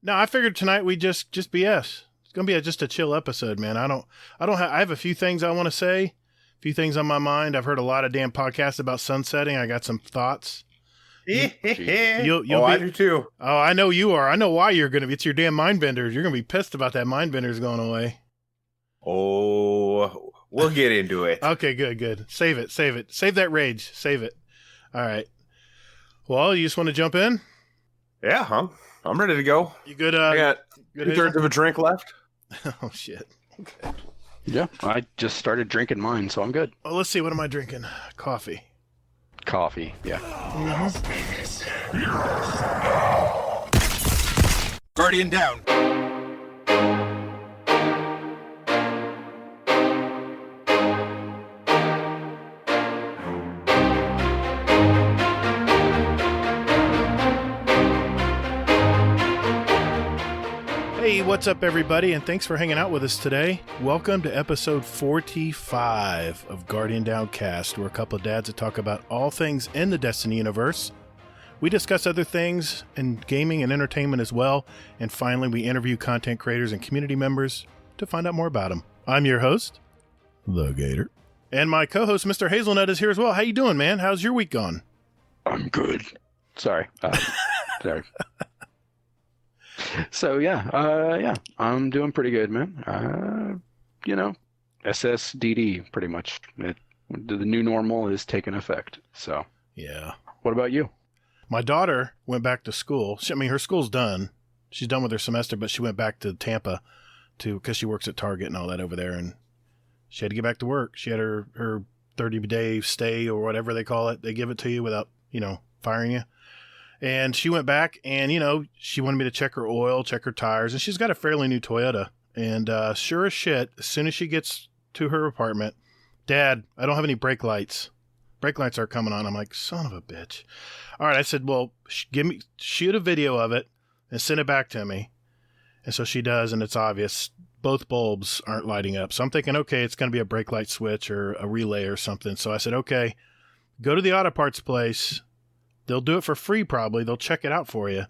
No, I figured tonight we just BS. It's gonna be just a chill episode, man. I have a few things I want to say, a few things on my mind. I've heard a lot of damn podcasts about sunsetting. I got some thoughts. I do too. Oh, I know you are. I know why you're gonna be. It's your damn mind benders. You're gonna be pissed about that mind benders going away. Oh, we'll get into it. Okay, good. Save it. Save that rage. Save it. All right. Well, you just want to jump in? Yeah, I'm ready to go. You good? I got 2/3 of a drink left. Oh, shit. Okay. Yeah, I just started drinking mine, so I'm good. Well, let's see. What am I drinking? Coffee. Coffee, yeah. Guardian down. Hey, what's up, everybody, and thanks for hanging out with us today. Welcome to episode 45 of Guardian Downcast. We're a couple of dads that talk about all things in the Destiny universe. We discuss other things in gaming and entertainment as well, and finally, we interview content creators and community members to find out more about them. I'm your host, The Gator, and my co-host, Mr. Hazelnut, is here as well. How you doing, man? How's your week gone? I'm good. Sorry. Sorry. So yeah, I'm doing pretty good, man. SSDD pretty much. The new normal is taking effect. So yeah. What about you? My daughter went back to school. Her school's done. She's done with her semester, but she went back to Tampa because she works at Target and all that over there, and she had to get back to work. She had her 30-day stay or whatever they call it. They give it to you without, firing you. And she went back and, she wanted me to check her oil, check her tires. And she's got a fairly new Toyota. And sure as shit, as soon as she gets to her apartment, Dad, I don't have any brake lights. Brake lights are coming on. I'm like, son of a bitch. All right. I said, well, shoot a video of it and send it back to me. And so she does. And it's obvious. Both bulbs aren't lighting up. So I'm thinking, okay, it's going to be a brake light switch or a relay or something. So I said, okay, go to the auto parts place. They'll do it for free, probably. They'll check it out for you.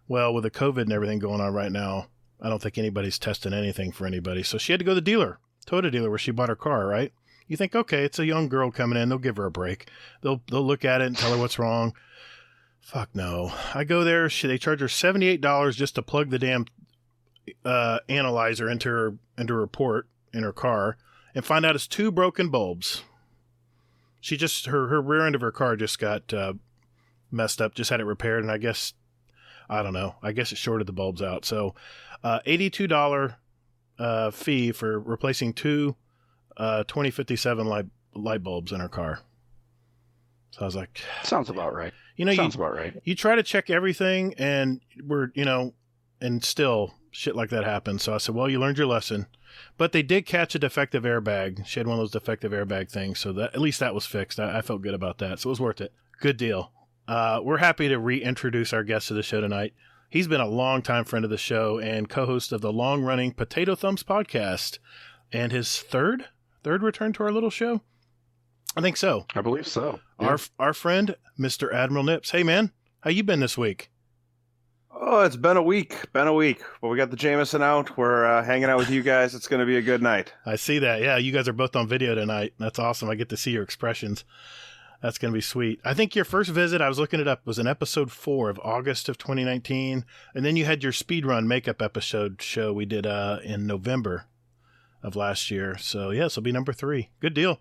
Well, with the COVID and everything going on right now, I don't think anybody's testing anything for anybody. So she had to go to the dealer, Toyota dealer, where she bought her car, right? You think, okay, it's a young girl coming in. They'll give her a break. They'll look at it and tell her what's wrong. Fuck no. I go there. They charge her $78 just to plug the damn analyzer into her port in her car and find out it's 2 broken bulbs. She just, her rear end of her car just got messed up, just had it repaired, and I guess it shorted the bulbs out. So $82 fee for replacing 2 2057 light bulbs in her car. So I was like, sounds about right. Sounds about right. You try to check everything and and still shit like that happens. So I said, well, you learned your lesson. But they did catch a defective airbag. She had one of those defective airbag things, so that at least that was fixed. I felt good about that, so it was worth it. Good deal. We're happy to reintroduce our guest to the show tonight. He's been a longtime friend of the show and co-host of the long-running Potato Thumbs podcast, and his third return to our little show. I think so. I believe so. Yeah. Our friend, Mr. AdmiralNips. Hey, man, how you been this week? Oh, it's been a week. But we got the Jameson out. We're hanging out with you guys. It's going to be a good night. I see that. Yeah, you guys are both on video tonight. That's awesome. I get to see your expressions. That's going to be sweet. I think your first visit, I was looking it up, was in episode 4 of August of 2019. And then you had your speedrun makeup episode show we did in November of last year. So, yeah, this will be number 3. Good deal.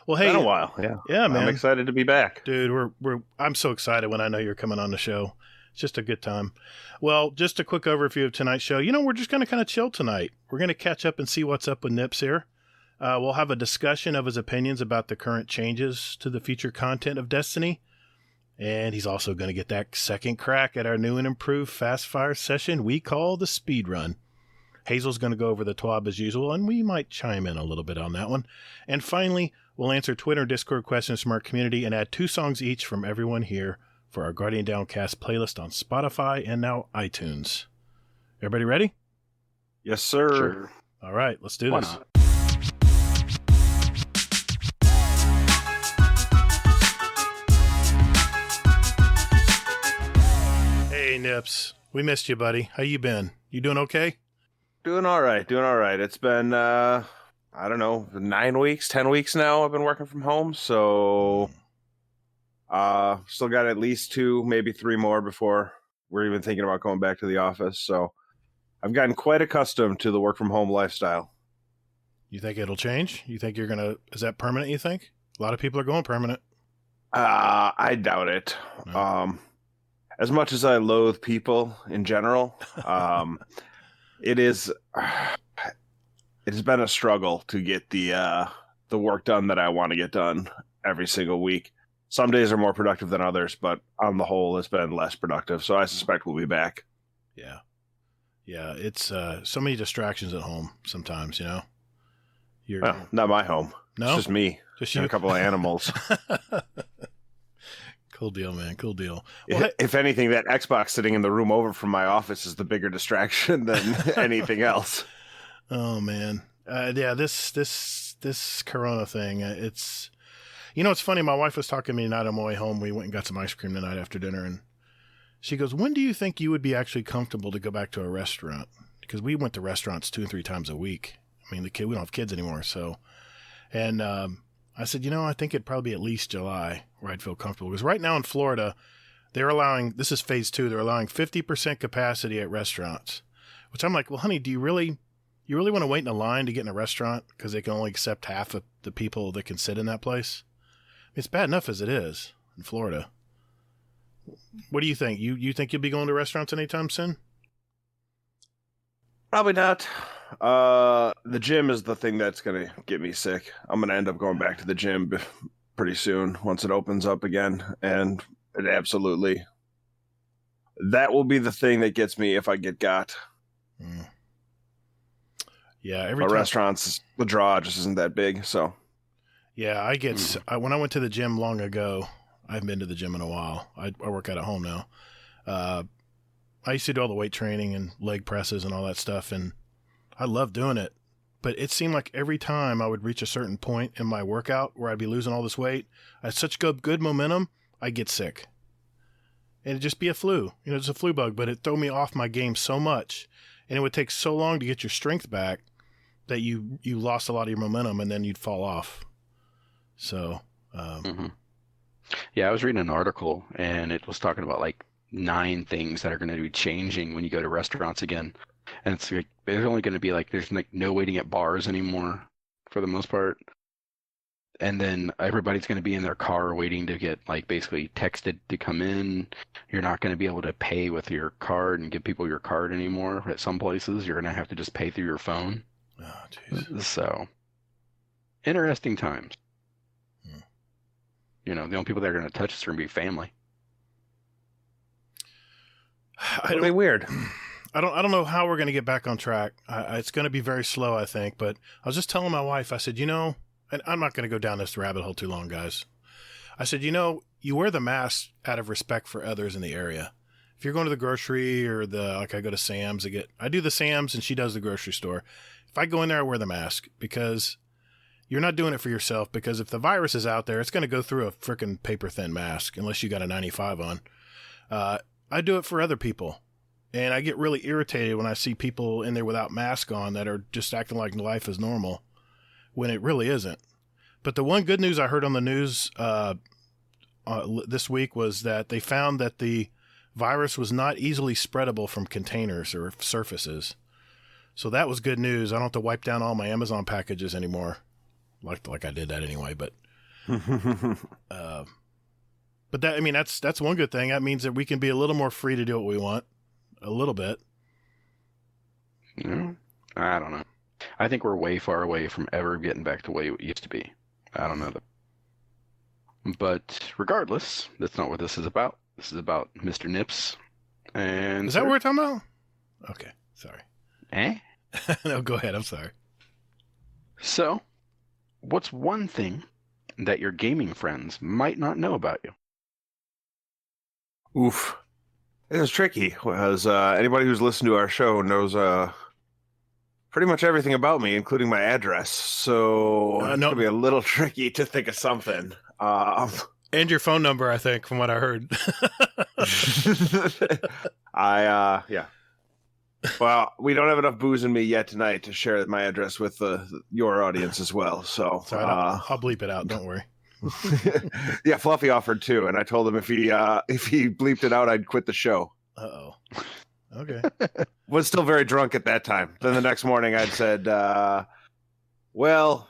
Well, hey. It's been a while, yeah. Yeah, man. I'm excited to be back. Dude, I'm so excited when I know you're coming on the show. It's just a good time. Well, just a quick overview of tonight's show. We're just going to kind of chill tonight. We're going to catch up and see what's up with Nips here. We'll have a discussion of his opinions about the current changes to the feature content of Destiny. And he's also going to get that second crack at our new and improved fast fire session we call the speed run. Hazel's going to go over the TWAB as usual, and we might chime in a little bit on that one. And finally, we'll answer Twitter and Discord questions from our community and add 2 songs each from everyone here for our Guardian Downcast playlist on Spotify and now iTunes. Everybody ready? Yes, sir. Sure. All right, let's do this. Not? Hey, Nips. We missed you, buddy. How you been? You doing okay? Doing all right. It's been, I don't know, 9 weeks, 10 weeks now I've been working from home. So, still got at least 2, maybe 3 more before we're even thinking about going back to the office. So, I've gotten quite accustomed to the work from home lifestyle. You think it'll change? You think is that permanent, you think? A lot of people are going permanent. I doubt it. No. As much as I loathe people in general, it has been a struggle to get the work done that I want to get done every single week. Some days are more productive than others, but on the whole, it's been less productive. So I suspect we'll be back. Yeah. It's so many distractions at home sometimes, Well, not my home. No? It's just me. Just And you? a couple of animals. Cool deal, man. Cool deal. Well, If anything, that Xbox sitting in the room over from my office is the bigger distraction than anything else. oh man, this Corona thing. It's it's funny. My wife was talking to me tonight on my way home. We went and got some ice cream tonight after dinner, and she goes, "When do you think you would be actually comfortable to go back to a restaurant?" Because we went to restaurants 2 and 3 times a week. I mean, we don't have kids anymore, so and. I said, I think it'd probably be at least July where I'd feel comfortable. Because right now in Florida, this is phase 2, they're allowing 50% capacity at restaurants. Which I'm like, well, honey, do you really want to wait in a line to get in a restaurant? Because they can only accept half of the people that can sit in that place? It's bad enough as it is in Florida. What do you think? You think you'll be going to restaurants anytime soon? Probably not. The gym is the thing that's going to get me sick. I'm going to end up going back to the gym pretty soon once it opens up again. And that will be the thing that gets me if I get got. Mm. Yeah. Restaurants, the draw just isn't that big. So, yeah, when I went to the gym long ago, I haven't been to the gym in a while. I work out at home now. I used to do all the weight training and leg presses and all that stuff, and I love doing it. But it seemed like every time I would reach a certain point in my workout where I'd be losing all this weight, I had such good momentum, I'd get sick. And it'd just be a flu. It's a flu bug, but it'd throw me off my game so much. And it would take so long to get your strength back that you lost a lot of your momentum, and then you'd fall off. So, Yeah, I was reading an article, and it was talking about like 9 things that are going to be changing when you go to restaurants again. And it's like, there's only going to be there's like no waiting at bars anymore for the most part. And then everybody's going to be in their car waiting to get basically texted to come in. You're not going to be able to pay with your card and give people your card anymore at some places. You're going to have to just pay through your phone. oh, jeez. So, interesting times. The only people that are going to touch us are going to be family. It'll be weird. I don't know how we're going to get back on track. It's going to be very slow, I think. But I was just telling my wife, I said, and I'm not going to go down this rabbit hole too long, guys. I said, you wear the mask out of respect for others in the area. If you're going to the grocery or I go to Sam's I do the Sam's and she does the grocery store. If I go in there, I wear the mask because you're not doing it for yourself. Because if the virus is out there, it's going to go through a freaking paper thin mask unless you got a 95 on. I do it for other people. And I get really irritated when I see people in there without mask on that are just acting like life is normal when it really isn't. But the one good news I heard on the news this week was that they found that the virus was not easily spreadable from containers or surfaces. So that was good news. I don't have to wipe down all my Amazon packages anymore. Like I did that anyway, but but that's one good thing. That means that we can be a little more free to do what we want. A little bit. I don't know. I think we're way far away from ever getting back to the way it used to be. I don't know. But regardless, that's not what this is about. This is about Mr. Nips. And is that what we're talking about? Okay, sorry. No, go ahead. I'm sorry. So, what's one thing that your gaming friends might not know about you? Oof. It was tricky, because anybody who's listened to our show knows pretty much everything about me, including my address. So it's going to be a little tricky to think of something. And your phone number, I think, from what I heard. Yeah. Well, we don't have enough booze in me yet tonight to share my address with your audience as well. So I'll bleep it out. Don't worry. Yeah, Fluffy offered too, and I told him if he bleeped it out, I'd quit the show. Uh-oh. Okay. Was still very drunk at that time. Then the next morning, I'd said, "Well,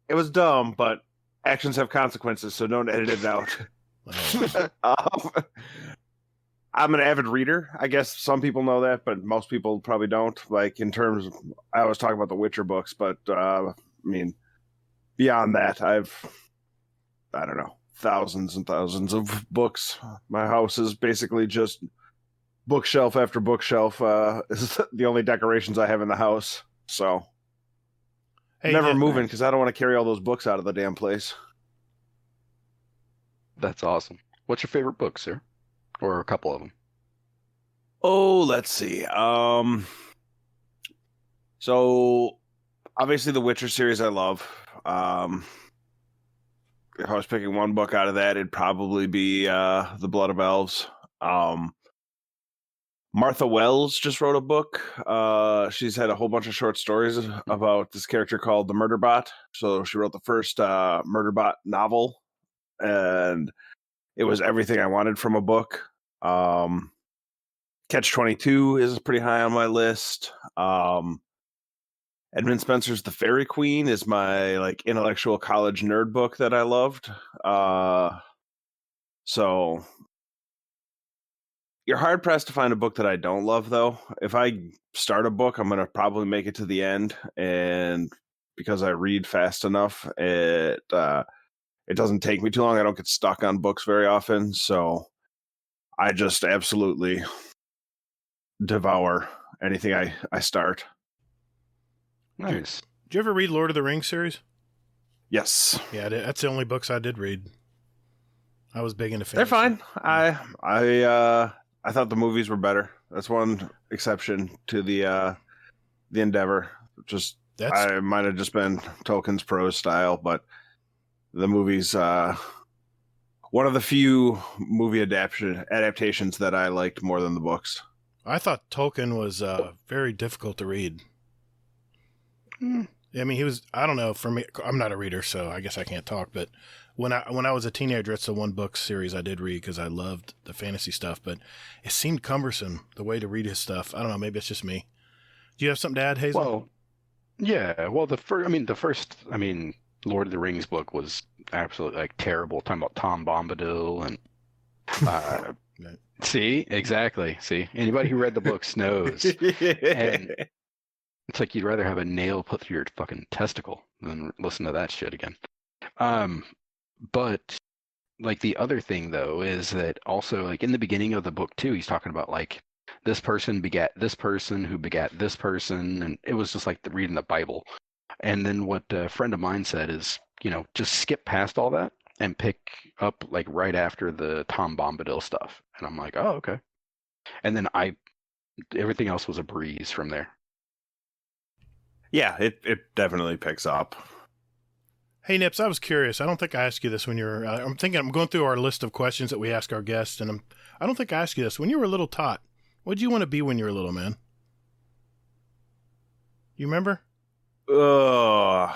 it was dumb, but actions have consequences, so don't edit it out." I'm an avid reader. I guess some people know that, but most people probably don't. Like in terms of, I always talk about the Witcher books, but I mean, beyond that, I don't know, thousands and thousands of books. My house is basically just bookshelf after bookshelf. Is the only decorations I have in the house. So never moving because I don't want to carry all those books out of the damn place. That's awesome. What's your favorite book, sir? Or a couple of them? Oh, let's see. So obviously the Witcher series I love. If I was picking one book out of that, it'd probably be The Blood of Elves. Martha Wells just wrote a book. She's had a whole bunch of short stories about this character called the Murderbot. So she wrote the first Murderbot novel, and it was everything I wanted from a book. Catch-22 is pretty high on my list. Edmund Spencer's The Fairy Queen is my like intellectual college nerd book that I loved. So you're hard pressed to find a book that I don't love, though. If I start a book, I'm gonna probably make it to the end, and because I read fast enough, it doesn't take me too long. I don't get stuck on books very often, so I just absolutely devour anything I start. Nice. Did you ever read Lord of the Rings series? Yes. Yeah, that's the only books I did read. I was big into fantasy. They're fine. I thought the movies were better. That's one exception to the Endeavor. I might have just been Tolkien's prose style, but the movies, one of the few movie adaptations that I liked more than the books. I thought Tolkien was very difficult to read. I mean, he was, I don't know, for me, I'm not a reader, so I guess I can't talk, but when I was a teenager, it's the one book series I did read because I loved the fantasy stuff, but it seemed cumbersome, the way to read his stuff. I don't know, maybe it's just me. Do you have something to add, Hazel? Well, yeah, well, the first Lord of the Rings book was absolutely like terrible, talking about Tom Bombadil and see, exactly. See, anybody who read the books knows. And it's like you'd rather have a nail put through your fucking testicle than listen to that shit again. But like the other thing though is that also like in the beginning of the book too, he's talking about like this person begat this person who begat this person, and it was just like reading the Bible. And then what a friend of mine said is, just skip past all that and pick up like right after the Tom Bombadil stuff. And I'm like, oh, okay. And then everything else was a breeze from there. Yeah, it definitely picks up. Hey, Nips, I was curious. I don't think I asked you this when you were... I'm going through our list of questions that we ask our guests, and I don't think I asked you this. When you were a little tot, what did you want to be when you were little, man? You remember? No,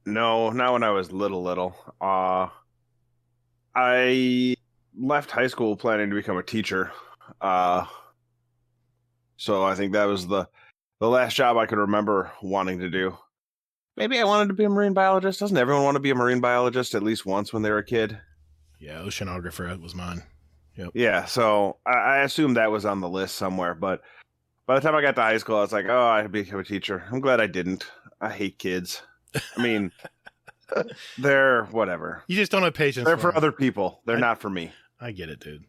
not when I was little. I left high school planning to become a teacher. So I think that was the last job I could remember wanting to do. Maybe I wanted to be a marine biologist. Doesn't everyone want to be a marine biologist at least once when they were a kid? Yeah, oceanographer was mine. Yep. Yeah, so I assumed that was on the list somewhere. But by the time I got to high school, I was like, oh, I'd become a teacher. I'm glad I didn't. I hate kids. I mean, they're whatever. You just don't have patience. They're for other people. They're not for me. I get it, dude.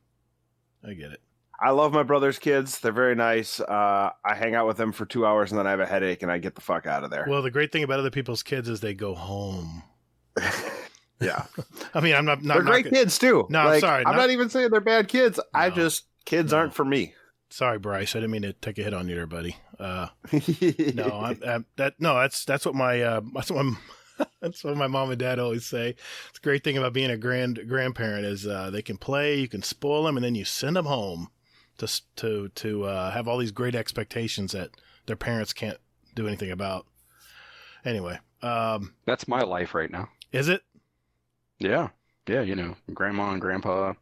I get it. I love my brother's kids. They're very nice. I hang out with them for 2 hours and then I have a headache and I get the fuck out of there. Well, the great thing about other people's kids is they go home. Yeah. I mean, I'm not. They're great kids too. No, I'm sorry. I'm not even saying they're bad kids. No, kids aren't for me. Sorry, Bryce. I didn't mean to take a hit on you there, buddy. That's what my That's what my mom and dad always say. It's a great thing about being a grandparent is they can play, you can spoil them, and then you send them home to have all these great expectations that their parents can't do anything about. Anyway, That's my life right now. is it? Yeah. Yeah, grandma and grandpa,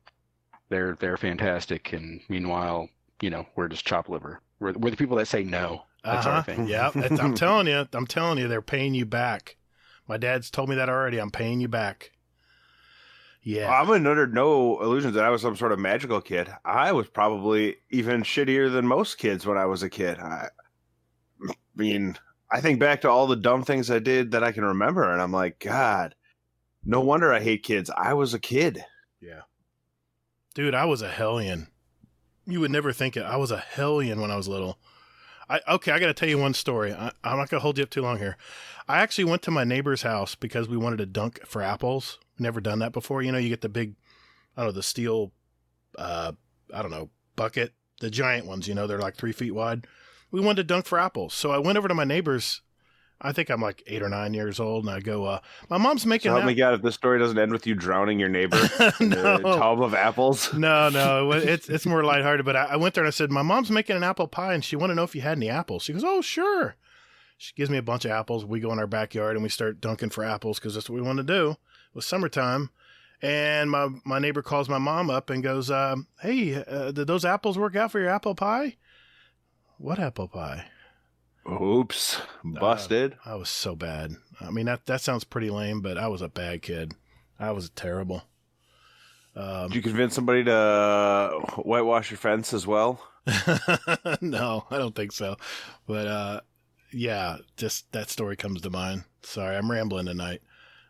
they're fantastic, and meanwhile, we're just chopped liver. We're the people that say no. That's our thing. Yeah, I'm telling you, they're paying you back. My dad's told me that already. I'm paying you back. Yeah. I'm under no illusions that I was some sort of magical kid. I was probably even shittier than most kids when I was a kid. I mean, I think back to all the dumb things I did that I can remember, and I'm like, God, no wonder I hate kids. I was a kid. Yeah. Dude, I was a hellion. You would never think it. I was a hellion when I was little. I got to tell you one story. I'm not going to hold you up too long here. I actually went to my neighbor's house because we wanted to dunk for apples. Never done that before. You get the big, the steel, bucket, the giant ones, they're like 3 feet wide. We wanted to dunk for apples. So I went over to my neighbor's. I think I'm like 8 or 9 years old, and I go, my mom's making. So help me God, if this story doesn't end with you drowning your neighbor in a tub of apples. No, it's more lighthearted. But I went there and I said, my mom's making an apple pie, and she wanted to know if you had any apples. She goes, oh, sure. She gives me a bunch of apples. We go in our backyard and we start dunking for apples because that's what we want to do. It was summertime, and my neighbor calls my mom up and goes, hey, did those apples work out for your apple pie? What apple pie? Oops, busted. I was so bad. I mean, that sounds pretty lame, but I was a bad kid. I was terrible. Did you convince somebody to whitewash your fence as well? No, I don't think so. But yeah, just that story comes to mind. Sorry, I'm rambling tonight.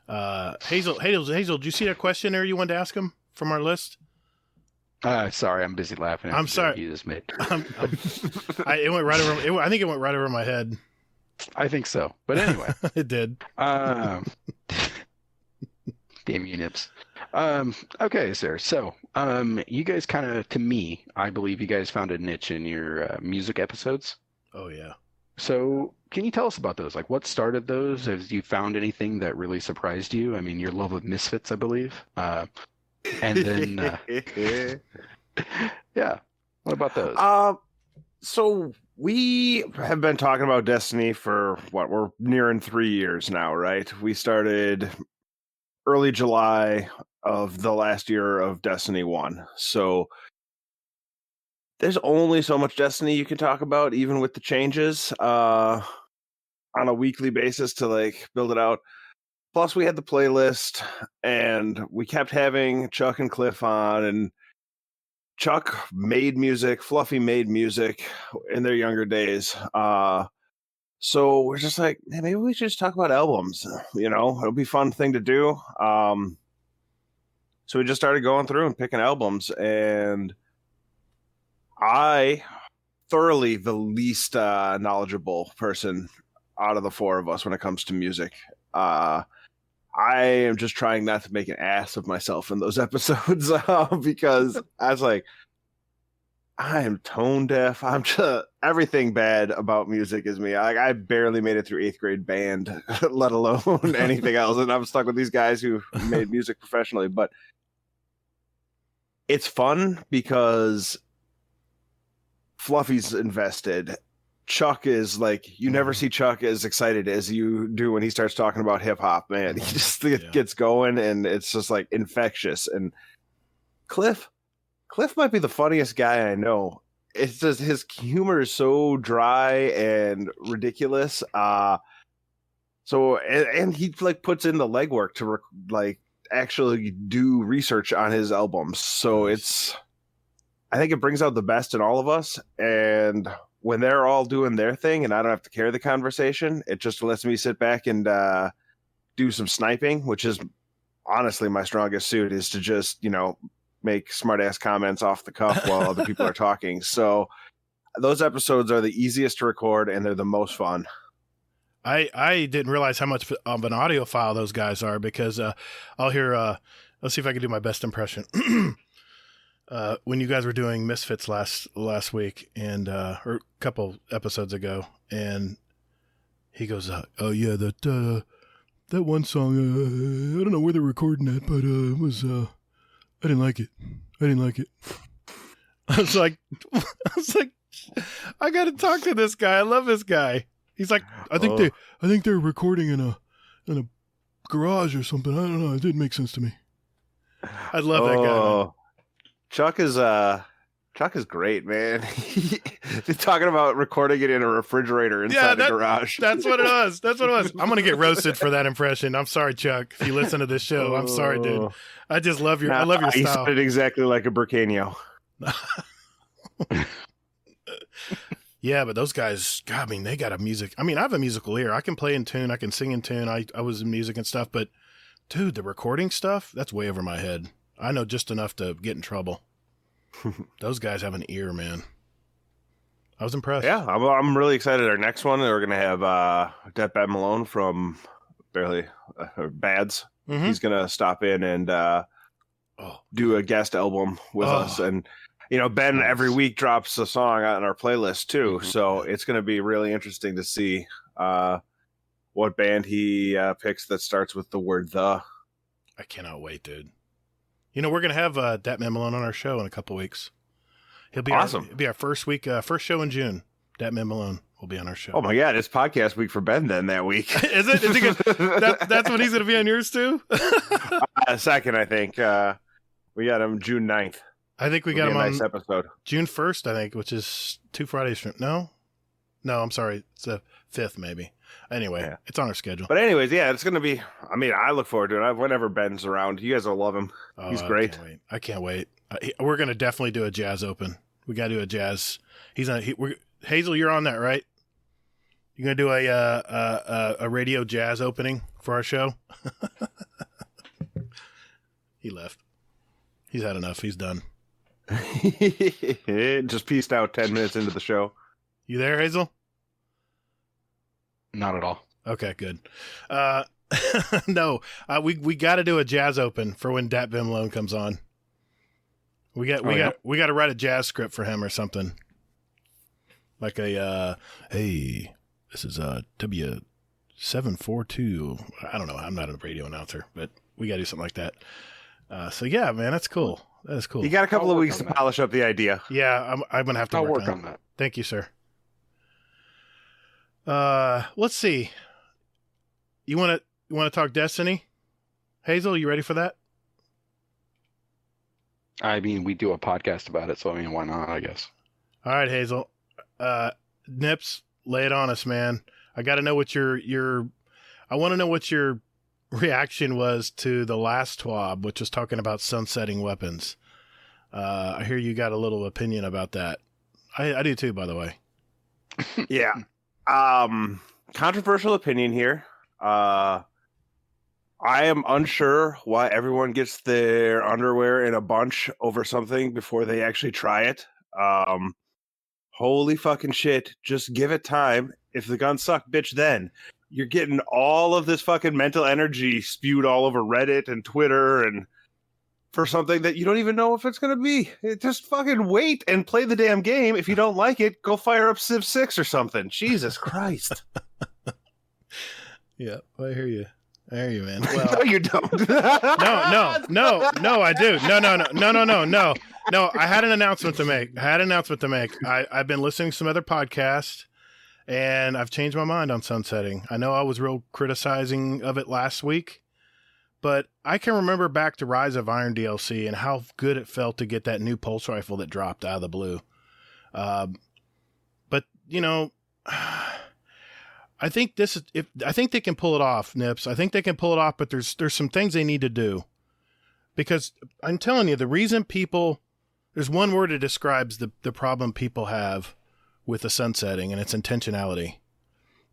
Hazel, did you see that question there you wanted to ask him from our list? Sorry, I'm busy laughing. I'm sorry. You just made. It went right over. I think it went right over my head. I think so, but anyway, it did. Damn you, Nips. Okay, sir. So, you guys kind of, to me, I believe you guys found a niche in your music episodes. Oh yeah. So, can you tell us about those? Like, what started those? Have you found anything that really surprised you? I mean, your love of Misfits, I believe. And then, yeah. What about those? So we have been talking about Destiny for we're nearing 3 years now, right? We started early July of the last year of Destiny 1. So there's only so much Destiny you can talk about, even with the changes, on a weekly basis to like build it out. Plus, we had the playlist, and we kept having Chuck and Cliff on, and Chuck made music, Fluffy made music in their younger days. So we're just like, hey, maybe we should just talk about albums. It'll be a fun thing to do. So we just started going through and picking albums, and I thoroughly the least knowledgeable person out of the four of us when it comes to music. I am just trying not to make an ass of myself in those episodes because I was like, I am tone deaf. I'm just everything bad about music is me. I barely made it through 8th grade band, let alone anything else. And I'm stuck with these guys who made music professionally. But it's fun because Fluffy's invested. Chuck is like, you never see Chuck as excited as you do when he starts talking about hip hop, man. He just gets going, and it's just like infectious. And Cliff might be the funniest guy I know. It's just his humor is so dry and ridiculous. So he like puts in the legwork to actually do research on his albums. So I think it brings out the best in all of us. And when they're all doing their thing and I don't have to carry the conversation, it just lets me sit back and do some sniping, which is honestly my strongest suit, is to just, make smart ass comments off the cuff while other people are talking. So those episodes are the easiest to record and they're the most fun. I didn't realize how much of an audiophile those guys are because I'll hear, let's see if I can do my best impression. When you guys were doing Misfits last week and or a couple episodes ago, and he goes, "Oh yeah, that that one song, I don't know where they're recording that, but it was, I didn't like it. I was like, I got to talk to this guy. I love this guy. He's like, I think they're recording in a garage or something. I don't know. It didn't make sense to me. I love that guy. Chuck is great, man. He's talking about recording it in a refrigerator inside the garage. That's what it was. I'm going to get roasted for that impression. I'm sorry, Chuck. If you listen to this show, I'm sorry, dude. I just love your style. He sounded exactly like a Burcanio. Yeah, but those guys, God, I mean, they got a music. I mean, I have a musical ear. I can play in tune. I can sing in tune. I was in music and stuff, but dude, the recording stuff, that's way over my head. I know just enough to get in trouble. Those guys have an ear, man. I was impressed. Yeah, I'm really excited. Our next one, we're going to have Deadpan Malone from Bads. Mm-hmm. He's going to stop in and do a guest album with us. And, you know, Ben every week drops a song on our playlist too. Mm-hmm. So it's going to be really interesting to see what band he picks that starts with the word "the." I cannot wait, dude. You know, we're going to have Deadpan Malone on our show in a couple weeks. He'll be awesome. It'll be our first show in June. Deadpan Malone will be on our show. Oh my God, it's podcast week for Ben then that week. Is it? Is he that's when he's going to be on yours too? Second, I think. We got him June 9th. I think we got him on nice episode. June 1st, I think, which is 2 Fridays from... No, I'm sorry. It's the 5th, maybe. Anyway, It's on our schedule. But anyways, yeah, it's going to be... I mean, I look forward to it. Whenever Ben's around, you guys will love him. He's great. I can't wait. We're going to definitely do a jazz open. We got to do a jazz... Hazel, you're on that, right? You're going to do a radio jazz opening for our show? He left. He's had enough. He's done. Just pieced out 10 minutes into the show. You there, Hazel? Not at all. Okay, good. No, we got to do a jazz open for when Deadpan Malone comes on. We got to write a jazz script for him or something. Like a hey, this is W742. I don't know. I'm not a radio announcer, but we got to do something like that. So yeah, man, that's cool. That is cool. You got a couple of weeks to polish up the idea. Yeah, I'm gonna have to work on that. Thank you, sir. Let's see. You want to talk Destiny? Hazel, you ready for that? I mean, we do a podcast about it, so I mean, why not? I guess. All right, Hazel. Nips, lay it on us, man. I got to know what I want to know what your reaction was to the last TWAB, which was talking about sunsetting weapons. I hear you got a little opinion about that. I do too, by the way. Yeah. Controversial opinion here. I am unsure why everyone gets their underwear in a bunch over something before they actually try it. Holy fucking shit. Just give it time. If the guns suck, bitch, then. You're getting all of this fucking mental energy spewed all over Reddit and Twitter and for something that you don't even know if it's going to be. Just fucking wait and play the damn game. If you don't like it, go fire up Civ 6 or something. Jesus Christ. Yeah, I hear you. Man. Well, no, you don't. No, I do. No, I had an announcement to make. I've been listening to some other podcasts, and I've changed my mind on sunsetting. I know I was real criticizing of it last week, but I can remember back to Rise of Iron DLC and how good it felt to get that new pulse rifle that dropped out of the blue. But, you know... I think they can pull it off, Nips. I think they can pull it off, but there's some things they need to do. Because I'm telling you, the reason there's one word that describes the problem people have with the sunsetting, and it's intentionality.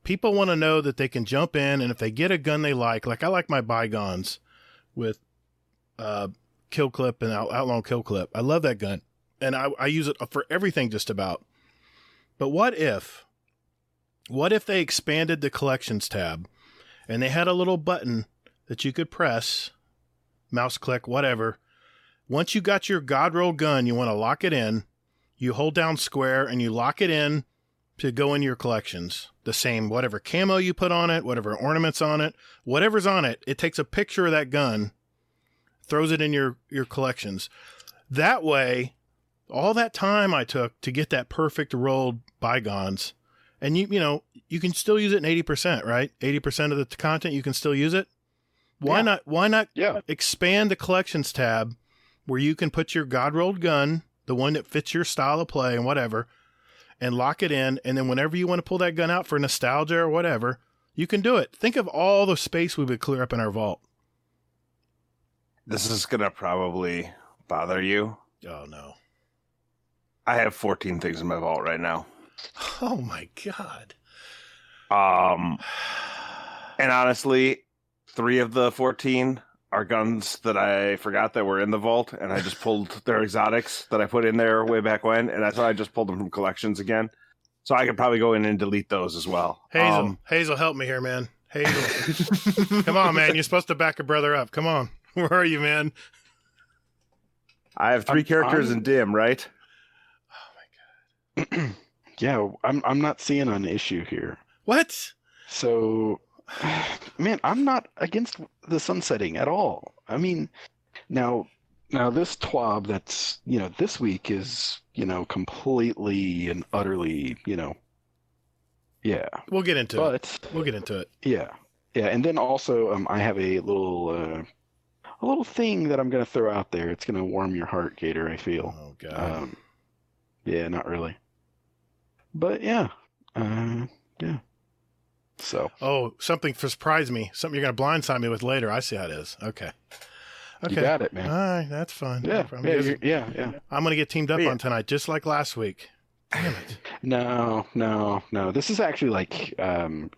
People want to know that they can jump in, and if they get a gun they like I like my bygones with Kill Clip and Outlaw Kill Clip. I love that gun, and I use it for everything just about. But what if they expanded the collections tab and they had a little button that you could press, mouse click, whatever. Once you got your God roll gun, you want to lock it in. You hold down square and you lock it in to go in your collections. The same, whatever camo you put on it, whatever ornaments on it, whatever's on it, it takes a picture of that gun, throws it in your collections. That way, all that time I took to get that perfect rolled bygones, and you know, you can still use it in 80%, right? 80% of the content, you can still use it. Why not expand the collections tab where you can put your God rolled gun, the one that fits your style of play and whatever, and lock it in. And then whenever you want to pull that gun out for nostalgia or whatever, you can do it. Think of all the space we would clear up in our vault. This is going to probably bother you. Oh, no. I have 14 things in my vault right now. Oh, my God. And honestly, 3 of the 14 are guns that I forgot that were in the vault, and I just pulled their exotics that I put in there way back when, and that's why I just pulled them from collections again. So I could probably go in and delete those as well. Hazel, help me here, man. Hazel. Come on, man. You're supposed to back a brother up. Come on. Where are you, man? I have 3 characters in dim, right? Oh, my God. Yeah, I'm not seeing an issue here. What? So, man, I'm not against the sunsetting at all. I mean, now this TWAB that's, you know, this week is, you know, completely and utterly, you know, yeah. We'll get into it. We'll get into it. Yeah. Yeah, and then also I have a little thing that I'm going to throw out there. It's going to warm your heart, Gator, I feel. Oh, God. Yeah, not really. But yeah. Yeah. So. Oh, something surprised me. Something you're going to blindside me with later. I see how it is. Okay. You got it, man. All right, that's fine. Yeah. Yeah. I'm going to get teamed up on tonight, just like last week. Damn it. No. This is actually like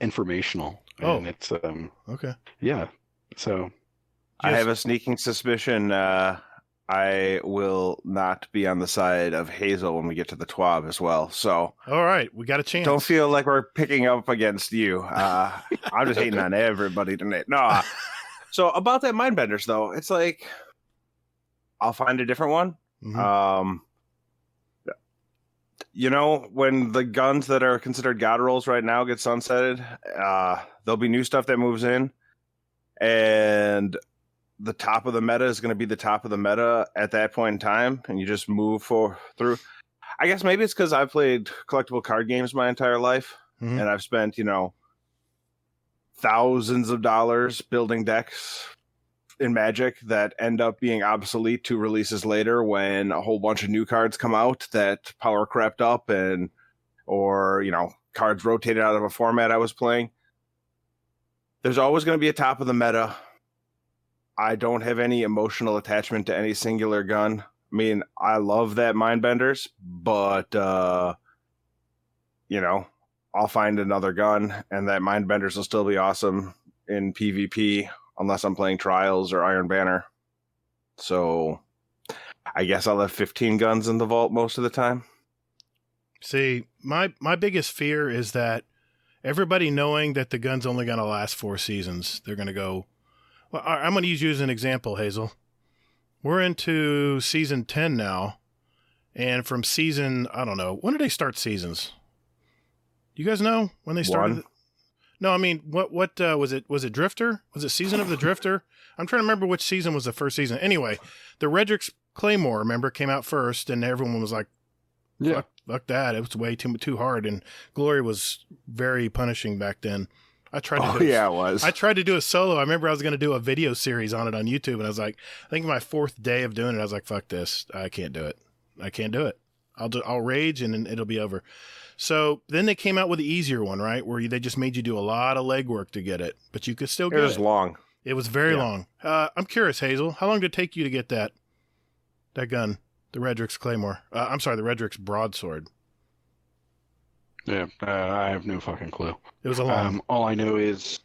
informational. And it's okay. Yeah. So. I have a sneaking suspicion I will not be on the side of Hazel when we get to the TWAB as well. So, all right, we got a chance. Don't feel like we're picking up against you. I'm just hating on everybody tonight. No. So about that Mindbenders, though, it's like I'll find a different one. Mm-hmm. You know, when the guns that are considered god rolls right now get sunsetted, there'll be new stuff that moves in, and the top of the meta is going to be the top of the meta at that point in time, and you just move through. I guess maybe it's because I've played collectible card games my entire life, and I've spent, you know, thousands of dollars building decks in Magic that end up being obsolete 2 releases later when a whole bunch of new cards come out that power crept up or, you know, cards rotated out of a format I was playing. There's always going to be a top of the meta. I don't have any emotional attachment to any singular gun. I mean, I love that Mindbenders, but, you know, I'll find another gun, and that Mindbenders will still be awesome in PvP, unless I'm playing Trials or Iron Banner. So, I guess I'll have 15 guns in the vault most of the time. See, my biggest fear is that everybody knowing that the gun's only going to last 4 seasons, they're going to go... Well, I'm going to use you as an example, Hazel. We're into season 10 now, and from season, I don't know, when did they start seasons? Do you guys know when they started? 1. No, I mean, what was it? Was it Drifter? Was it Season of the Drifter? I'm trying to remember which season was the first season. Anyway, the Redrix Claymore, remember, came out first, and everyone was like, fuck that. It was way too hard, and Glory was very punishing back then. I tried to it was. I tried to do a solo. I remember I was going to do a video series on it on YouTube, and I was like, I think my 4th day of doing it, I was like, fuck this. I can't do it. I'll rage, and it'll be over. So then they came out with the easier one, right? Where they just made you do a lot of legwork to get it, but you could still get it. It was long. It was very long. I'm curious, Hazel, how long did it take you to get that gun, the Redrix Claymore? I'm sorry, the Redrix Broadsword. Yeah, I have no fucking clue. It was a long. All I know is,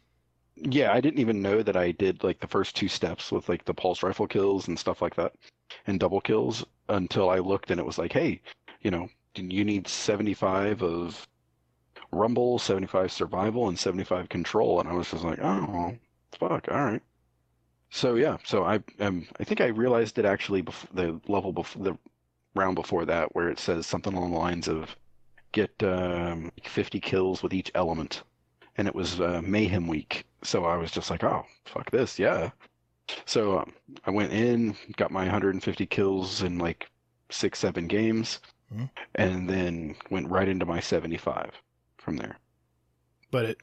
yeah, I didn't even know that I did like the first 2 steps with like the pulse rifle kills and stuff like that, and double kills until I looked and it was like, hey, you know, you need 75 of rumble, 75 survival, and 75 control, and I was just like, oh, fuck, all right. So yeah, so I think I realized it actually the round before that, where it says something along the lines of get 50 kills with each element, and it was Mayhem Week. So I was just like, oh, fuck this, yeah. So I went in, got my 150 kills in like 6, 7 games, and then went right into my 75 from there. But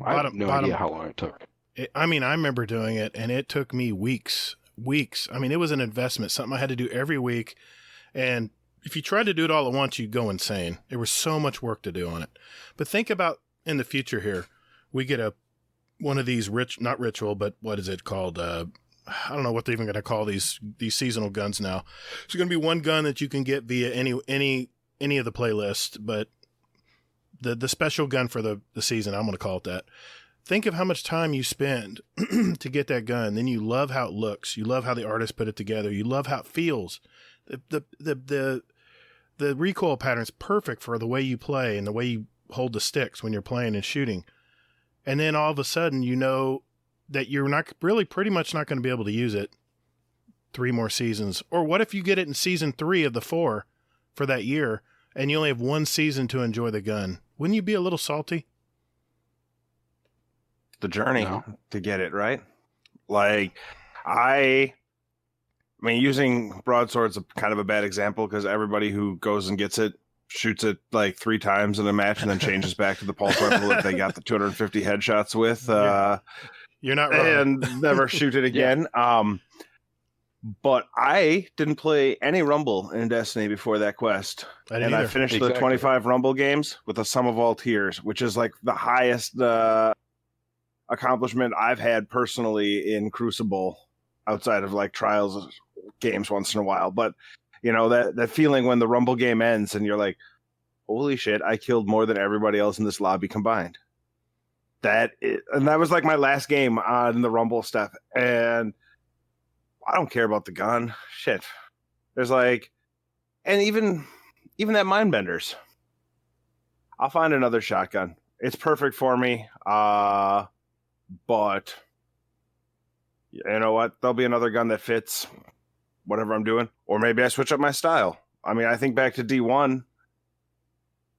I have no idea how long it took. I remember doing it, and it took me weeks. I mean, it was an investment, something I had to do every week. And if you tried to do it all at once, you'd go insane. There was so much work to do on it. But think about in the future here, we get one of these not ritual, but what is it called? I don't know what they're even going to call these seasonal guns now. It's going to be one gun that you can get via any of the playlists, but the special gun for the season, I'm going to call it that. Think of how much time you spend to get that gun. Then you love how it looks. You love how the artist put it together. You love how it feels. The recoil pattern's perfect for the way you play and the way you hold the sticks when you're playing and shooting. And then all of a sudden, you know that you're not really pretty much not going to be able to use it 3 more seasons. Or what if you get it in season 3 of the 4 for that year and you only have 1 season to enjoy the gun? Wouldn't you be a little salty? The journey to get it, right? Like, I mean, using broadsword's kind of a bad example because everybody who goes and gets it shoots it like 3 times in a match and then changes back to the pulse rifle that they got the 250 headshots with. You're not wrong. And never shoot it again. But I didn't play any Rumble in Destiny before that quest. I finished the 25 Rumble games with a sum of all tiers, which is like the highest accomplishment I've had personally in Crucible outside of like Trials games once in a while. But you know, that feeling when the Rumble game ends and you're like, holy shit, I killed more than everybody else in this lobby combined. And that was like my last game on the Rumble stuff. And I don't care about the gun. Shit. There's like, and even that Mindbenders. I'll find another shotgun. It's perfect for me. But you know what? There'll be another gun that fits whatever I'm doing. Or maybe I switch up my style. I mean, I think back to D1,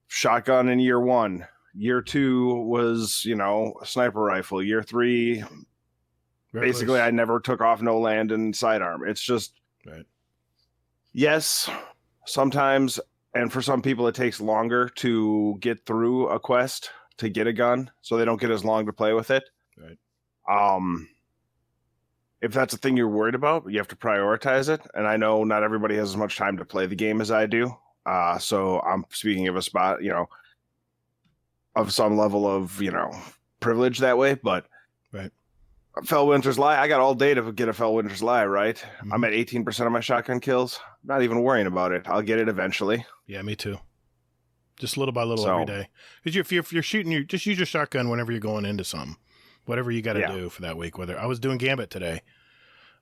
shotgun in year 1. Year 2 was, a sniper rifle. Year 3, basically, I never took off no land and sidearm. It's just, right. Yes, sometimes, and for some people, it takes longer to get through a quest to get a gun, so they don't get as long to play with it. Right. If that's a thing you're worried about, you have to prioritize it. And I know not everybody has as much time to play the game as I do. So I'm speaking of a spot, of some level of, privilege that way. But right. Fellwinter's Lie, I got all day to get a Fellwinter's Lie, right? Mm-hmm. I'm at 18% of my shotgun kills. Not even worrying about it. I'll get it eventually. Yeah, me too. Just little by little every day. Because if you're shooting, just use your shotgun whenever you're going into something. Whatever you got to do for that week. Whether I was doing Gambit today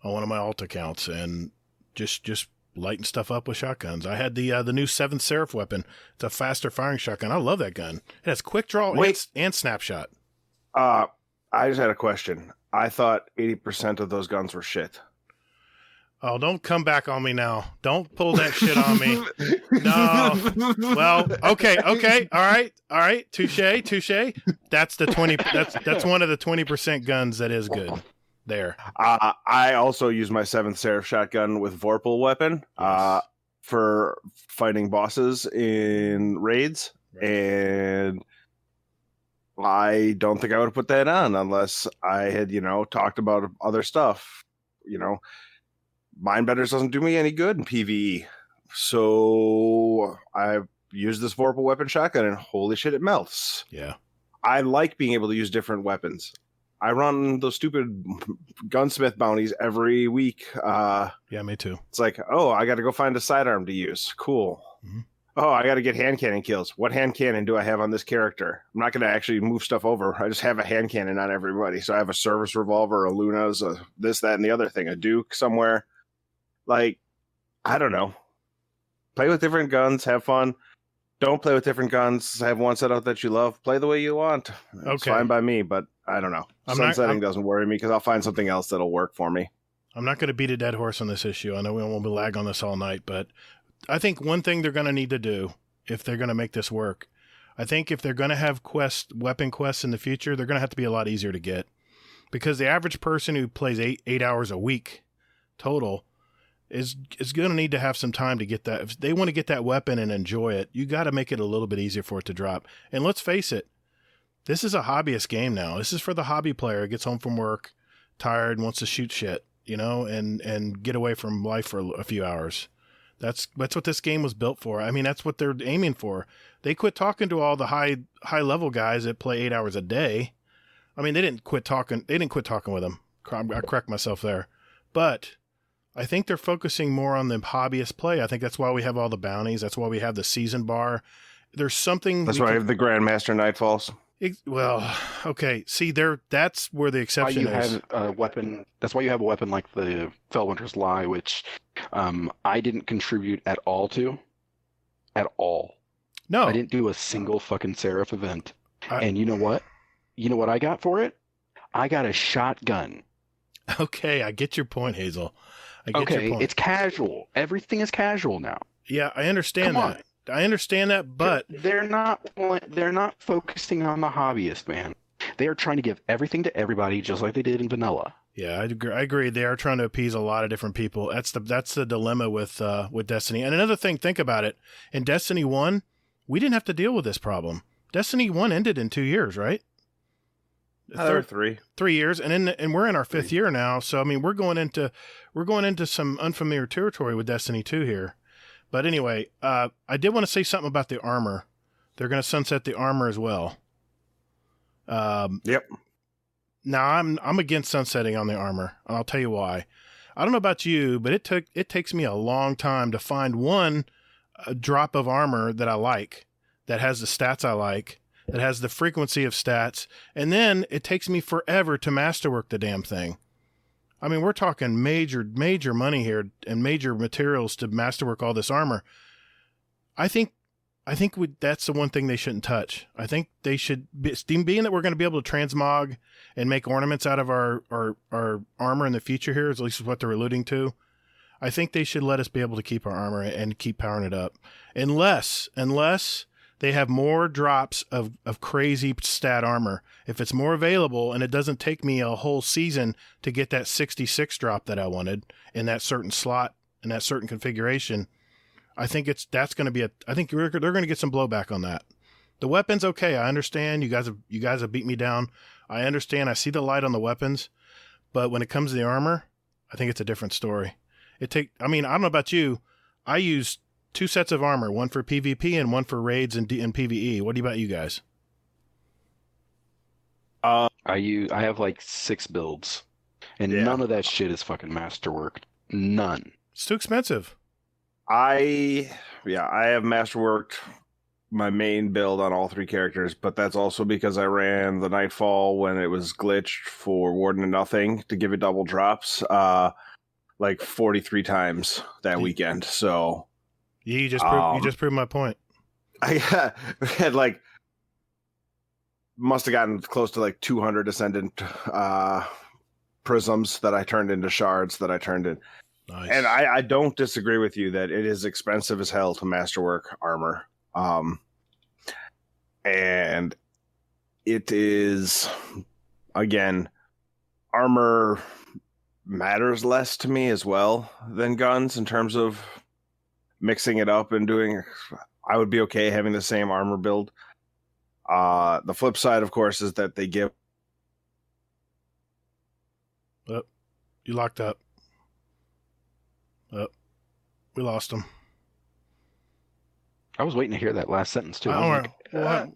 on one of my alt accounts and just lighting stuff up with shotguns. I had the new 7th Seraph weapon. It's a faster firing shotgun. I love that gun. It has quick draw and snapshot. I just had a question. I thought 80% of those guns were shit. Oh, don't come back on me now. Don't pull that shit on me. No. Well, okay. All right. Touche. That's the 20. That's one of the 20% guns that is good. There. I also use my 7th Seraph shotgun with Vorpal weapon for fighting bosses in raids, and I don't think I would have put that on unless I had, talked about other stuff. Mindbenders doesn't do me any good in PvE. So I use this Vorpal weapon shotgun and holy shit, it melts. Yeah. I like being able to use different weapons. I run those stupid gunsmith bounties every week. Yeah, me too. It's like, oh, I got to go find a sidearm to use. Cool. Mm-hmm. Oh, I got to get hand cannon kills. What hand cannon do I have on this character? I'm not going to actually move stuff over. I just have a hand cannon on everybody. So I have a service revolver, a Luna's, this, that, and the other thing, a Duke somewhere. Like, I don't know. Play with different guns, have fun. Don't play with different guns. Have one set out that you love. Play the way you want. It's fine by me, but I don't know. Sunsetting doesn't worry me because I'll find something else that'll work for me. I'm not going to beat a dead horse on this issue. I know we won't be lag on this all night, but I think one thing they're going to need to do if they're going to make this work I think if they're going to have weapon quests in the future, they're going to have to be a lot easier to get, because the average person who plays 8 hours a week total is going to need to have some time to get that. If they want to get that weapon and enjoy it, you got to make it a little bit easier for it to drop. And let's face it, this is a hobbyist game now. This is for the hobby player who gets home from work, tired, and wants to shoot shit, and get away from life for a few hours. That's what this game was built for. I mean, that's what they're aiming for. They quit talking to all the high level guys that play 8 hours a day. I mean, they didn't quit talking with them. I correct myself there. But I think they're focusing more on the hobbyist play. I think that's why we have all the bounties. That's why we have the season bar. There's something. That's why I have the Grandmaster Nightfalls. Well, okay. See, that's where the exception is. Have a weapon. That's why you have a weapon like the Fellwinter's Lie, which I didn't contribute at all to. At all. No. I didn't do a single fucking Seraph event. And you know what? You know what I got for it? I got a shotgun. Okay, I get your point, Hazel. I get your point. It's casual. Everything is casual now. Yeah, I understand that. I understand that, but they're not focusing on the hobbyist, man. They are trying to give everything to everybody, just like they did in vanilla. Yeah, I agree. They are trying to appease a lot of different people. That's the dilemma with Destiny. And another thing, think about it. In Destiny 1, we didn't have to deal with this problem. Destiny 1 ended in 2 years, right? There were 3. 3 years, and we're in our 5th year now. So I mean, we're going into some unfamiliar territory with Destiny 2 here. But anyway, I did want to say something about the armor. They're going to sunset the armor as well. Yep. Now I'm against sunsetting on the armor, and I'll tell you why. I don't know about you, but it takes me a long time to find one drop of armor that I like, that has the stats I like, that has the frequency of stats, and then it takes me forever to masterwork the damn thing. I mean, we're talking major money here and major materials to masterwork all this armor. I think that's the one thing they shouldn't touch. I think they should, being that we're going to be able to transmog and make ornaments out of our armor in the future here, at least is what they're alluding to. I think they should let us be able to keep our armor and keep powering it up. Unless they have more drops of crazy stat armor. If it's more available and it doesn't take me a whole season to get that 66 drop that I wanted in that certain slot, in that certain configuration, I think that's going to be I think they're going to get some blowback on that. The weapons, okay, I understand. You guys have beat me down. I understand. I see the light on the weapons, but when it comes to the armor, I think it's a different story. I don't know about you. I use 2 sets of armor, one for PvP and one for raids and PvE. What about you guys? I have like 6 builds, and none of that shit is fucking masterworked. None. It's too expensive. I have masterworked my main build on all 3 characters, but that's also because I ran the Nightfall when it was glitched for Warden of Nothing to give it double drops, like 43 times that weekend. So yeah, you just proved my point. I had must have gotten close to 200 Ascendant prisms that I turned into shards that I turned in. Nice. And I don't disagree with you that it is expensive as hell to masterwork armor. And it is, again, armor matters less to me as well than guns in terms of mixing it up and doing. I would be okay having the same armor build. The flip side, of course, is that they give. Oh, you locked up. Oh, we lost him. I was waiting to hear that last sentence too. We'll have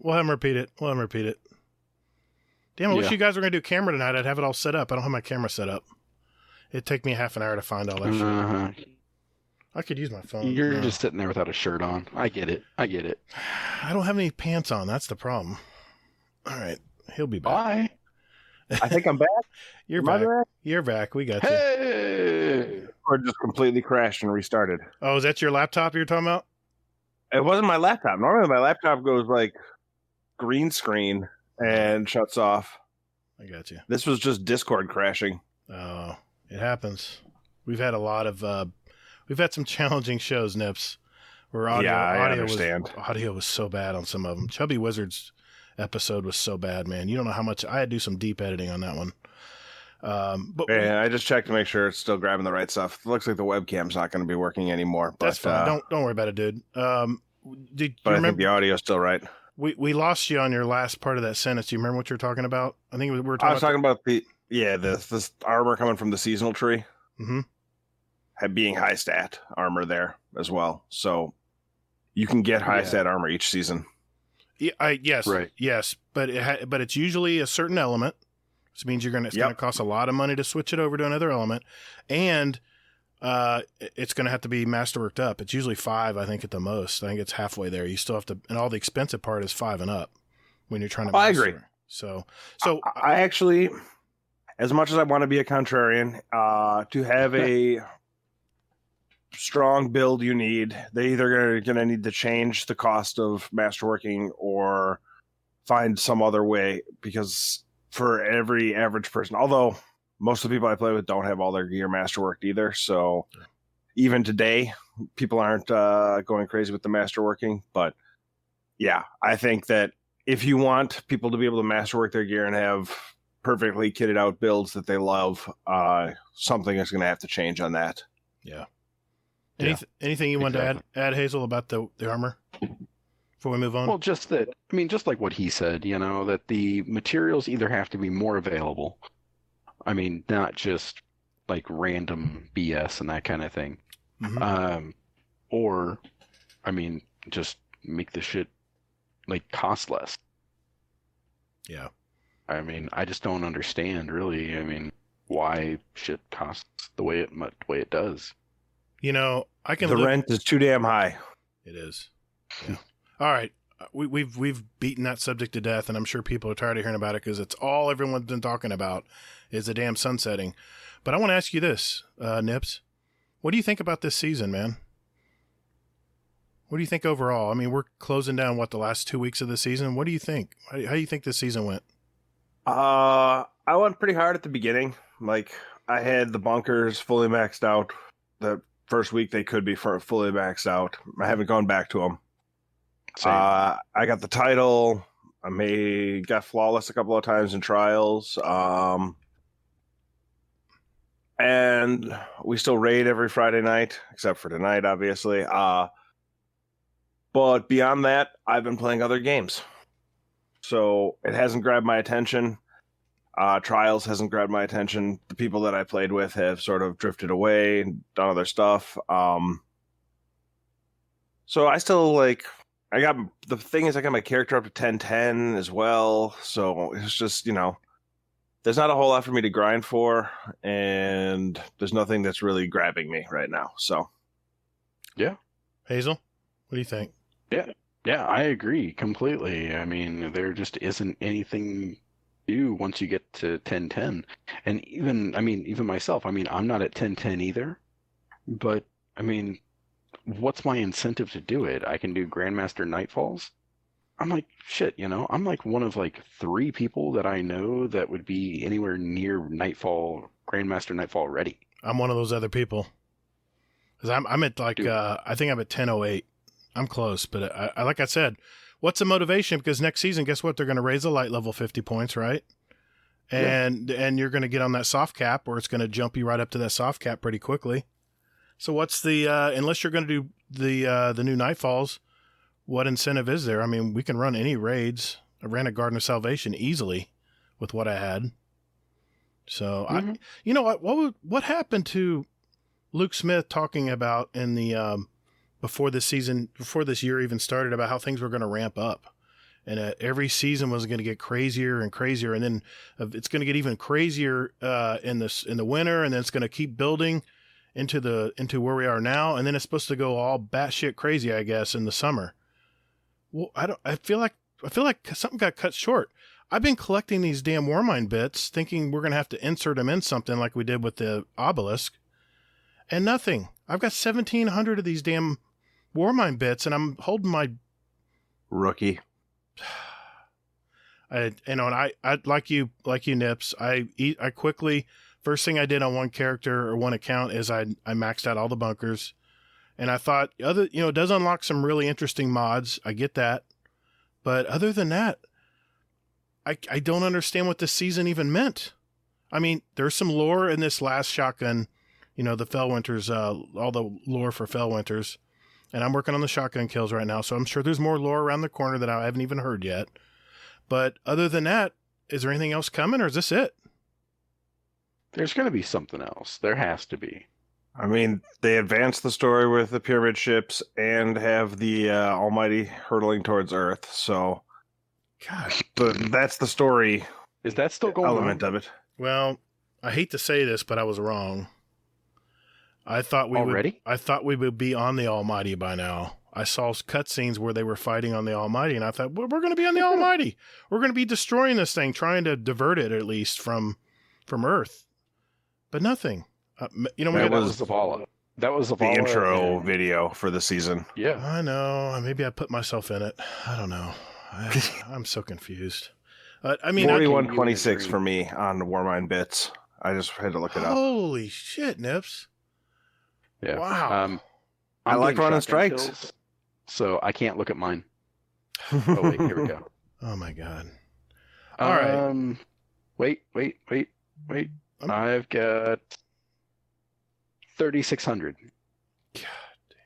him repeat it. Damn, I wish you guys were going to do camera tonight. I'd have it all set up. I don't have my camera set up. It'd take me half an hour to find all that shit. I could use my phone. You're just sitting there without a shirt on. I get it. I don't have any pants on. That's the problem. All right. He'll be back. Bye. I think I'm back. You're back. You're back. We got you. Hey! Or just completely crashed and restarted. Oh, is that your laptop you're talking about? It wasn't my laptop. Normally my laptop goes green screen and shuts off. I got you. This was just Discord crashing. Oh, it happens. We've had a lot of we've had some challenging shows, Nips. Where I understand. Audio was so bad on some of them. Chubby Wizard's episode was so bad, man. You don't know how much I had to do some deep editing on that one. I just checked to make sure it's still grabbing the right stuff. It looks like the webcam's not going to be working anymore. But, that's fine. Don't worry about it, dude. I think the audio's still right. We lost you on your last part of that sentence. Do you remember what you were talking about? I think we were talking. I was talking about this armor coming from the seasonal tree. Mm-hmm. Being high stat armor there as well, so you can get high stat armor each season. Yeah, yes, right. Yes, but it's usually a certain element, which means it's going to cost a lot of money to switch it over to another element, and it's going to have to be masterworked up. It's usually 5, I think, at the most. I think it's halfway there. You still have to, and all the expensive part is 5 and up when you're trying to. I agree. So I actually, as much as I want to be a contrarian, to have a strong build you need, they either going to need to change the cost of masterworking or find some other way, because for every average person, although most of the people I play with don't have all their gear masterworked either, so even today people aren't going crazy with the masterworking. But yeah, I think that if you want people to be able to masterwork their gear and have perfectly kitted out builds that they love, something is going to have to change on that. Yeah. Anything you want to add, Hazel, about the armor before we move on? Well, just that, I mean, just like what he said, that the materials either have to be more available. I mean, not just like random BS and that kind of thing. Mm-hmm. Or, I mean, just make the shit like cost less. Yeah. I mean, I just don't understand really. I mean, why shit costs the way it does. I can. The rent is too damn high. It is. Yeah. All right, we've beaten that subject to death, and I'm sure people are tired of hearing about it because it's all everyone's been talking about is the damn sunsetting. But I want to ask you this, Nips. What do you think about this season, man? What do you think overall? I mean, we're closing down the last 2 weeks of the season. What do you think? How do you think this season went? I went pretty hard at the beginning. Like, I had the bunkers fully maxed out. The first week they could be fully maxed out. I haven't gone back to them. I got the title. I got flawless a couple of times in trials. And we still raid every Friday night, except for tonight, obviously. But beyond that, I've been playing other games. So it hasn't grabbed my attention. Trials hasn't grabbed my attention. The people that I played with have sort of drifted away and done other stuff. So I still the thing is I got my character up to 10-10 as well. So it's just, there's not a whole lot for me to grind for, and there's nothing that's really grabbing me right now. So, yeah. Hazel, what do you think? Yeah, I agree completely. I mean, there just isn't anything new once you get to 10-10. And even myself, I mean, I'm not at 10-10 either. But, I mean, what's my incentive to do it? I can do Grandmaster Nightfalls. I'm like, shit, I'm like one of 3 people that I know that would be anywhere near Grandmaster Nightfall ready. I'm one of those other people. Because I'm at I think I'm at 10:08. I'm close, but I like I said, what's the motivation? Because next season, guess what? They're going to raise the light level 50 points, right? And you're going to get on that soft cap, or it's going to jump you right up to that soft cap pretty quickly. So what's the unless you're going to do the new Nightfalls, what incentive is there? I mean, we can run any raids. I ran a Garden of Salvation easily with what I had. So what happened to Luke Smith talking about in the before this year even started, about how things were going to ramp up, and every season was going to get crazier and crazier, and then it's going to get even crazier in the winter, and then it's going to keep building into where we are now, and then it's supposed to go all batshit crazy, I guess, in the summer. Well, I feel like something got cut short. I've been collecting these damn Warmind bits, thinking we're going to have to insert them in something like we did with the obelisk, and nothing. I've got 1,700 of these damn Warmind bits, and I'm holding my rookie. I like you, Nips. I quickly, first thing I did on one character or one account is I maxed out all the bunkers, And I thought it does unlock some really interesting mods. I get that. But other than that, I don't understand what this season even meant. I mean, there's some lore in this last shotgun, the Fellwinters, all the lore for Fellwinters. And I'm working on the shotgun kills right now, so I'm sure there's more lore around the corner that I haven't even heard yet. But other than that, is there anything else coming, or is this it? There's going to be something else. There has to be. I mean, they advanced the story with the pyramid ships and have the Almighty hurtling towards Earth. So, God, that's the story. Is that still going element on? of it? Well, I hate to say this, but I was wrong. I thought we would be on the Almighty by now. I saw cutscenes where they were fighting on the Almighty, and I thought, well, we're going to be on the Almighty. We're going to be destroying this thing, trying to divert it at least from Earth. But nothing. That was Zavala. That was Zavala. The intro video for the season. Yeah. I know. Maybe I put myself in it. I don't know. I'm so confused. I mean, 4126 for me on the Warmind bits. I just had to look it up. Holy shit, Nips. Yeah. Wow. I like running shotgun strikes. kills, so I can't look at mine. Oh, wait, here we go. Oh, my God. All right. Wait. I've got 3,600. God damn.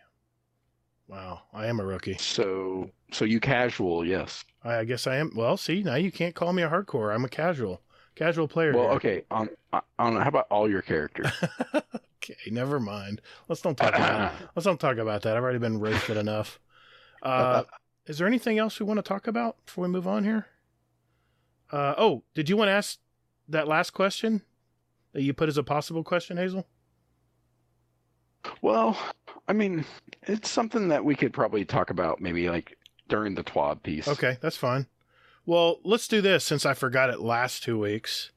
Wow. I am a rookie. So you casual, yes. I guess I am. Well, see, now you can't call me a hardcore. I'm a casual player. Well, here. okay. On how about all your characters? Okay, never mind. Let's don't talk about that. I've already been roasted enough. Is there anything else we want to talk about before we move on here? Did you want to ask that last question that you put as a possible question, Hazel? Well, I mean, it's something that we could probably talk about maybe like during the TWAB piece. Okay, that's fine. Well, let's do this since I forgot it last 2 weeks.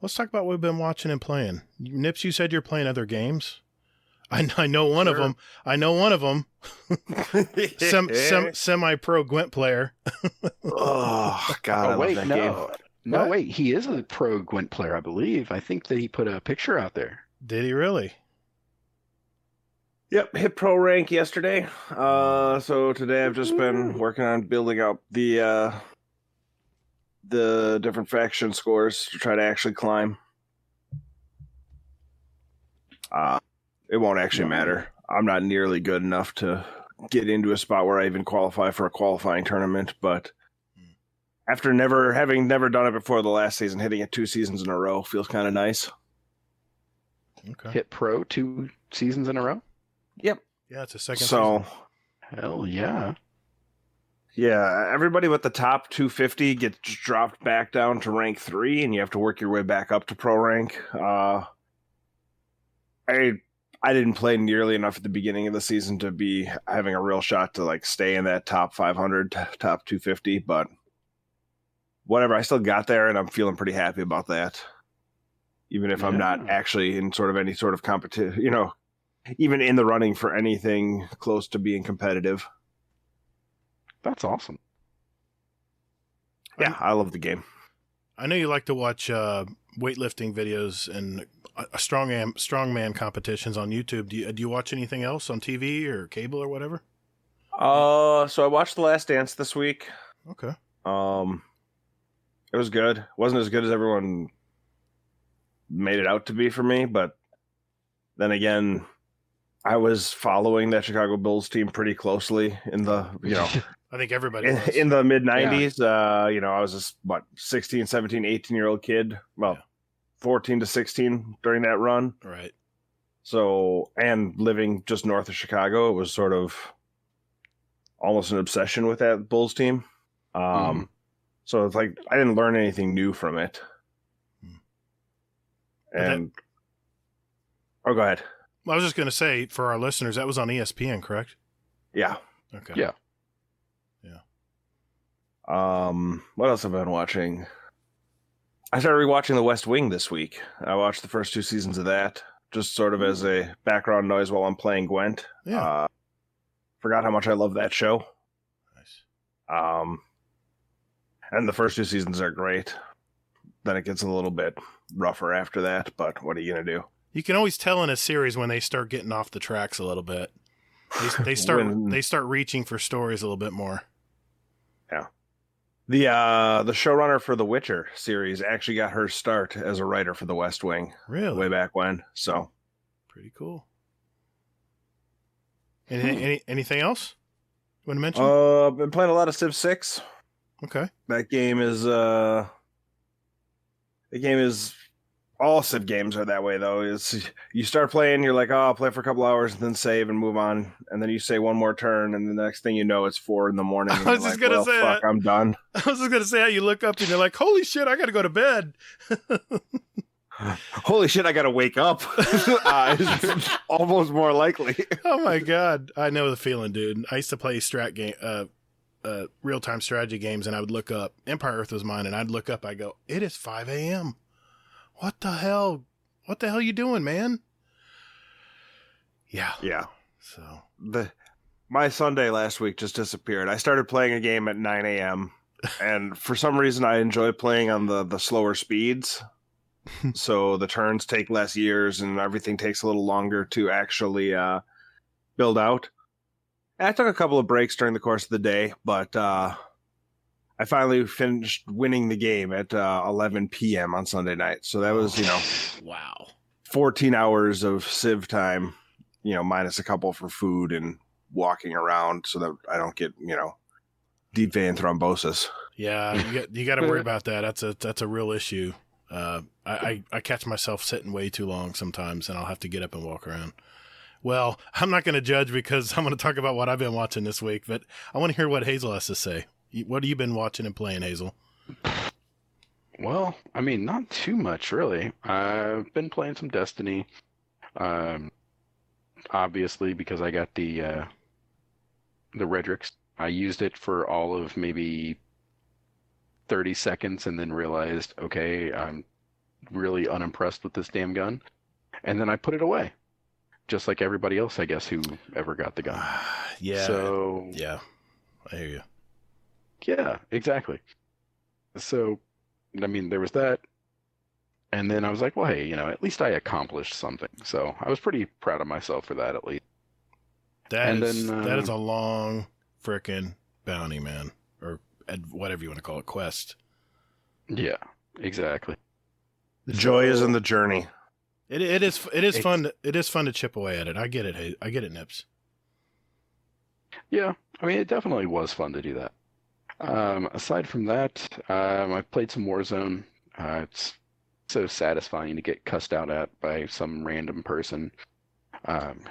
Let's talk about what we've been watching and playing. Nips, you said you're playing other games. I know one of them. I know one of them. Semi-pro Gwent player. Oh, God. Oh, wait, that no. game. No, What? wait. He is a pro Gwent player, I believe. I think that he put a picture out there. Did he really? Yep, hit pro rank yesterday. So today I've just been working on building up the different faction scores to try to actually climb. It won't actually matter. I'm not nearly good enough to get into a spot where I even qualify for a qualifying tournament, but after having never done it before the last season, hitting it 2 seasons in a row feels kind of nice. Okay. Hit pro 2 seasons in a row? Yep. Yeah, it's a second So, season. Hell yeah. yeah, everybody with the top 250 gets dropped back down to rank 3, and you have to work your way back up to pro rank. I didn't play nearly enough at the beginning of the season to be having a real shot to like stay in that top 500, top 250, but whatever, I still got there, and I'm feeling pretty happy about that. Even if I'm not actually in sort of any sort of competition, even in the running for anything close to being competitive. That's awesome. Yeah, I love the game. I know you like to watch weightlifting videos and strongman competitions on YouTube. Do you watch anything else on TV or cable or whatever? So I watched The Last Dance this week. Okay. It was good. It wasn't as good as everyone made it out to be for me, but then again, I was following that Chicago Bulls team pretty closely in the, I think everybody was. in the mid 90s. I was a 16, 17, 18-year-old kid. Well, 14 to 16 during that run. Right. So, and living just north of Chicago, it was sort of almost an obsession with that Bulls team. So it's like I didn't learn anything new from it. And go ahead. Well, I was just going to say for our listeners, that was on ESPN, correct? Yeah. Okay. Yeah. What else have I been watching? I started rewatching The West Wing this week. I watched the first 2 seasons of that, just sort of as a background noise while I'm playing Gwent. Yeah. Forgot how much I love that show. Nice. And the first 2 seasons are great. Then it gets a little bit rougher after that, but what are you going to do? You can always tell in a series when they start getting off the tracks a little bit. They start reaching for stories a little bit more. Yeah. The showrunner for the Witcher series actually got her start as a writer for The West Wing. Really? Way back when. So pretty cool. Anything else you want to mention? I've been playing a lot of Civ 6. Okay. That game is all Civ games are that way though. Is you start playing, you're like, oh, I'll play for a couple hours and then save and move on, and then you say one more turn, and the next thing you know, it's 4 a.m. I was just gonna say fuck, I'm done. I was just gonna say how you look up and you're like, holy shit, I gotta go to bed. Holy shit, I gotta wake up. It's almost more likely. Oh my god, I know the feeling, dude. I used to play strat game, real-time strategy games, and I would look up. Empire Earth was mine, and I'd look up. I go, it is 5 a.m. What the hell? What the hell you doing, man? Yeah. Yeah. So my Sunday last week just disappeared. I started playing a game at 9 a.m. and for some reason I enjoy playing on the slower speeds. So the turns take less years and everything takes a little longer to actually build out. And I took a couple of breaks during the course of the day, but I finally finished winning the game at 11 p.m. on Sunday night. So that was, wow, 14 hours of Civ time, minus a couple for food and walking around so that I don't get, deep vein thrombosis. Yeah, you got to worry about that. That's a real issue. I catch myself sitting way too long sometimes, and I'll have to get up and walk around. Well, I'm not going to judge because I'm going to talk about what I've been watching this week, but I want to hear what Hazel has to say. What have you been watching and playing, Hazel? Well, I mean, not too much, really. I've been playing some Destiny, obviously, because I got the Redrix. I used it for all of maybe 30 seconds and then realized, okay, I'm really unimpressed with this damn gun. And then I put it away. Just like everybody else, I guess, who ever got the gun. Yeah. So, yeah, I hear you. Yeah, exactly. So, I mean, there was that. And then I was like, well, hey, at least I accomplished something. So I was pretty proud of myself for that, at least. That is a long frickin' bounty, man. Or whatever you want to call it, quest. Yeah, exactly. The joy is in the journey. It is fun. It is fun to chip away at it. I get it. I get it, Nips. Yeah, I mean, it definitely was fun to do that. Aside from that, I played some Warzone. It's so satisfying to get cussed out at by some random person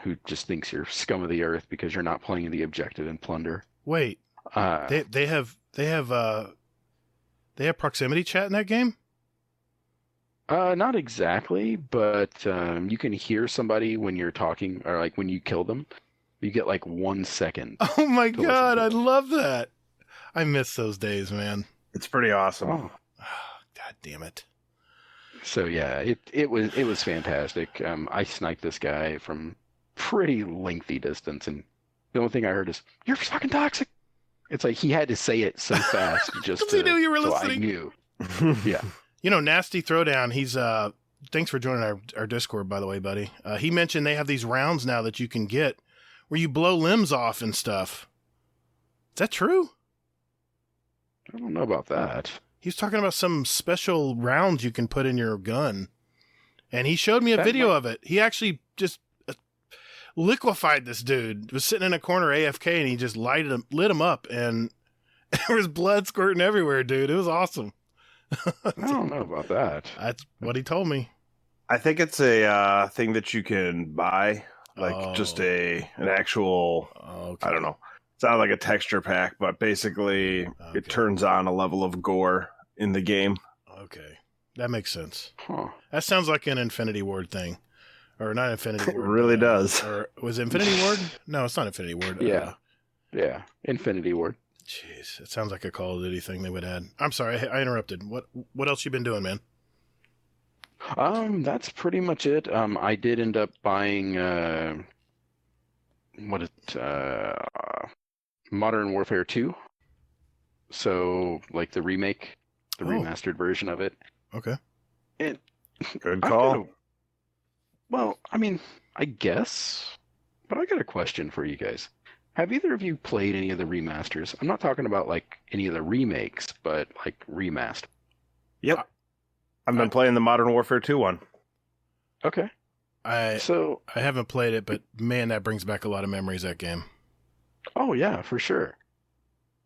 who just thinks you're scum of the earth because you're not playing the objective and plunder. Wait, they have proximity chat in that game? Not exactly, but you can hear somebody when you're talking, or like when you kill them. You get like 1 second. Oh my god, I love that. I miss those days, man. It's pretty awesome. Oh, god damn it. So yeah, it was fantastic. I sniped this guy from pretty lengthy distance, and the only thing I heard is, "You're fucking toxic." It's like he had to say it so fast just he knew you were listening. I knew. Yeah. Nasty Throwdown, he's thanks for joining our Discord, by the way, buddy. He mentioned they have these rounds now that you can get where you blow limbs off and stuff. Is that true? I don't know about that. He was talking about some special rounds you can put in your gun. And he showed me a video of it. He actually just liquefied this dude. Was sitting in a corner AFK, and he just lit him up, and there was blood squirting everywhere, dude. It was awesome. I don't know about that. That's what he told me. I think it's a thing that you can buy, like just an actual, okay. I don't know. It's not like a texture pack, but basically it turns on a level of gore in the game. Okay. That makes sense. Huh. That sounds like an Infinity Ward thing. Or not Infinity Ward. It really does. Or was it Infinity Ward? No, it's not Infinity Ward. Yeah. Yeah. Infinity Ward. Jeez. It sounds like a Call of Duty thing they would add. I'm sorry. I interrupted. What else you been doing, man? That's pretty much it. I did end up buying Modern Warfare 2. So, like the remake, the remastered version of it. Okay. Good call. Well, I mean, I guess But I got a question for you guys. Have either of you played any of the remasters? I'm not talking about like any of the remakes, but like remaster. Yep. I've been playing the Modern Warfare 2 one. Okay. I So, haven't played it, but man, that brings back a lot of memories, that game. oh yeah, for sure.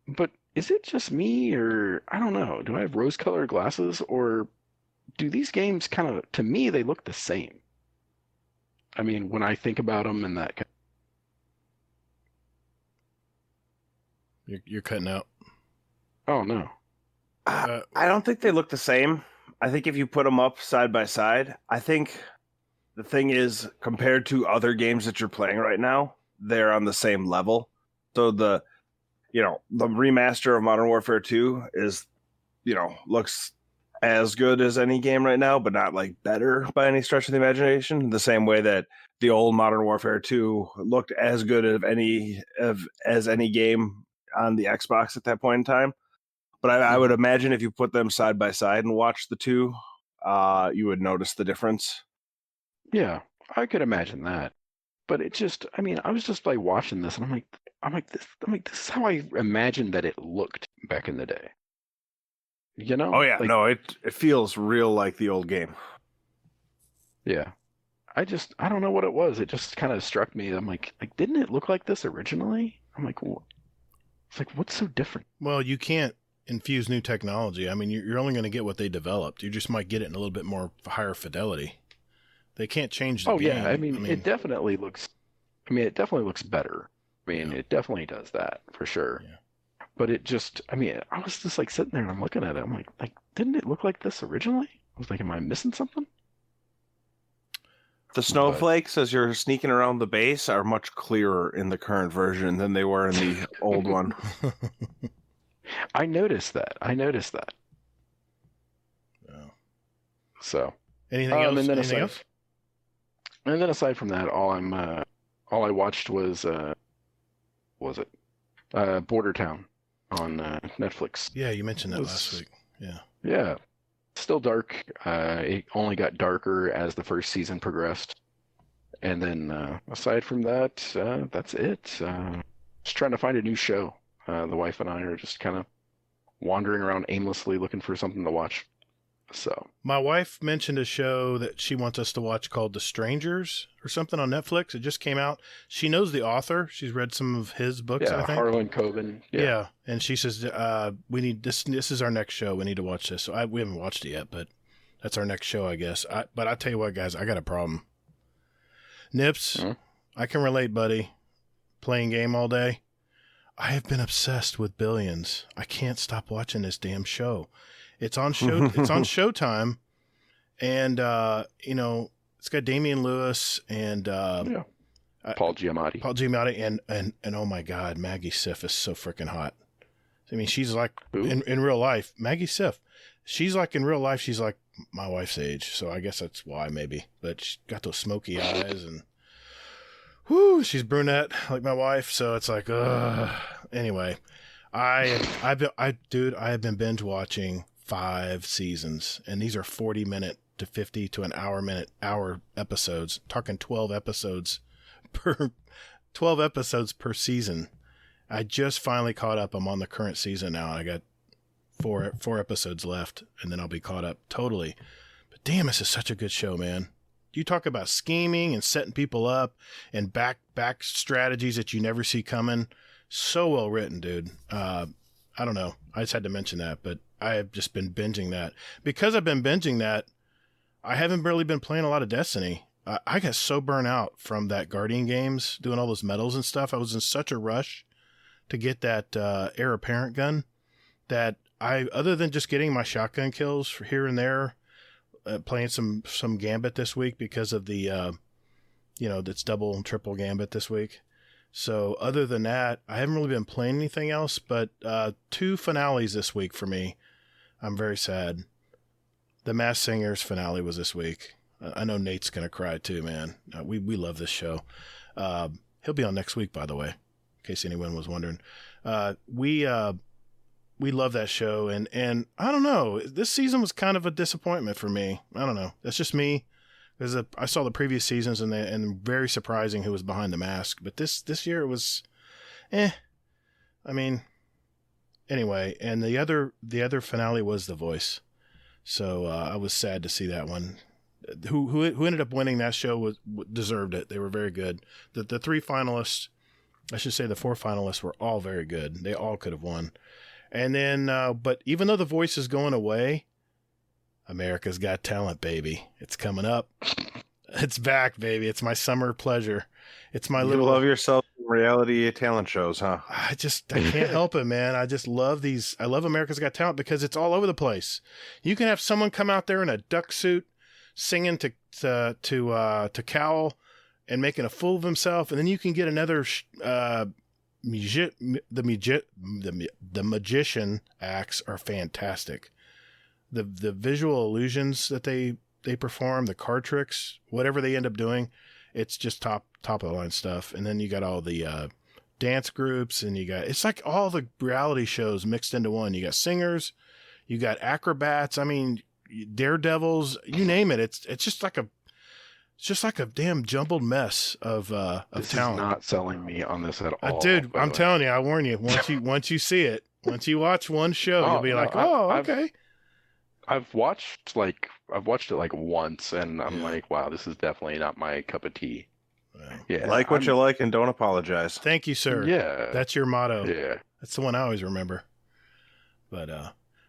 But is it just me, or I don't know, do I have rose-colored glasses, or do these games kind of, to me, they look the same? I mean, when I think about them and that You're cutting out. oh no. Uh, I don't think they look the same. I think if you put them up side by side, I think the thing is, compared to other games that you're playing right now, they're on the same level. So the remaster of Modern Warfare 2 is, looks as good as any game right now, but not like better by any stretch of the imagination. The same way that the old Modern Warfare 2 looked as good as any game on the Xbox at that point in time. But I would imagine if you put them side by side and watch the two, you would notice the difference. Yeah, I could imagine that. But it just, I mean, I was just like watching this and this is how I imagined that it looked back in the day. You know? Oh yeah, Like, no, it feels real like the old game. yeah. I don't know what it was. It just kind of struck me. I'm like, didn't it look like this originally? I'm like, it's like, what's so different? well, you can't infuse new technology. I mean, you're only going to get what they developed. You just might get it in a little bit more higher fidelity. They can't change the Oh game. yeah, I mean, it definitely looks. I mean, it definitely looks better. I mean, it definitely does that for sure. Yeah. But it just, I mean, I was just like sitting there and I'm looking at it. I'm like, didn't it look like this originally? I was like, am I missing something? The snowflakes, as you're sneaking around the base, are much clearer in the current version than they were in the old one. I noticed that. Oh. So, Anything else? and then Anything else? aside from that, all I watched was Border Town on Netflix. Yeah, you mentioned that last week. Yeah. Yeah, still dark. It only got darker as the first season progressed, and then aside from that, that's it. Just trying to find a new show. The wife and I are just kind of wandering around aimlessly looking for something to watch. So My wife mentioned a show that she wants us to watch called The Strangers or something on Netflix. It just came out. She knows the author. She's read some of his books, I think. Harlan Coben. Yeah. And she says, we need this. This is our next show. We need to watch this. So we haven't watched it yet, but that's our next show, I guess. But I tell you what, guys, I got a problem. Nips, I can relate, buddy. Playing game all day. I have been obsessed with Billions. I can't stop watching this damn show. It's on Showtime, and it's got Damian Lewis and Paul Giamatti. and oh my God, Maggie Siff is so freaking hot. I mean, she's like in real life, Maggie Siff. She's like in real life, she's like my wife's age, so I guess that's why maybe. But she's got those smoky eyes and. Whoo, she's brunette like my wife, so it's like, anyway, I have been binge watching 5 seasons, and these are 40-minute to 50 to an hour episodes. Talking 12 episodes per season. I just finally caught up. I'm on the current season now. I got four episodes left, and then I'll be caught up totally. But damn, this is such a good show, man. You talk about scheming and setting people up and back strategies that you never see coming. So well written, dude. I don't know. I just had to mention that, but I have just been binging that. Because I've been binging that, I haven't really been playing a lot of Destiny. I got so burnt out from that Guardian games, doing all those medals and stuff. I was in such a rush to get that heir apparent gun that other than just getting my shotgun kills here and there, playing some Gambit this week because of the, that's double and triple Gambit this week. So other than that, I haven't really been playing anything else, but 2 finales this week for me. I'm very sad. The Masked Singer's finale was this week. I know Nate's going to cry too, man. We love this show. He'll be on next week, by the way, in case anyone was wondering. We love that show, and I don't know. This season was kind of a disappointment for me. I don't know. That's just me. I saw the previous seasons and very surprising who was behind the mask. But this year it was, I mean, anyway. And the other finale was The Voice, so I was sad to see that one. Who ended up winning that show deserved it. They were very good. The three finalists, I should say the four finalists, were all very good. They all could have won. And then, but even though The Voice is going away, America's Got Talent, baby. It's coming up. It's back, baby. It's my summer pleasure. It's my You love yourself reality talent shows, huh? I can't help it, man. I just love these. I love America's Got Talent because it's all over the place. You can have someone come out there in a duck suit singing to Cowl and making a fool of himself, and then you can get another the magician acts are fantastic. The visual illusions that they perform, the card tricks, whatever they end up doing, it's just top of the line stuff. And then you got all the dance groups, and it's like all the reality shows mixed into one. You got singers, you got acrobats. I mean, daredevils, you name it. It's just like a damn jumbled mess of this talent. Is not selling me on this at all, dude. I'm telling you, I warn you. Once you see it, once you watch one show, you'll be like, okay. I've watched it like once, and I'm like, wow, this is definitely not my cup of tea. Well, yeah, like what you like and don't apologize. Thank you, sir. Yeah, that's your motto. Yeah, that's the one I always remember. But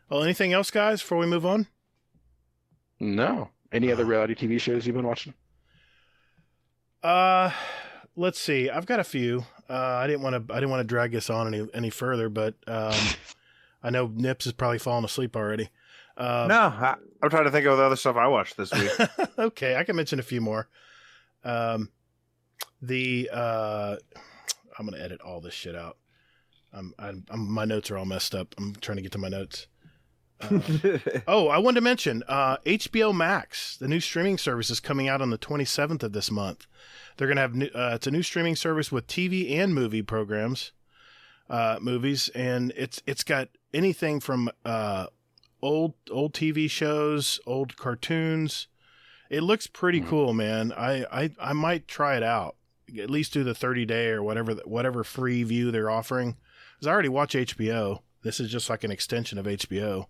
well, anything else, guys, before we move on? No. Any other reality TV shows you've been watching? Let's see. I've got a few. I didn't want to drag this on any further, but I know Nips is probably falling asleep already. No, I'm trying to think of the other stuff I watched this week. Okay, I can mention a few more. I'm gonna edit all this shit out. My notes are all messed up. I'm trying to get to my notes. I wanted to mention HBO Max, the new streaming service, is coming out on the 27th of this month. They're gonna have it's a new streaming service with TV and movie programs, movies, and it's got anything from old TV shows, old cartoons. It looks pretty cool, man. I might try it out. At least do the 30-day or whatever free view they're offering. Because I already watch HBO. This is just like an extension of HBO.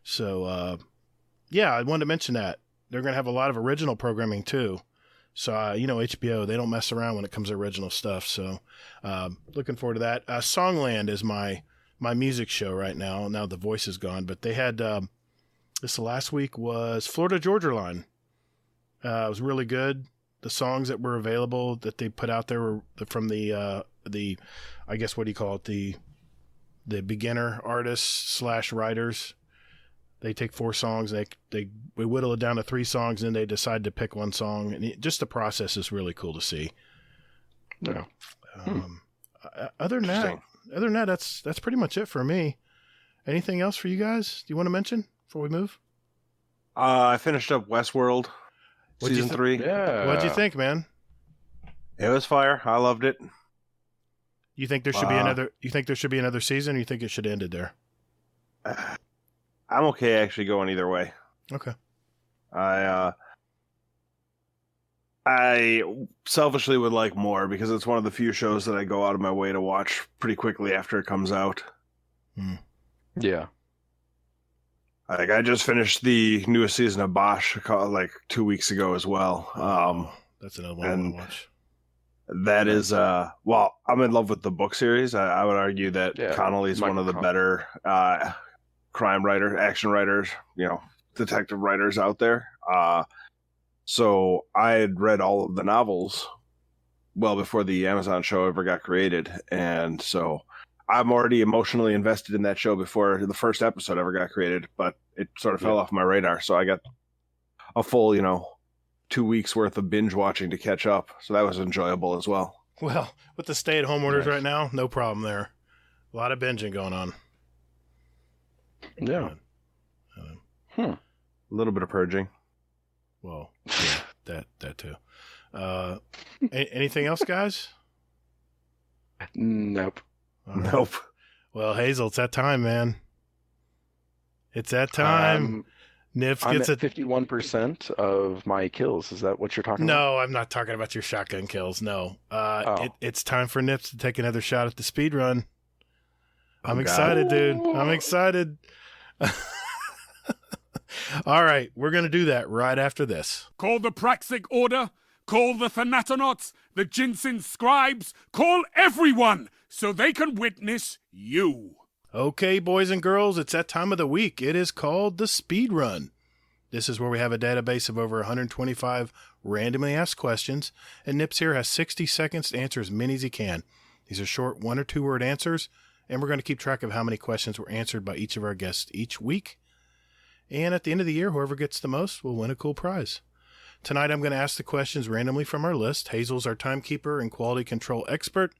So, yeah, I wanted to mention that. They're going to have a lot of original programming, too. So, HBO, they don't mess around when it comes to original stuff. So, looking forward to that. Songland is my music show right now. Now The Voice is gone, but they had this last week was Florida Georgia Line. It was really good. The songs that were available that they put out there were from the I guess what do you call it, the beginner artists / writers. They take 4 songs, they whittle it down to 3 songs, and then they decide to pick one song, and just the process is really cool to see. Yeah. Other than that, that's pretty much it for me. Anything else for you guys? Do you want to mention before we move? I finished up Westworld season 3. Yeah. What'd you think, man? It was fire. I loved it. You think there should be another? You think there should be another season? Or you think it should have ended there? I'm okay actually going either way. Okay. I selfishly would like more because it's one of the few shows that I go out of my way to watch pretty quickly after it comes out. Yeah. I just finished the newest season of Bosch like 2 weeks ago as well. That's another one I want to watch. That is, well, I'm in love with the book series. I would argue that Connolly's one of the better crime action writers, detective writers out there. So I had read all of the novels well before the Amazon show ever got created. And so I'm already emotionally invested in that show before the first episode ever got created, but it sort of fell off my radar. So I got a full, 2 weeks worth of binge watching to catch up. So that was enjoyable as well. Well, with the stay-at-home orders right now, no problem there. A lot of binging going on. Yeah. A little bit of purging. Well, yeah, that too. Anything else, guys? Nope. Right. Nope. Well, Hazel, it's that time, man. It's that time. Nips I'm gets at 51% of my kills. Is that what you're talking about? No, I'm not talking about your shotgun kills. No. It's time for Nips to take another shot at the speed run. I'm excited, dude. I'm excited. All right, we're going to do that right after this. Call the Praxic Order, call the Thanatonauts, the Ginseng Scribes, call everyone so they can witness you. Okay, boys and girls, it's that time of the week. It is called the speed run. This is where we have a database of over 125 randomly asked questions, and Nips here has 60 seconds to answer as many as he can. These are short 1 or 2 word answers, and we're going to keep track of how many questions were answered by each of our guests each week. And at the end of the year, whoever gets the most will win a cool prize. Tonight, I'm going to ask the questions randomly from our list. Hazel's our timekeeper and quality control expert.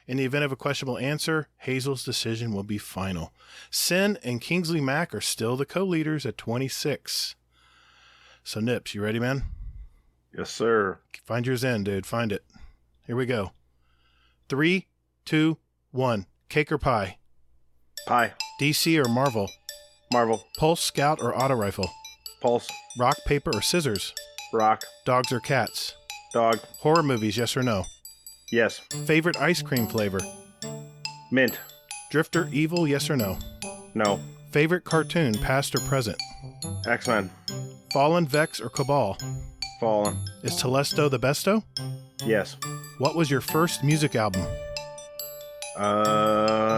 In the event of a questionable answer, Hazel's decision will be final. Sin and Kingsley Mack are still the co-leaders at 26. So, Nips, you ready, man? Yes, sir. Find yours in, dude. Find it. Here we go. 3, 2, 1. Cake or pie? Pie. DC or Marvel? Marvel. Pulse, Scout, or Auto Rifle? Pulse. Rock, paper, or scissors? Rock. Dogs or cats? Dog. Horror movies, yes or no? Yes. Favorite ice cream flavor? Mint. Drifter, evil, yes or no? No. Favorite cartoon, past or present? X-Men. Fallen, Vex, or Cabal? Fallen. Is Telesto the besto? Yes. What was your first music album?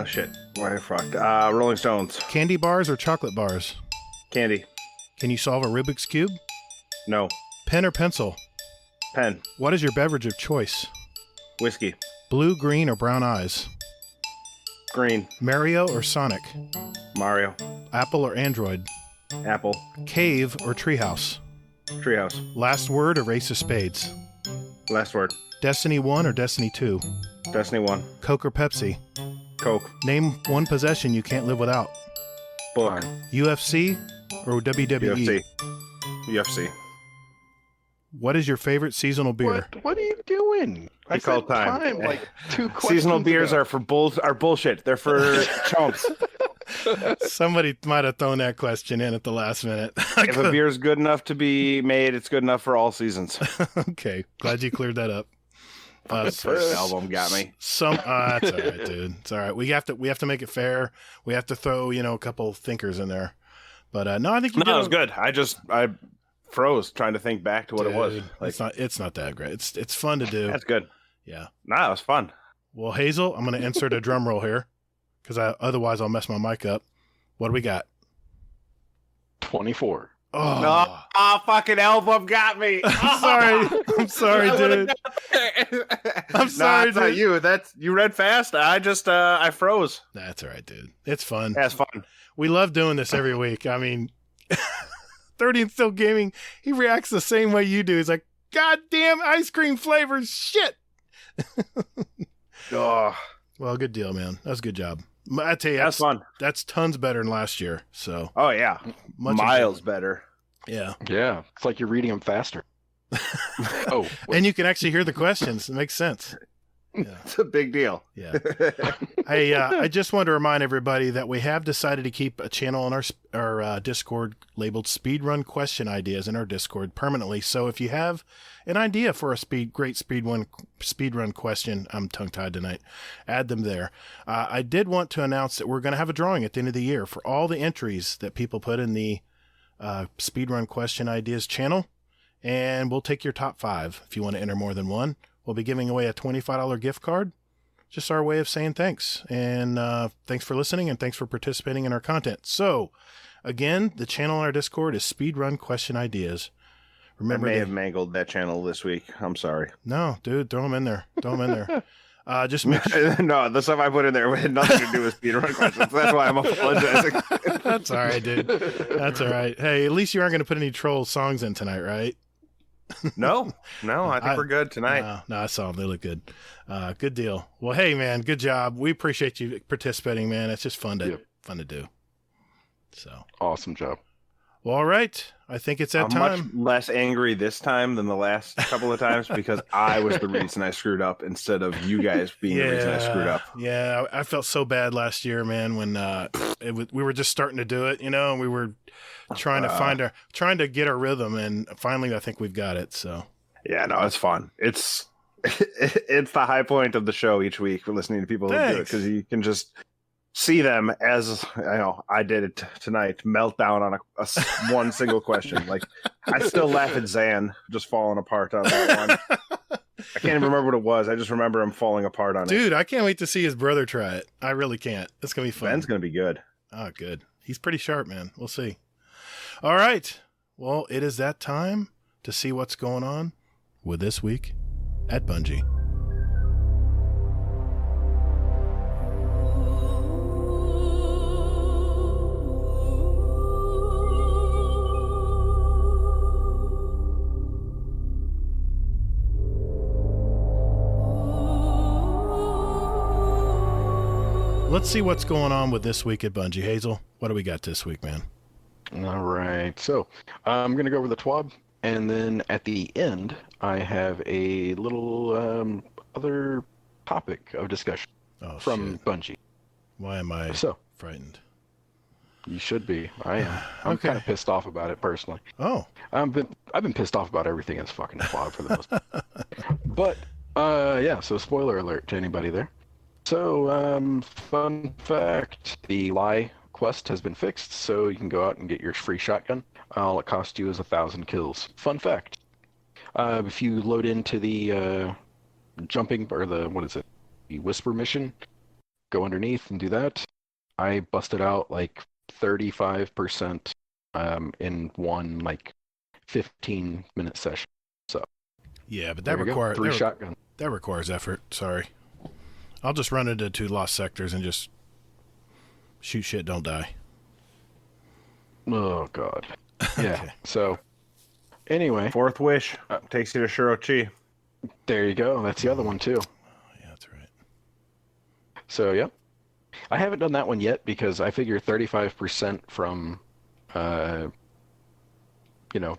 Shit. Why I fucked? Rolling Stones. Candy bars or chocolate bars? Candy. Can you solve a Rubik's Cube? No. Pen or pencil? Pen. What is your beverage of choice? Whiskey. Blue, green, or brown eyes? Green. Mario or Sonic? Mario. Apple or Android? Apple. Cave or treehouse? Treehouse. Last word or Ace of Spades? Last word. Destiny 1 or Destiny 2? Destiny 1. Coke or Pepsi? Coke. Name one possession you can't live without. Book. UFC or WWE? UFC. UFC. What is your favorite seasonal beer? What are you doing? I called said time. like 2 questions Seasonal beers ago. are bullshit. They're for chumps. Somebody might have thrown that question in at the last minute. If a beer's good enough to be made, it's good enough for all seasons. Okay, glad you cleared that up. The first album got me. That's all right, dude. It's all right. We have to make it fair. We have to throw a couple thinkers in there. But no, I think it was good. I froze trying to think back to what it was. It's not that great. It's fun to do. That's good. Yeah. Nah, it was fun. Well, Hazel, I'm going to insert a drum roll here because otherwise I'll mess my mic up. What do we got? 24. Oh, no, fucking album got me. I'm sorry, dude. I'm sorry, it's not dude. you. You read fast. I froze. That's all right, dude. It's fun. That's fun. We love doing this every week. I mean, 30 and Still Gaming, he reacts the same way you do. He's like, God damn ice cream flavors, shit. Oh. Well, good deal, man. That was a good job. I tell you, that's fun. That's tons better than last year. So. Oh yeah, miles better. Yeah. Yeah, it's like you're reading them faster. Oh, and you can actually hear the questions. It makes sense. Yeah. It's a big deal. Yeah. Hey, I just want to remind everybody that we have decided to keep a channel on our Discord labeled Speedrun Question Ideas in our Discord permanently. So if you have an idea for a great speedrun question, I'm tongue-tied tonight, add them there. I did want to announce that we're going to have a drawing at the end of the year for all the entries that people put in the Speedrun Question Ideas channel, and we'll take your top 5 if you want to enter more than one. We'll be giving away a $25 gift card. Just our way of saying thanks. And thanks for listening and thanks for participating in our content. So, again, the channel on our Discord is Speedrun Question Ideas. Remember, I may have mangled that channel this week. I'm sorry. No, dude, throw them in there. Just make sure. No, the stuff I put in there had nothing to do with speedrun questions. That's why I'm apologizing. That's all right, dude. That's all right. Hey, at least you aren't going to put any troll songs in tonight, right? No, I think we're good tonight. No, I saw them. They look good. Good deal. Well, hey, man, good job. We appreciate you participating, man. It's just fun to do. So awesome job. Well, all right. I think it's that I'm time. much less angry this time than the last couple of times because I was the reason I screwed up instead of you guys being the reason I screwed up. Yeah, I felt so bad last year, man, when we were just starting to do it, and we were trying to get our rhythm, and finally I think we've got it. So yeah, no, it's fun. It's it's the high point of the show each week for listening to people who do it because you can just see them as I did it tonight, melt down on a one single question. Like I still laugh at Zan just falling apart on that one. I can't even remember what it was. I just remember him falling apart on it. Dude, I can't wait to see his brother try it. I really can't. It's gonna be fun. Ben's gonna be good. Oh, good. He's pretty sharp, man. We'll see. All right. Well, it is that time to see what's going on with this week at Bungie. Let's see what's going on with this week at Bungie. Hazel, what do we got this week, man? All right. So I'm going to go over the TWAB, and then at the end, I have a little other topic of discussion from Bungie. Why am I frightened? You should be. I am. I'm Okay. kind of pissed off about it personally. Oh. I've been pissed off about everything in this fucking TWAB for the most part. But yeah. So spoiler alert to anybody there. So fun fact: the lie quest has been fixed, so you can go out and get your free shotgun. All it costs you is 1,000 kills. Fun fact: if you load into the jumping or the whisper mission, go underneath and do that. I busted out like 35% in one 15-minute session. So yeah, but that requires shotgun. That requires effort. Sorry, I'll just run into 2 lost sectors and just shoot shit, don't die. Oh god. Yeah. Okay. So anyway, Fourth wish takes you to Shirochi. there you go. That's the other one too. Yeah, that's right. So yeah, I haven't done that one yet because I figure 35% from, the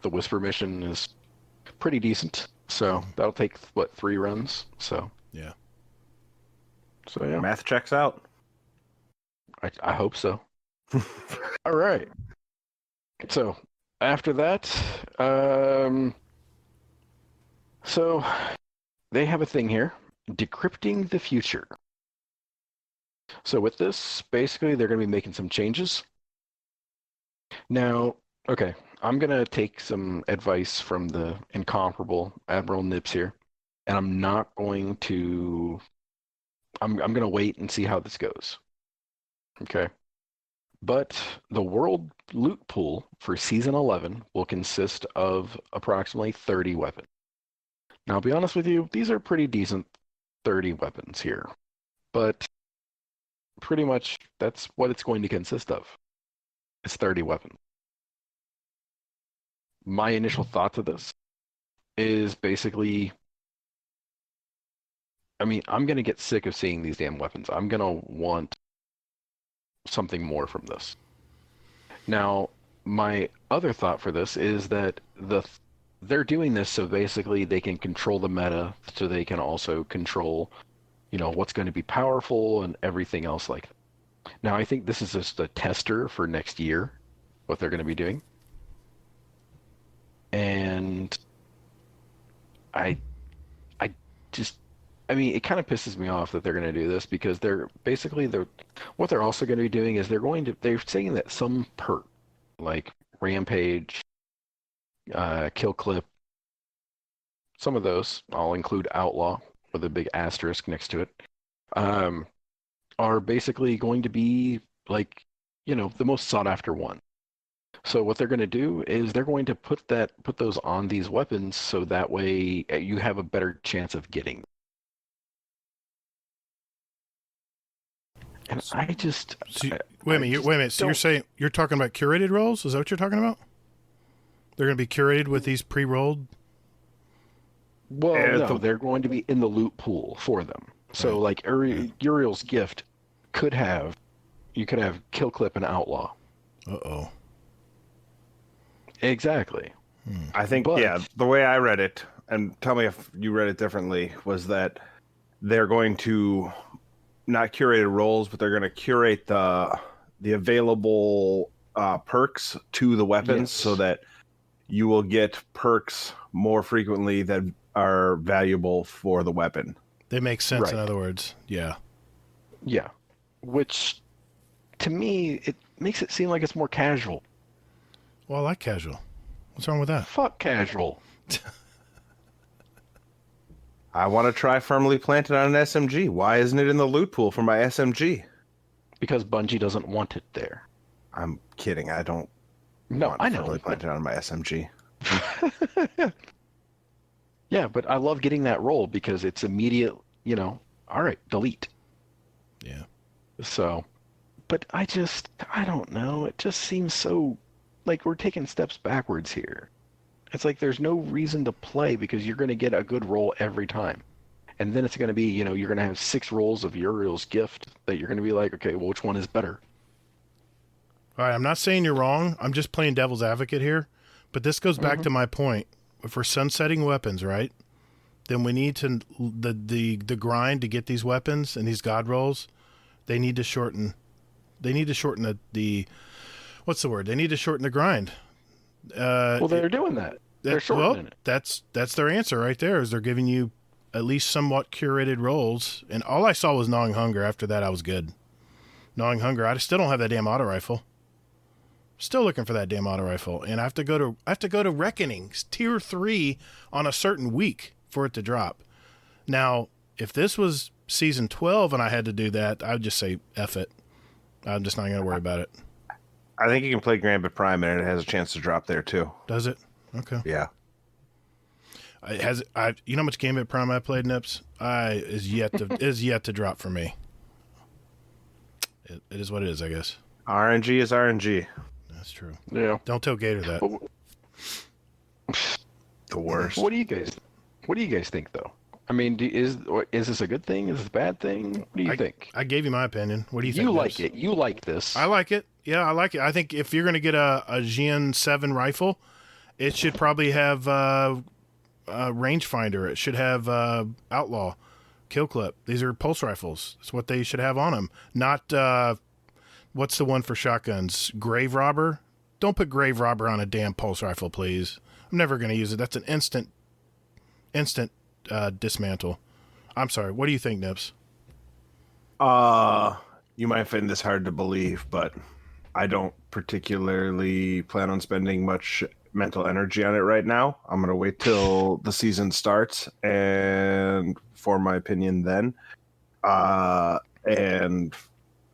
whisper mission is pretty decent. So that'll take 3 runs. So Yeah. So yeah, Math checks out. I hope so. All right. So after that, so they have a thing here, decrypting the future. So with this, basically, they're going to be making some changes. Now, okay, I'm going to take some advice from the incomparable AdmiralNips here, and I'm not going to... I'm going to wait and see how this goes. Okay. But the world loot pool for Season 11 will consist of approximately 30 weapons. Now, I'll be honest with you, these are pretty decent 30 weapons here. But pretty much that's what it's going to consist of. It's 30 weapons. My initial thought to this is basically, I mean, I'm going to get sick of seeing these damn weapons. I'm going to want something more from this. Now, my other thought for this is that they're doing this so basically they can control the meta, so they can also control, what's going to be powerful and everything else like that. Now, I think this is just a tester for next year, what they're going to be doing. And it kind of pisses me off that they're going to do this because what they're also going to be doing is they're saying that some perk like Rampage, Kill Clip, some of those, I'll include Outlaw with a big asterisk next to it, are basically going to be the most sought after one. So what they're going to do is they're going to put those on these weapons so that way you have a better chance of getting. And I just... wait a minute. So you're talking about curated rolls? Is that what you're talking about? They're going to be curated with these pre-rolled? Well, no, they're going to be in the loot pool for them. So, Uriel's gift you could have Kill Clip and Outlaw. Uh-oh. Exactly. I think, But- the way I read it, and tell me if you read it differently, was that they're going to not curate roles, but they're going to curate the available perks to the weapons Yes. so that you will get perks more frequently that are valuable for the weapon. They make sense, in Right. other words. Yeah. Yeah. Which, to me, it makes it seem like it's more casual. Well, I like casual. What's wrong with that? Fuck casual. I want to try firmly planted on an SMG. Why isn't it in the loot pool for my SMG? Because Bungie doesn't want it there. I'm kidding. I don't No, want I know. firmly planted on my SMG. Yeah, but I love getting that roll because it's immediate, all right, delete. Yeah. So, but I don't know. It just seems so like we're taking steps backwards here. It's like there's no reason to play because you're going to get a good roll every time. And then it's going to be, you're going to have 6 rolls of Uriel's gift that you're going to be like, okay, well, which one is better? All right, I'm not saying you're wrong. I'm just playing devil's advocate here. But this goes back to my point. If we're sunsetting weapons, right, then we need to the grind to get these weapons and these god rolls. They need to shorten. They need to shorten the what's the word? They need to shorten the grind. Well, they're doing that. They're shortening it. That's their answer right there. Is they're giving you at least somewhat curated rolls. And all I saw was Gnawing Hunger. After that, I was good. Gnawing Hunger. I still don't have that damn auto rifle. Still looking for that damn auto rifle, and I have to go to Reckonings tier 3 on a certain week for it to drop. Now, if this was season 12 and I had to do that, I would just say F it. I'm just not going to worry about it. I think you can play Gambit Prime and it has a chance to drop there too. Does it? Okay. Yeah. You know how much Gambit Prime I played, Nips? Is yet to drop for me. It is what it is, I guess. RNG is RNG. That's true. Yeah. Don't tell Gator that. The worst. What do you guys think, though? I mean, is this a good thing? Is this a bad thing? What do you think? I gave you my opinion. What do you think? You like Nips? it. You like this. I like it. Yeah, I like it. I think if you're going to get a Gen 7 rifle, it should probably have rangefinder. It should have outlaw, kill clip. These are pulse rifles. That's what they should have on them. Not what's the one for shotguns? Grave robber. Don't put grave robber on a damn pulse rifle, please. I'm never going to use it. That's an instant dismantle. I'm sorry. What do you think, Nips? You might find this hard to believe, but I don't particularly plan on spending much mental energy on it right now. I'm going to wait till the season starts and form my opinion then. And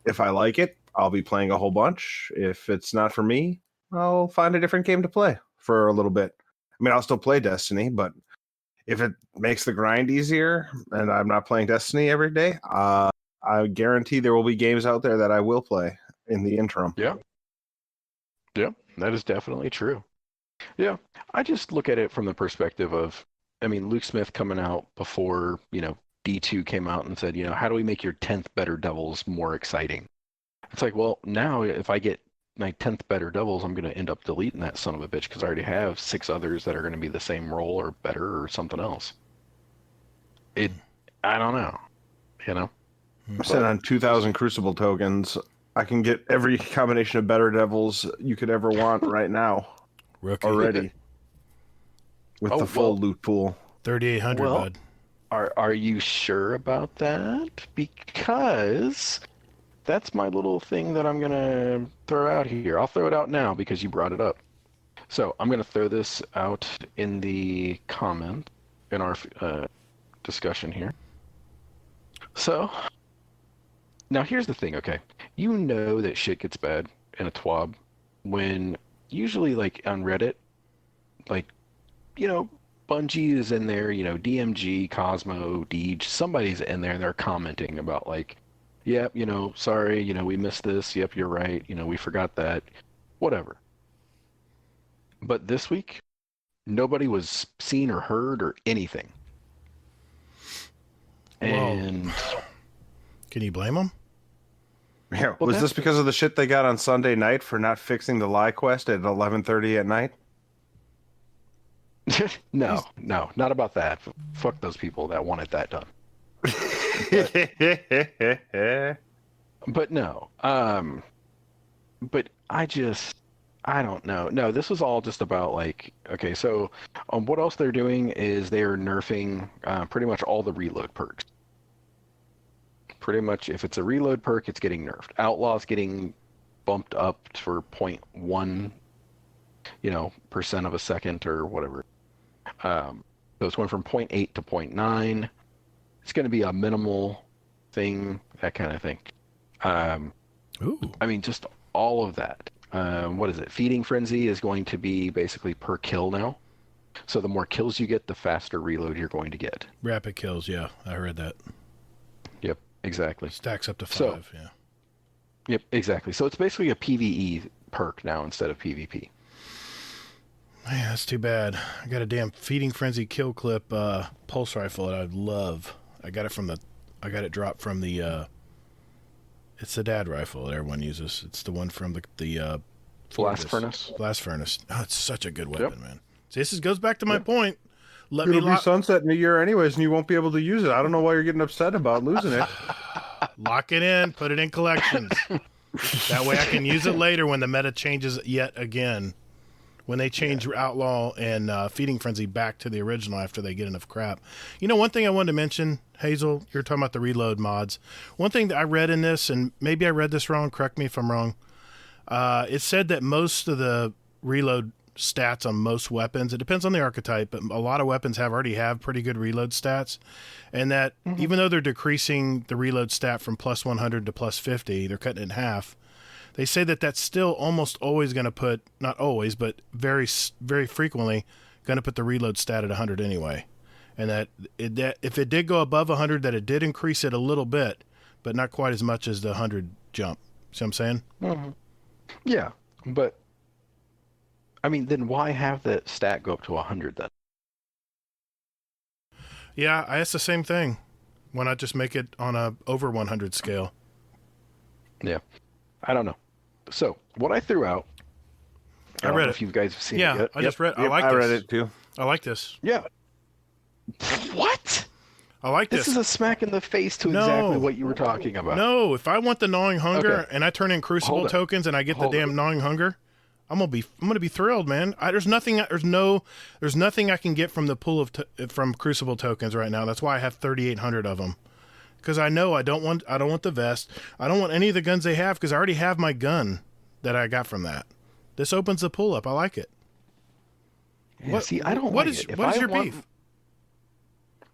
if I like it, I'll be playing a whole bunch. If it's not for me, I'll find a different game to play for a little bit. I mean, I'll still play Destiny, but if it makes the grind easier and I'm not playing Destiny every day, I guarantee there will be games out there that I will play in the interim. Yeah. Yeah, that is definitely true. Yeah, I just look at it from the perspective of, I mean, Luke Smith coming out before, D2 came out and said, how do we make your 10th Better Devils more exciting? It's like, well, now if I get my 10th Better Devils, I'm going to end up deleting that son of a bitch because I already have 6 others that are going to be the same role or better or something else. I don't know, I'm sitting on 2,000 Crucible tokens. I can get every combination of Better Devils you could ever want right now Rookie. already with the full loot pool. 3,800, Well, bud. Are you sure about that? Because that's my little thing that I'm going to throw out here. I'll throw it out now because you brought it up. So I'm going to throw this out in the comment in our discussion here. So now here's the thing, okay? You know that shit gets bad in a TWAB when usually like on Reddit, like, Bungie is in there, DMG, Cosmo, Deej, somebody's in there and they're commenting about like, yep, sorry, we missed this. Yep, you're right. We forgot that. Whatever. But this week, nobody was seen or heard or anything. And Can you blame them? Yeah, Well, was this because of the shit they got on Sunday night for not fixing the lie quest at 11:30 at night? No, not about that. Fuck those people that wanted that done. But no. But I don't know. No, this was all just about like, okay, so what else they're doing is they're nerfing pretty much all the reload perks. Pretty much, if it's a reload perk, it's getting nerfed. Outlaw's getting bumped up for 0.1, % of a second or whatever. So it's going from 0.8 to 0.9. It's going to be a minimal thing, that kind of thing. Ooh. I mean, just all of that. What is it? Feeding Frenzy is going to be basically per kill now. So the more kills you get, the faster reload you're going to get. Rapid kills, yeah. I heard that. Yep, exactly. Stacks up to 5, So, yeah. Yep, exactly. So it's basically a PvE perk now instead of PvP. Man, that's too bad. I got a damn Feeding Frenzy kill clip pulse rifle that I love. I got it dropped from the it's the dad rifle that everyone uses. It's the one from the Blast Furnace. Blast Furnace. Oh, it's such a good weapon, man. See, this goes back to my point. It'll be sunset in a year anyways, and you won't be able to use it. I don't know why you're getting upset about losing it. Lock it in. Put it in collections. That way I can use it later when the meta changes yet again. When they change Outlaw and Feeding Frenzy back to the original after they get enough crap. One thing I wanted to mention, Hazel, you're talking about the reload mods. One thing that I read in this, and maybe I read this wrong, correct me if I'm wrong, it said that most of the reload stats on most weapons, it depends on the archetype, but a lot of weapons already have pretty good reload stats, and that even though they're decreasing the reload stat from plus 100 to plus 50, they're cutting it in half. They say that that's still almost always going to put, not always, but very, very frequently going to put the reload stat at 100 anyway. And that if it did go above 100, that it did increase it a little bit, but not quite as much as the 100 jump. See what I'm saying? Mm-hmm. Yeah, but I mean, then why have that stat go up to 100 then? Yeah, I asked the same thing. Why not just make it on a over 100 scale? Yeah, I don't know. So what I threw out, I read it. If you guys have seen it Yeah, yet. I just read. I like this. I read it too. I like this. Yeah. What? I like this. This is a smack in the face to exactly what you were talking about. No, if I want the gnawing hunger and I turn in Crucible tokens and I get the damn gnawing hunger, I'm gonna be thrilled, man. There's nothing I can get from the pool of from Crucible tokens right now. That's why I have 3,800 of them. Because I know I don't want the vest. I don't want any of the guns they have because I already have my gun that I got from that. This opens the pool up. I like it. Yeah, see, I don't. What is your beef?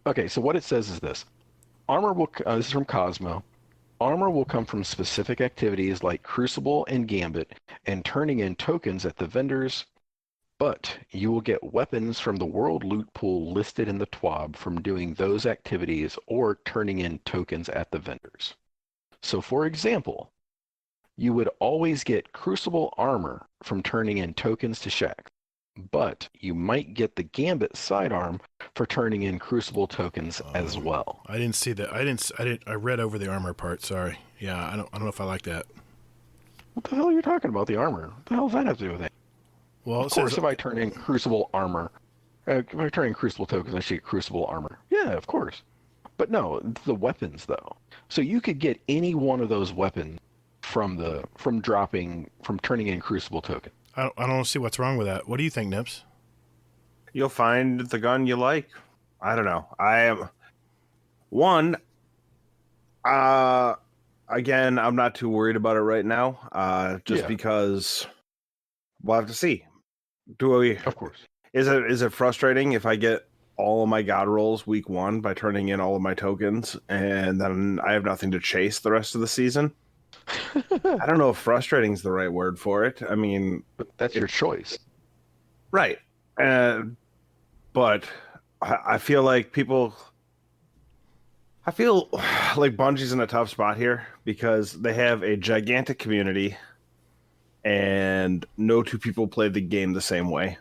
Okay, so what it says is this: armor will. This is from Cosmo. Armor will come from specific activities like Crucible and Gambit, and turning in tokens at the vendors. But you will get weapons from the world loot pool listed in the TWAB from doing those activities or turning in tokens at the vendors. So for example, you would always get Crucible armor from turning in tokens to Shaxx, but you might get the Gambit sidearm for turning in Crucible tokens as well. I didn't see that. I read over the armor part. Sorry. Yeah, I don't know if I like that. What the hell are you talking about, the armor? What the hell does that have to do with it? Well, of course, if I turn in Crucible armor, if I turn in Crucible tokens, I should get Crucible armor. Yeah, of course. But no, the weapons though. So you could get any one of those weapons from turning in Crucible token. I don't see what's wrong with that. What do you think, Nips? You'll find the gun you like. I don't know. I am one. Again, I'm not too worried about it right now. Because we'll have to see. Do we? Of course. Is it frustrating if I get all of my god rolls week 1 by turning in all of my tokens and then I have nothing to chase the rest of the season? I don't know if frustrating is the right word for it. I mean, but that's your choice. Right. But I feel like Bungie's in a tough spot here because they have a gigantic community and no two people play the game the same way.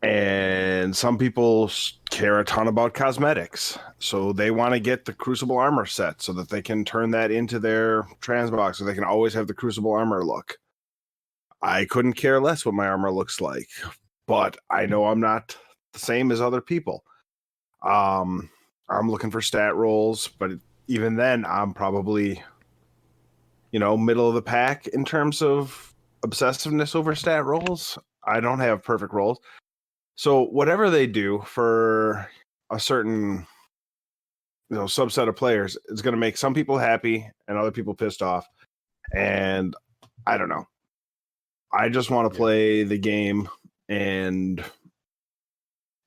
And some people care a ton about cosmetics. So they want to get the Crucible armor set so that they can turn that into their transbox so they can always have the Crucible armor look. I couldn't care less what my armor looks like. but I know I'm not the same as other people. I'm looking for stat rolls, but even then, I'm probably, middle of the pack in terms of obsessiveness over stat rolls. I don't have perfect rolls. So whatever they do for a certain subset of players is going to make some people happy and other people pissed off. And I don't know. I just want to play the game, and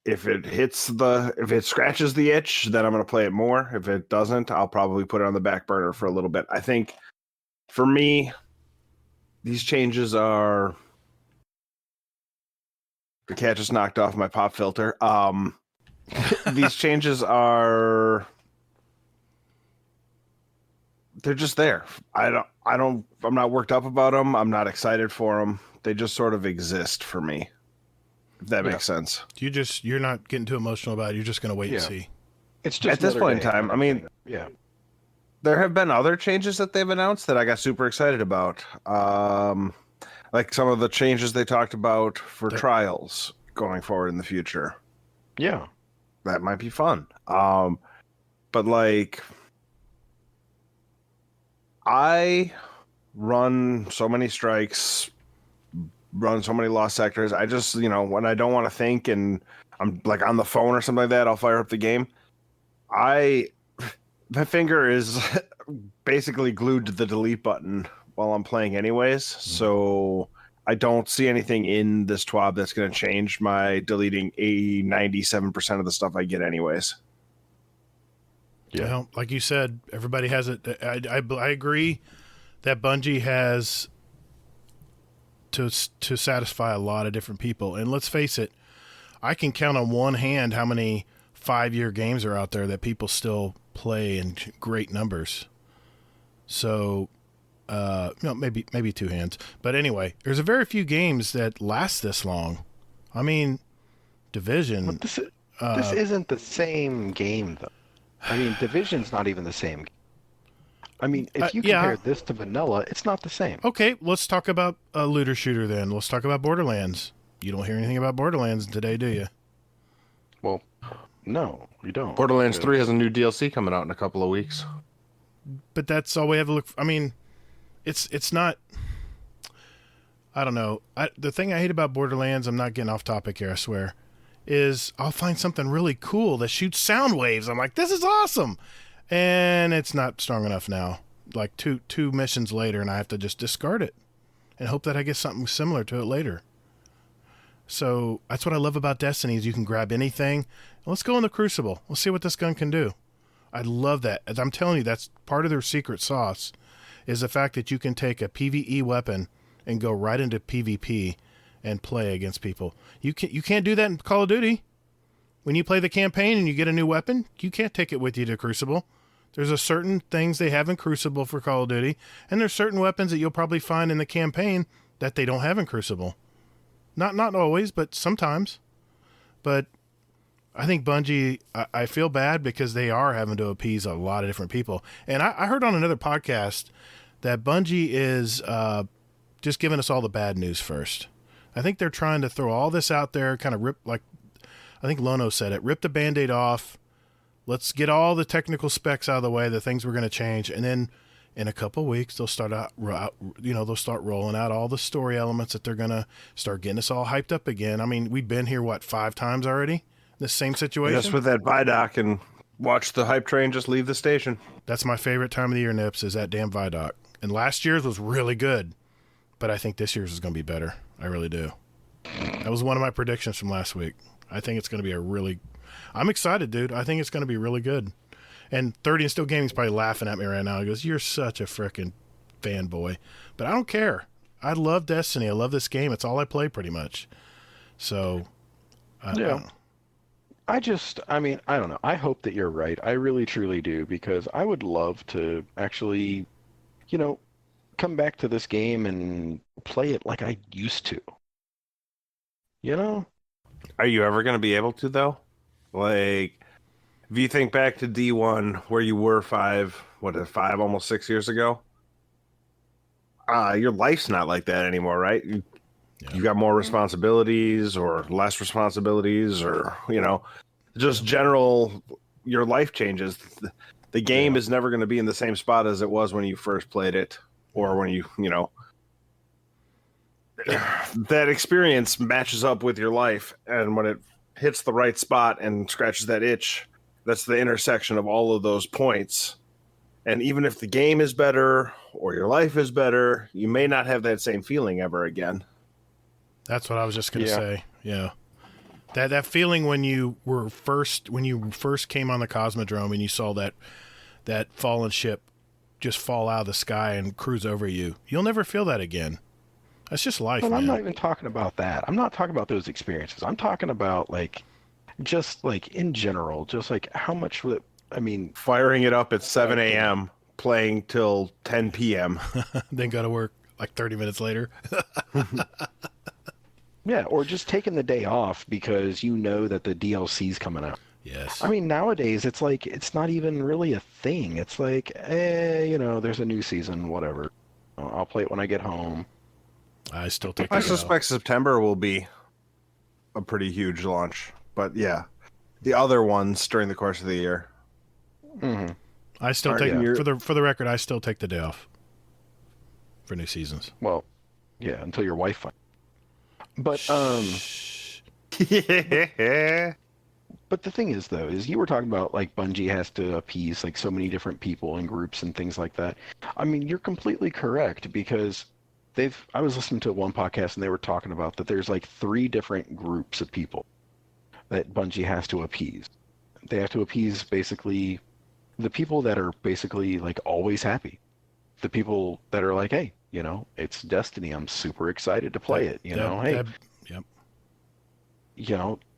if it scratches the itch, then I'm going to play it more. If it doesn't, I'll probably put it on the back burner for a little bit. I think for me, these changes are. The cat just knocked off my pop filter. These changes are. They're just there. I'm not worked up about them. I'm not excited for them. They just sort of exist for me. If that makes sense. You're not getting too emotional about it. You're just going to wait and see. It's just at this point in time. I mean, there have been other changes that they've announced that I got super excited about. Like some of the changes they talked about for trials going forward in the future. Yeah, that might be fun. But like, I run so many strikes, run so many lost sectors. I just, when I don't want to think and I'm like on the phone or something like that, I'll fire up the game. My finger is basically glued to the delete button while I'm playing anyways. So I don't see anything in this TWAB that's going to change my deleting 97% of the stuff I get anyways. Yeah. Well, like you said, everybody has it. I agree that Bungie has to satisfy a lot of different people. And let's face it, I can count on one hand how many 5-year games are out there that people still play in great numbers. So, maybe two hands. But anyway, there's a very few games that last this long. I mean, Division. But this isn't the same game, though. I mean, Division's not even the same. I mean, if you compare this to Vanilla, it's not the same. Okay, let's talk about a looter shooter then. Let's talk about Borderlands. You don't hear anything about Borderlands today, do you? Well, no, you don't. Borderlands 3 has a new DLC coming out in a couple of weeks. But that's all we have to look for. I mean, it's not... I don't know. The thing I hate about Borderlands, I'm not getting off topic here, I swear, is I'll find something really cool that shoots sound waves. I'm like, this is awesome. And it's not strong enough now. Like two missions later, and I have to just discard it and hope that I get something similar to it later. So that's what I love about Destiny is you can grab anything. Let's go in the Crucible. Let's see what this gun can do. I love that. As I'm telling you, that's part of their secret sauce is the fact that you can take a PvE weapon and go right into PvP and play against people. You can't do that in Call of Duty. When you play the campaign and you get a new weapon, you can't take it with you to Crucible. There's a certain things they have in Crucible for Call of Duty, and there's certain weapons that you'll probably find in the campaign that they don't have in Crucible. Not always, but sometimes. But I think Bungie, I feel bad because they are having to appease a lot of different people. And I heard on another podcast that Bungie is just giving us all the bad news first. I think they're trying to throw all this out there, kind of rip, like I think Lono said it, rip the Band-Aid off. Let's get all the technical specs out of the way, the things we're going to change. And then in a couple of weeks, they'll start they'll start rolling out all the story elements that they're going to start getting us all hyped up again. I mean, we've been here, 5 times already? This same situation? Just with that Vidoc and watch the hype train just leave the station. That's my favorite time of the year, Nips, is that damn Vidoc. And last year's was really good, but I think this year's is going to be better. I really do. That was one of my predictions from last week. I think it's going to be I'm excited, dude. I think it's going to be really good. And 30 and Still Gaming's probably laughing at me right now. He goes, you're such a frickin' fanboy. But I don't care. I love Destiny. I love this game. It's all I play pretty much. So, I don't know. I don't know. I hope that you're right. I really, truly do, because I would love to actually, come back to this game and play it like I used to. Are you ever going to be able to, though? Like, if you think back to D1, where you were 5, almost 6 years ago? Your life's not like that anymore, right? you got more responsibilities or less responsibilities, or just general your life changes. The game is never going to be in the same spot as it was when you first played it, or when that experience matches up with your life, and when it hits the right spot and scratches that itch, that's the intersection of all of those points. And even if the game is better or your life is better, you may not have that same feeling ever again. That's what I was just going to say. Yeah. That feeling when you first came on the Cosmodrome and you saw that fallen ship just fall out of the sky and cruise over you. You'll never feel that again. That's just life, man. I'm not even talking about that. I'm not talking about those experiences. I'm talking about just in general, just how much would it, firing it up at 7 a.m., playing till 10 p.m. Then go to work 30 minutes later. Yeah, or just taking the day off because you know that the DLC's coming out. Yes. Nowadays it's it's not even really a thing. It's there's a new season, whatever. I'll play it when I get home. I still take. I suspect September will be a pretty huge launch, but yeah, the other ones during the course of the year. Mm-hmm. I still take for the record. I still take the day off for new seasons. Well, yeah, until your wife finds. But Yeah. But the thing is, though, is you were talking about Bungie has to appease so many different people and groups and things like that. You're completely correct, because I was listening to one podcast and they were talking about that there's 3 different groups of people that Bungie has to appease. They have to appease basically the people that are basically always happy. The people that are hey, it's Destiny. I'm super excited to play it. Yep.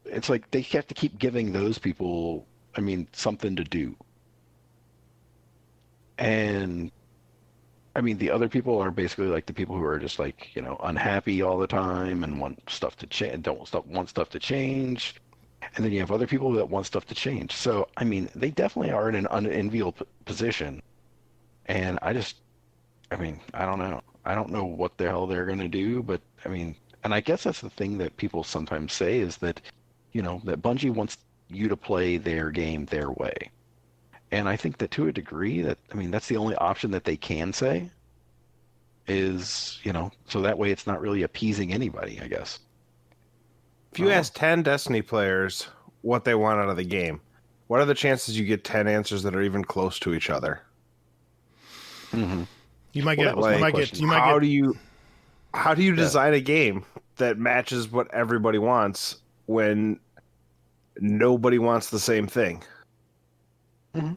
It's they have to keep giving those people, something to do. And the other people are basically the people who are just unhappy all the time and want stuff to change, want stuff to change. And then you have other people that want stuff to change. So, they definitely are in an unenviable position. And I don't know. I don't know what the hell they're going to do, but and I guess that's the thing that people sometimes say is that, that Bungie wants you to play their game their way. And I think that to a degree that's the only option that they can say is, so that way it's not really appeasing anybody, I guess. If you ask 10 Destiny players what they want out of the game, what are the chances you get 10 answers that are even close to each other? Mm-hmm. You might get. How do you design a game that matches what everybody wants when nobody wants the same thing? Mm-hmm.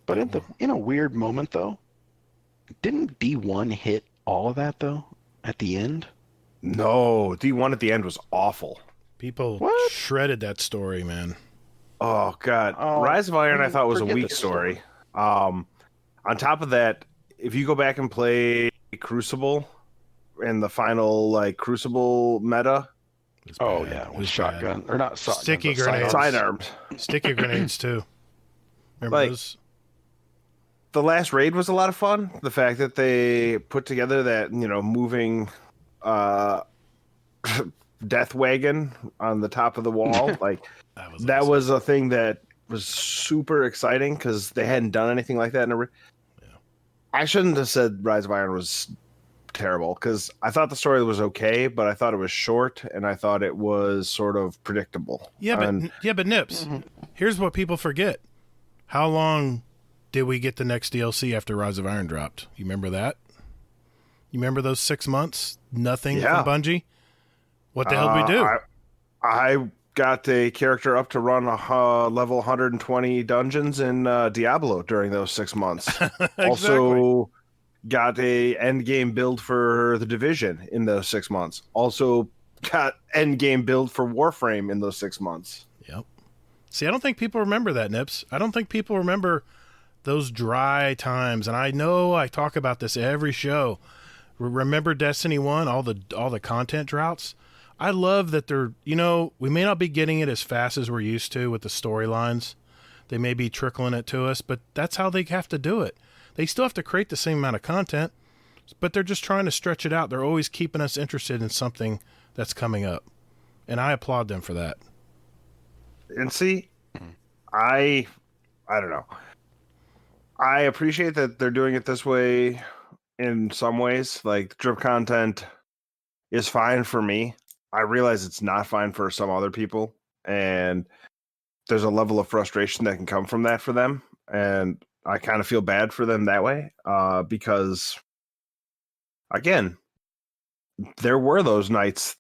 But in a weird moment, though, didn't D1 hit all of that, though, at the end? No, D1 at the end was awful. People shredded that story, man. Oh, God. Rise of Iron, I thought, was a weak story. On top of that, if you go back and play Crucible and the final, Crucible meta. Oh, yeah. With shotgun. Or not shotgun. Sticky grenades. Sidearms. Sticky grenades, too. Remember those? The last raid was a lot of fun. The fact that they put together that, moving death wagon on the top of the wall. That was a thing that was super exciting because they hadn't done anything like that. I shouldn't have said Rise of Iron was terrible because I thought the story was okay, but I thought it was short and I thought it was sort of predictable. Yeah, but Nips, here's what people forget. How long did we get the next DLC after Rise of Iron dropped? You remember that? You remember those 6 months? Nothing from Bungie? What the hell did we do? I got a character up to run level 120 dungeons in Diablo during those 6 months. Exactly. Also got a end game build for the Division in those 6 months. Also got end game build for Warframe in those 6 months. Yep. See, I don't think people remember that, Nips. I don't think people remember those dry times. And I know I talk about this every show. Remember Destiny 1, all the content droughts? I love that they're, we may not be getting it as fast as we're used to with the storylines. They may be trickling it to us, but that's how they have to do it. They still have to create the same amount of content. But they're just trying to stretch it out. They're always keeping us interested in something that's coming up. And I applaud them for that. And see, I don't know. I appreciate that they're doing it this way in some ways. Like, drip content is fine for me. I realize it's not fine for some other people. And there's a level of frustration that can come from that for them. And I kind of feel bad for them that way. Because, again, there were those nights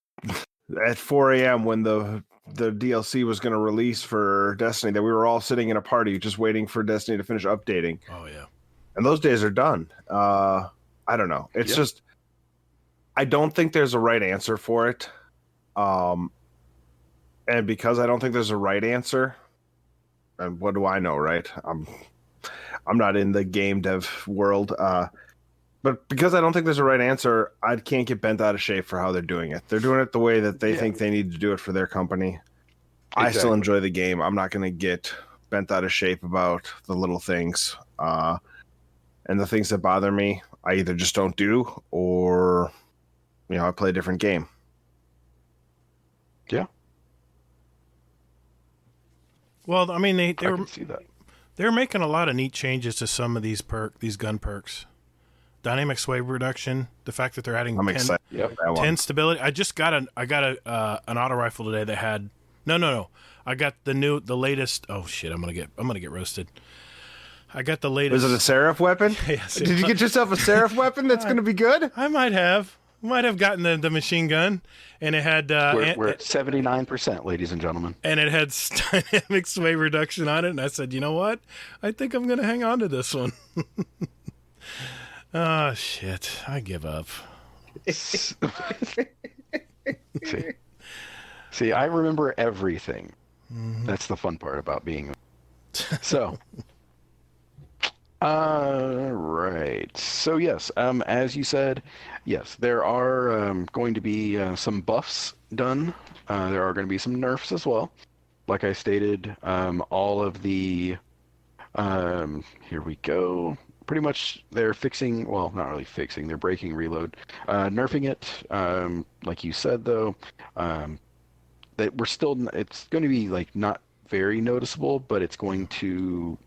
at 4 a.m. when the DLC was going to release for Destiny that we were all sitting in a party just waiting for Destiny to finish updating. Oh, yeah. And those days are done. I don't know. It's just, I don't think there's a right answer for it. And because I don't think there's a right answer, and what do I know, right? I'm not in the game dev world. But because I don't think there's a right answer, I can't get bent out of shape for how they're doing it. They're doing it the way that they think they need to do it for their company. Exactly. I still enjoy the game. I'm not going to get bent out of shape about the little things. And the things that bother me, I either just don't do or, I play a different game. Yeah. Well, I mean, I can see that. They're making a lot of neat changes to some of these gun perks. Dynamic sway reduction, the fact that they're adding 10 stability. I got an auto rifle today that had no. I got the latest. Oh shit! I'm gonna get roasted. I got the latest. Is it a Seraph weapon? Yes. Did you get yourself a Seraph weapon that's gonna be good? I might have gotten the machine gun, and it had. We're at 79%, ladies and gentlemen. And it had dynamic sway reduction on it, and I said, you know what? I think I'm gonna hang on to this one. Oh, shit. I give up. See, I remember everything. Mm-hmm. That's the fun part about being... So... right. So, yes, as you said, yes, there are going to be some buffs done. There are going to be some nerfs as well. Like I stated, all of the... here we go... Pretty much they're fixing, well, not really fixing, they're breaking reload, nerfing it, like you said, though, that we're still, it's going to be, like, not very noticeable, but it's going to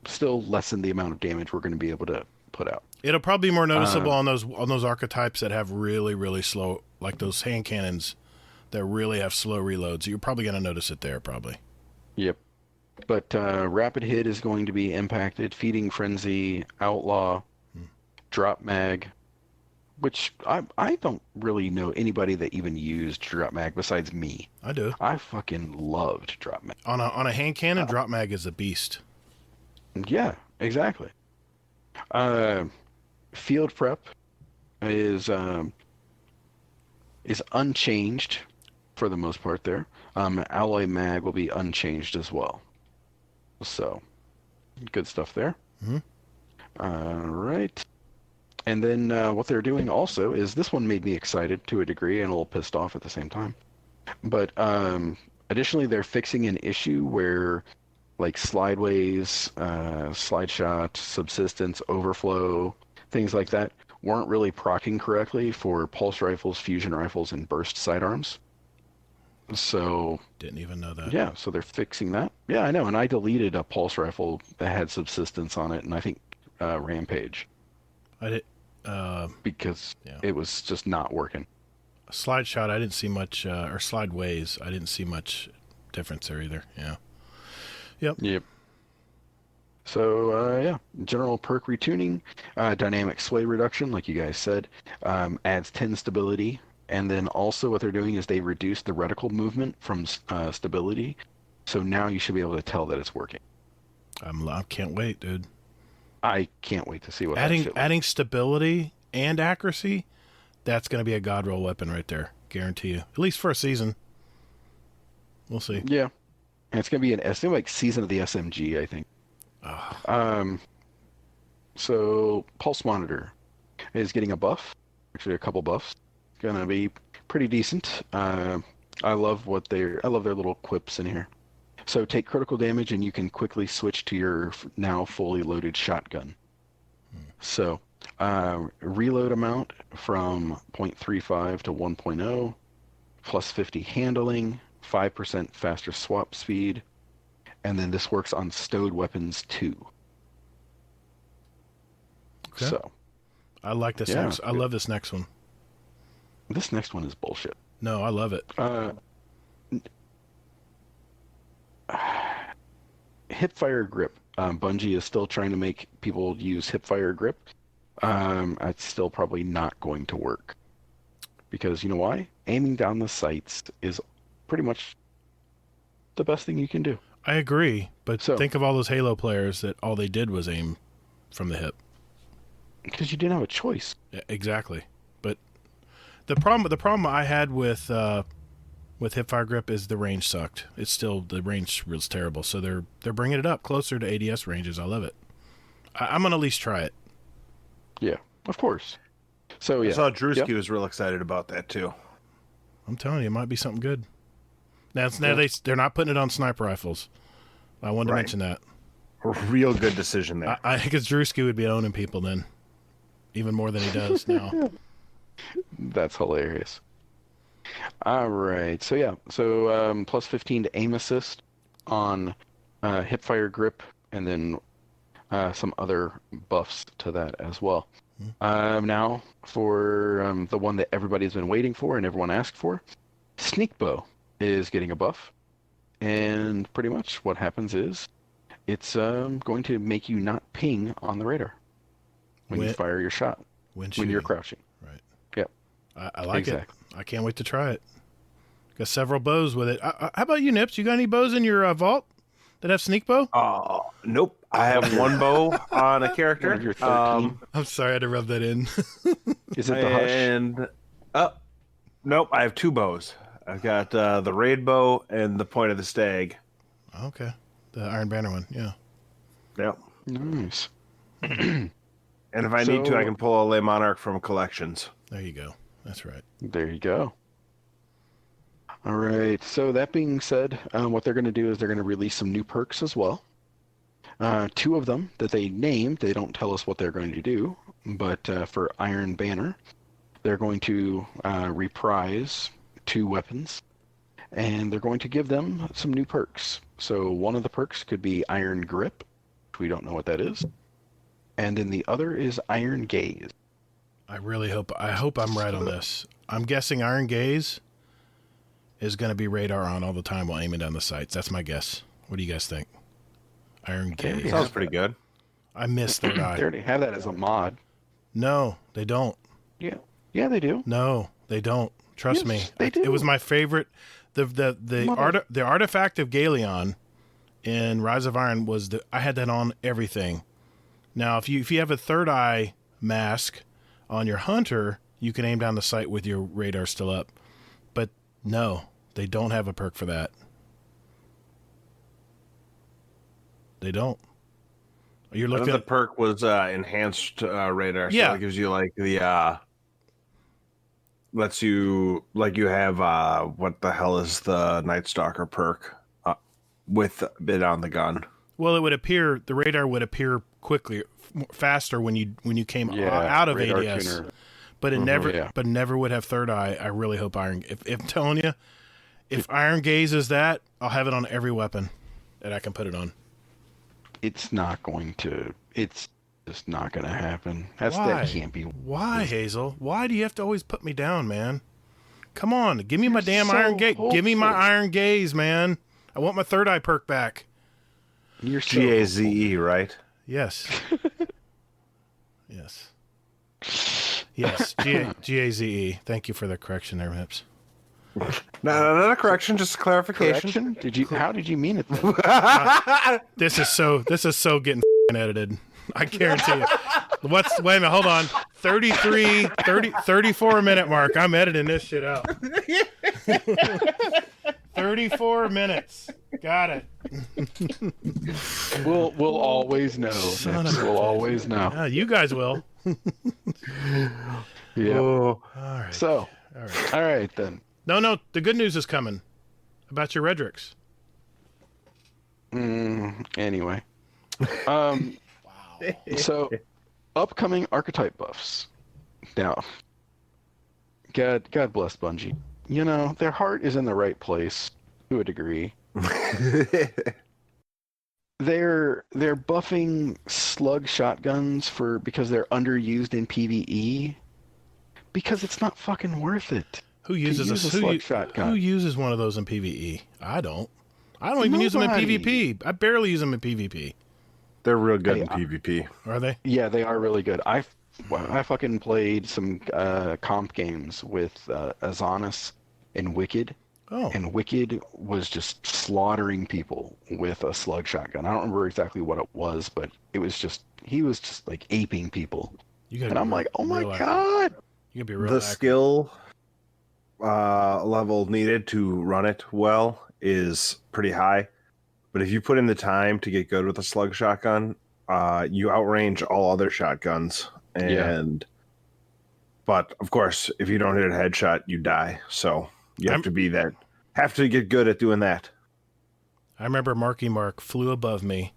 still lessen the amount of damage we're going to be able to put out. It'll probably be more noticeable on those archetypes that have really, really slow, like those hand cannons that really have slow reloads. You're probably going to notice it there, probably. Yep. But Rapid Hit is going to be impacted, Feeding Frenzy, Outlaw, Drop Mag, which I don't really know anybody that even used Drop Mag besides me. I do. I fucking loved Drop Mag. On a hand cannon, Drop Mag is a beast. Yeah, exactly. Field Prep is unchanged for the most part there. Alloy Mag will be unchanged as well. So, good stuff there. Mm-hmm. All right. And then what they're doing also is, this one made me excited to a degree and a little pissed off at the same time. But additionally, they're fixing an issue where, like, slideways, slide shot, subsistence, overflow, things like that weren't really proccing correctly for pulse rifles, fusion rifles, and burst sidearms. So didn't even know that. Yeah, so they're fixing that. Yeah, I know. And I deleted a pulse rifle that had subsistence on it, and I think Rampage. I did because it was just not working. Slide shot, I didn't see much, or slide ways, I didn't see much difference there either. Yeah. Yep. So general perk retuning, dynamic sway reduction, like you guys said, adds 10 stability. And then also what they're doing is they reduce the reticle movement from stability. So now you should be able to tell that it's working. I can't wait, dude. I can't wait to see what adding stability and accuracy. That's going to be a god roll weapon right there. Guarantee you. At least for a season. We'll see. Yeah. And it's going to be like season of the SMG, I think. Oh. So Pulse Monitor is getting a buff. Actually, a couple buffs. Gonna be pretty decent. I love their little quips in here. So take critical damage and you can quickly switch to your now fully loaded shotgun. So Reload amount from 0.35 to 1.0, plus 50 handling, 5% faster swap speed, and then this works on stowed weapons too. Okay. So, I like this. Yeah, I love this next one. this next one is bullshit. No, I love it. Hipfire grip. Bungie is still trying to make people use hipfire grip. It's still probably not going to work. Because you know why? Aiming down the sights is pretty much the best thing you can do. I agree, but So- think of all those Halo players that all they did was aim from the hip. Because you didn't have a choice. Yeah, exactly. But the problem I had with hipfire grip is the range sucked. The range was terrible. So they're bringing it up closer to ADS ranges. I love it. I'm gonna at least try it. Yeah, of course. So yeah, I saw Drewski Yep. was real excited about that too. I'm telling you, it might be something good. Now they're not putting it on sniper rifles. I wanted to Right. mention that. A real good decision there. I think Drewski would be owning people then, even more than he does now. That's hilarious. All right, so yeah, so plus 15 to aim assist on hipfire grip, and then some other buffs to that as well. Now for the one that everybody's been waiting for and everyone asked for, sneak bow is getting a buff, and pretty much what happens is it's going to make you not ping on the radar when you fire your shot When when you're shooting. crouching. Right. Yep. I like Exactly. it. I can't wait to try it. Got several bows with it. How about you, Nips? You got any bows in your vault that have sneak bow? Nope. I have one bow on a One character. of your 13. I'm sorry, I had to rub that in. Is it the hush? And nope, I have two bows. I've got the raid bow and the point of the stag. Okay. The Iron Banner one, yeah. Yep. Nice. And if I need to, I can pull a Lay Monarch from collections. There you go. That's right. There you go. All right. So that being said, what they're going to do is they're going to release some new perks as well. Two of them that they named, they don't tell us what they're going to do, but for Iron Banner, they're going to reprise 2 weapons, and they're going to give them some new perks. So one of the perks could be Iron Grip, which we don't know what that is, and then the other is Iron Gaze. I hope I'm right on this. I'm guessing Iron Gaze is going to be radar on all the time while aiming down the sights. That's my guess. What do you guys think? Iron Gaze. Yeah. Sounds pretty good. I missed Third They Eye. already have that as a mod. No, they don't. Yeah. Yeah, they do. No, they don't. Trust Yes, me. they do. It was my favorite. The artifact of Galeon in Rise of Iron was I had that on everything. Now, if you have a Third Eye mask on your hunter, you can aim down the sight with your radar still up. But no, they don't have a perk for that. They don't. You're I looking thought at the perk was enhanced radar. So Yeah. it gives you like the lets you like you have what the hell is the Night Stalker perk with it on the gun. well, the radar would appear quickly, faster when you came out of radar ADS. tuner. But it yeah. never would have Third Eye. I really hope if I'm telling you, if Iron Gaze is that, I'll have it on every weapon that I can put it on. It's not going to. It's just not going to happen. That can't be. Why, Hazel? Why do you have to always put me down, man? Come on, give me my damn so Iron Gaze. Give me my hopeful. Iron Gaze, man. I want my Third Eye perk back. You're so GAZE, right? Yes. Yes. Yes. GAZE. Thank you for the correction there, Mips. No, not a correction, just a clarification. Correction? How did you mean it? This is so getting edited. I guarantee you. Wait a minute, hold on. 34 minute mark. I'm editing this shit out. 34 minutes. Got it. We'll always know. Son of a We'll always know. You guys will. Yeah. Oh, All right. So, All right. all right then. No, the good news is coming about your Redrix. Anyway. So Upcoming archetype buffs. Now, God bless Bungie. You know, their heart is in the right place to a degree. They're buffing slug shotguns because they're underused in PvE because it's not fucking worth it. Who uses a slug shotgun? Who uses one of those in PvE? I don't. I don't even use them in PvP. I barely use them in PvP. They're real good in PvP. Are they? Yeah, they are really good. I fucking played some comp games with Azanis and Wicked. Oh. And Wicked was just slaughtering people with a slug shotgun. I don't remember exactly what it was, but he was just like aping people. And I'm like, oh my god! You can be real. The skill level needed to run it well is pretty high, but if you put in the time to get good with a slug shotgun, you outrange all other shotguns. But of course, if you don't hit a headshot, you die. So you have to get good at doing that. I remember Marky Mark flew above me,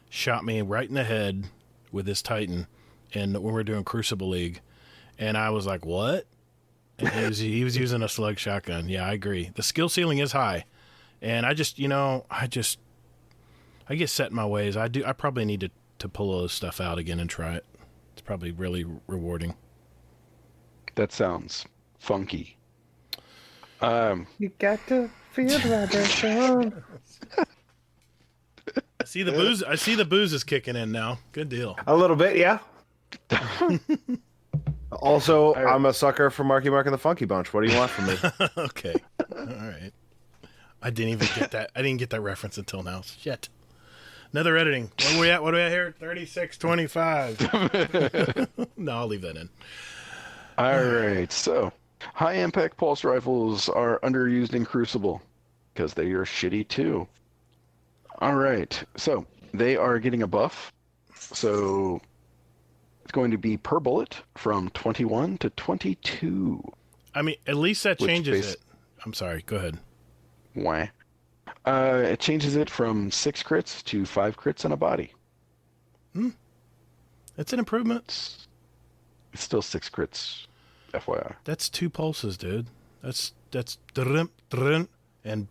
shot me right in the head with his Titan, and when we were doing Crucible League, and I was like, "What?" And he was using a slug shotgun. Yeah, I agree. The skill ceiling is high, and I get set in my ways. I probably need to pull all this stuff out again and try it. It's probably really rewarding. That sounds funky. You got to feel the vibration. I see the booze is kicking in now. Good deal. A little bit, yeah. Also, I'm a sucker for Marky Mark and the Funky Bunch. What do you want from me? Okay. All right. I didn't even get that. I didn't get that reference until now. Shit. Another editing. What are we at? What are we at here? 36:25. No, I'll leave that in. All right. So, high impact pulse rifles are underused in Crucible because they are shitty too. All right. So, they are getting a buff. So, it's going to be per bullet from 21 to 22. I mean, at least that changes it. I'm sorry. Go ahead. Why? It changes it from 6 crits to 5 crits in a body. It's an improvement. It's still 6 crits, FYI. That's 2 pulses, dude. That's and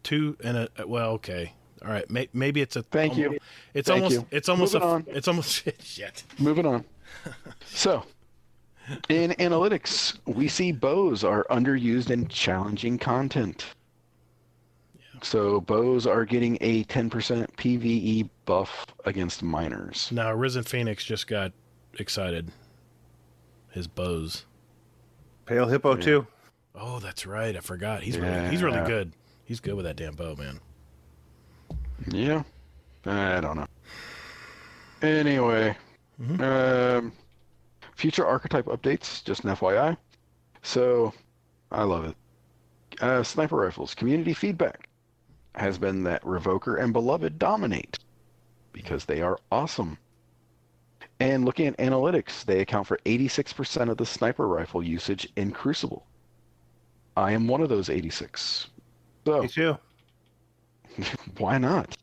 2 and a well, okay. All right, maybe it's a. Thank you. It's Thank almost. you. It's almost. Moving on. It's almost shit. Moving on. So, in analytics, we see bows are underused in challenging content. So bows are getting a 10% PvE buff against miners. Now, Risen Phoenix just got excited. His bows. Pale Hippo too. Oh, that's right. I forgot. He's really good. He's good with that damn bow, man. Yeah. I don't know. Anyway. Future archetype updates, just an FYI. So, I love it. Sniper rifles. Community feedback has been that Revoker and Beloved dominate because they are awesome. And looking at analytics, they account for 86% of the sniper rifle usage in Crucible. I am one of those 86. So, Me too. Why not?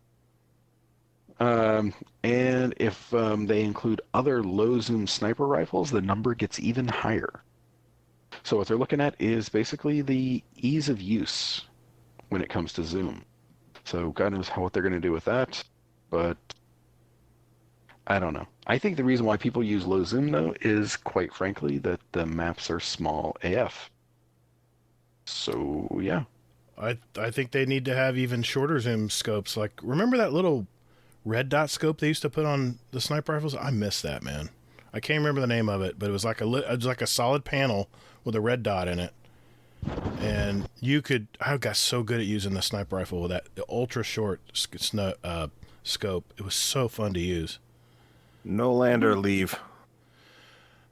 And if they include other low zoom sniper rifles, the number gets even higher. So what they're looking at is basically the ease of use when it comes to zoom. So God knows what they're going to do with that, but I don't know. I think the reason why people use low zoom, though, is quite frankly that the maps are small AF. So, yeah. I think they need to have even shorter zoom scopes. Like, remember that little red dot scope they used to put on the sniper rifles? I miss that, man. I can't remember the name of it, but it was like a solid panel with a red dot in it. And I got so good at using the sniper rifle with that ultra short scope. It was so fun to use. No land or leave.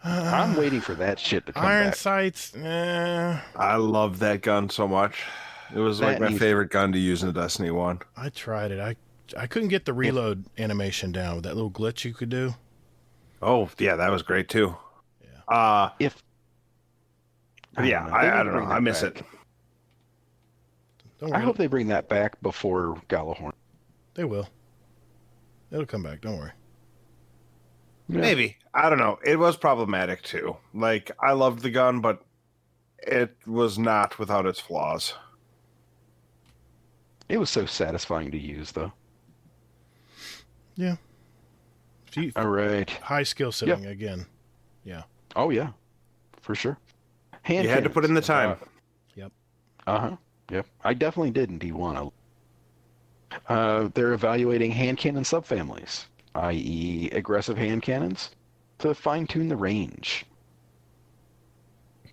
I'm waiting for that shit to come Iron back. sights. I love that gun so much. It was like my favorite gun to use in Destiny 1. I tried it. I couldn't get the reload animation down with that little glitch you could do. Oh, yeah, that was great too. Yeah. I don't know. I miss it. Don't worry. I hope they bring that back before Galahorn. They will. It'll come back. Don't worry. Yeah. Maybe. I don't know. It was problematic too. Like, I loved the gun, but it was not without its flaws. It was so satisfying to use, though. Yeah. All right. High skill setting again. Yeah. Oh, yeah. For sure. Hand You had to put in the time. Yep. Uh-huh. Yep. I definitely did in D1. They're evaluating hand cannon subfamilies, i.e. aggressive hand cannons, to fine-tune the range.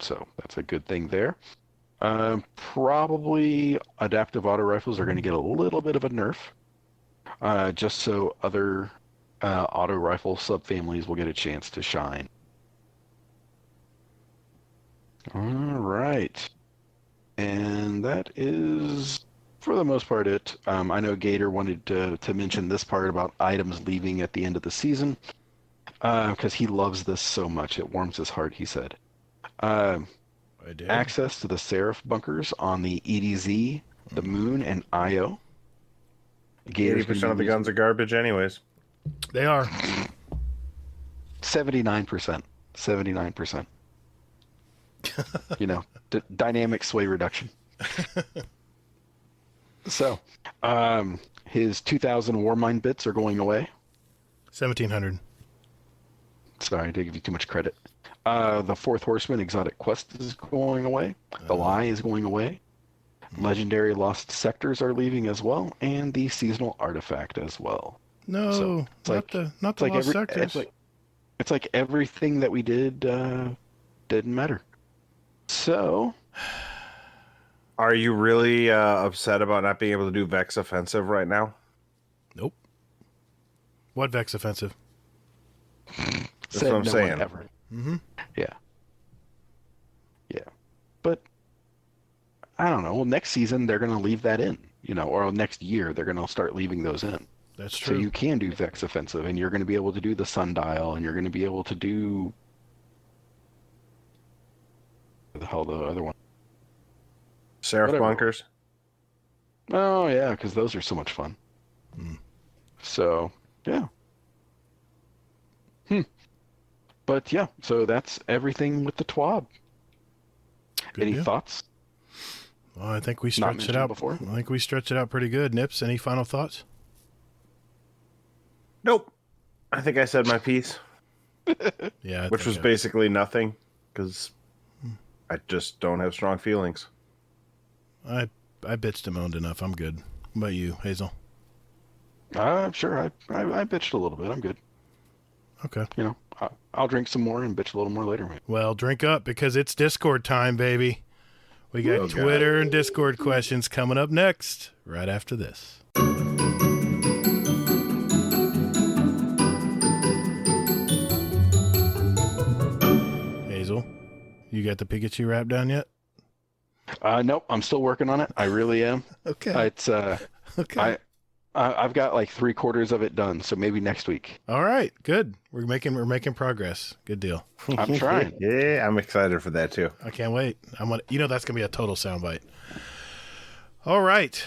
So that's a good thing there. Probably adaptive auto rifles are going to get a little bit of a nerf, just so other auto rifle subfamilies will get a chance to shine. All right. And that is, for the most part, it. I know Gator wanted to mention this part about items leaving at the end of the season, because he loves this so much. It warms his heart, he said. I did. Access to the Seraph bunkers on the EDZ, the Moon, and IO. 80% of the guns are garbage anyways. They are. 79%. 79%. You know, dynamic sway reduction. So, his 2,000 Warmind bits are going away. 1,700. Sorry, I did give you too much credit. The Fourth Horseman Exotic Quest is going away. The Lie is going away. Legendary Lost Sectors are leaving as well, and the Seasonal Artifact as well. No, So, it's not the lost sectors. It's like everything that we did didn't matter. So, Are you really upset about not being able to do Vex Offensive right now? Nope. What Vex offensive? That's what I'm saying. Ever. Mm-hmm. Yeah. Yeah. But I don't know. Well, next season they're going to leave that in, or next year they're going to start leaving those in. That's true. So you can do Vex Offensive, and you're going to be able to do the Sundial, and you're going to be able to do what the hell the other one. Seraph Whatever. Bunkers. Oh yeah, because those are so much fun. So yeah. But yeah, so that's everything with the TWAB. Good Any deal. thoughts? Well, I think we Not stretched it mentioned out before? I think we stretched it out pretty good. Nips, any final thoughts? Nope. I think I said my piece, Yeah. which was basically nothing, because I just don't have strong feelings. I bitched and moaned enough. I'm good. What about you, Hazel? Sure. I bitched a little bit. I'm good. Okay. I'll drink some more and bitch a little more later, mate. Well, drink up because it's Discord time, baby. We got Oh, God. Twitter and Discord questions coming up next, right after this. Hazel, you got the Pikachu rap down yet? Nope. I'm still working on it. I really am. Okay. It's Okay. I've got like 3/4 of it done, so maybe next week. All right. Good. We're making progress. Good deal. I'm trying. Yeah, I'm excited for that too. I can't wait. That's gonna be a total soundbite. All right.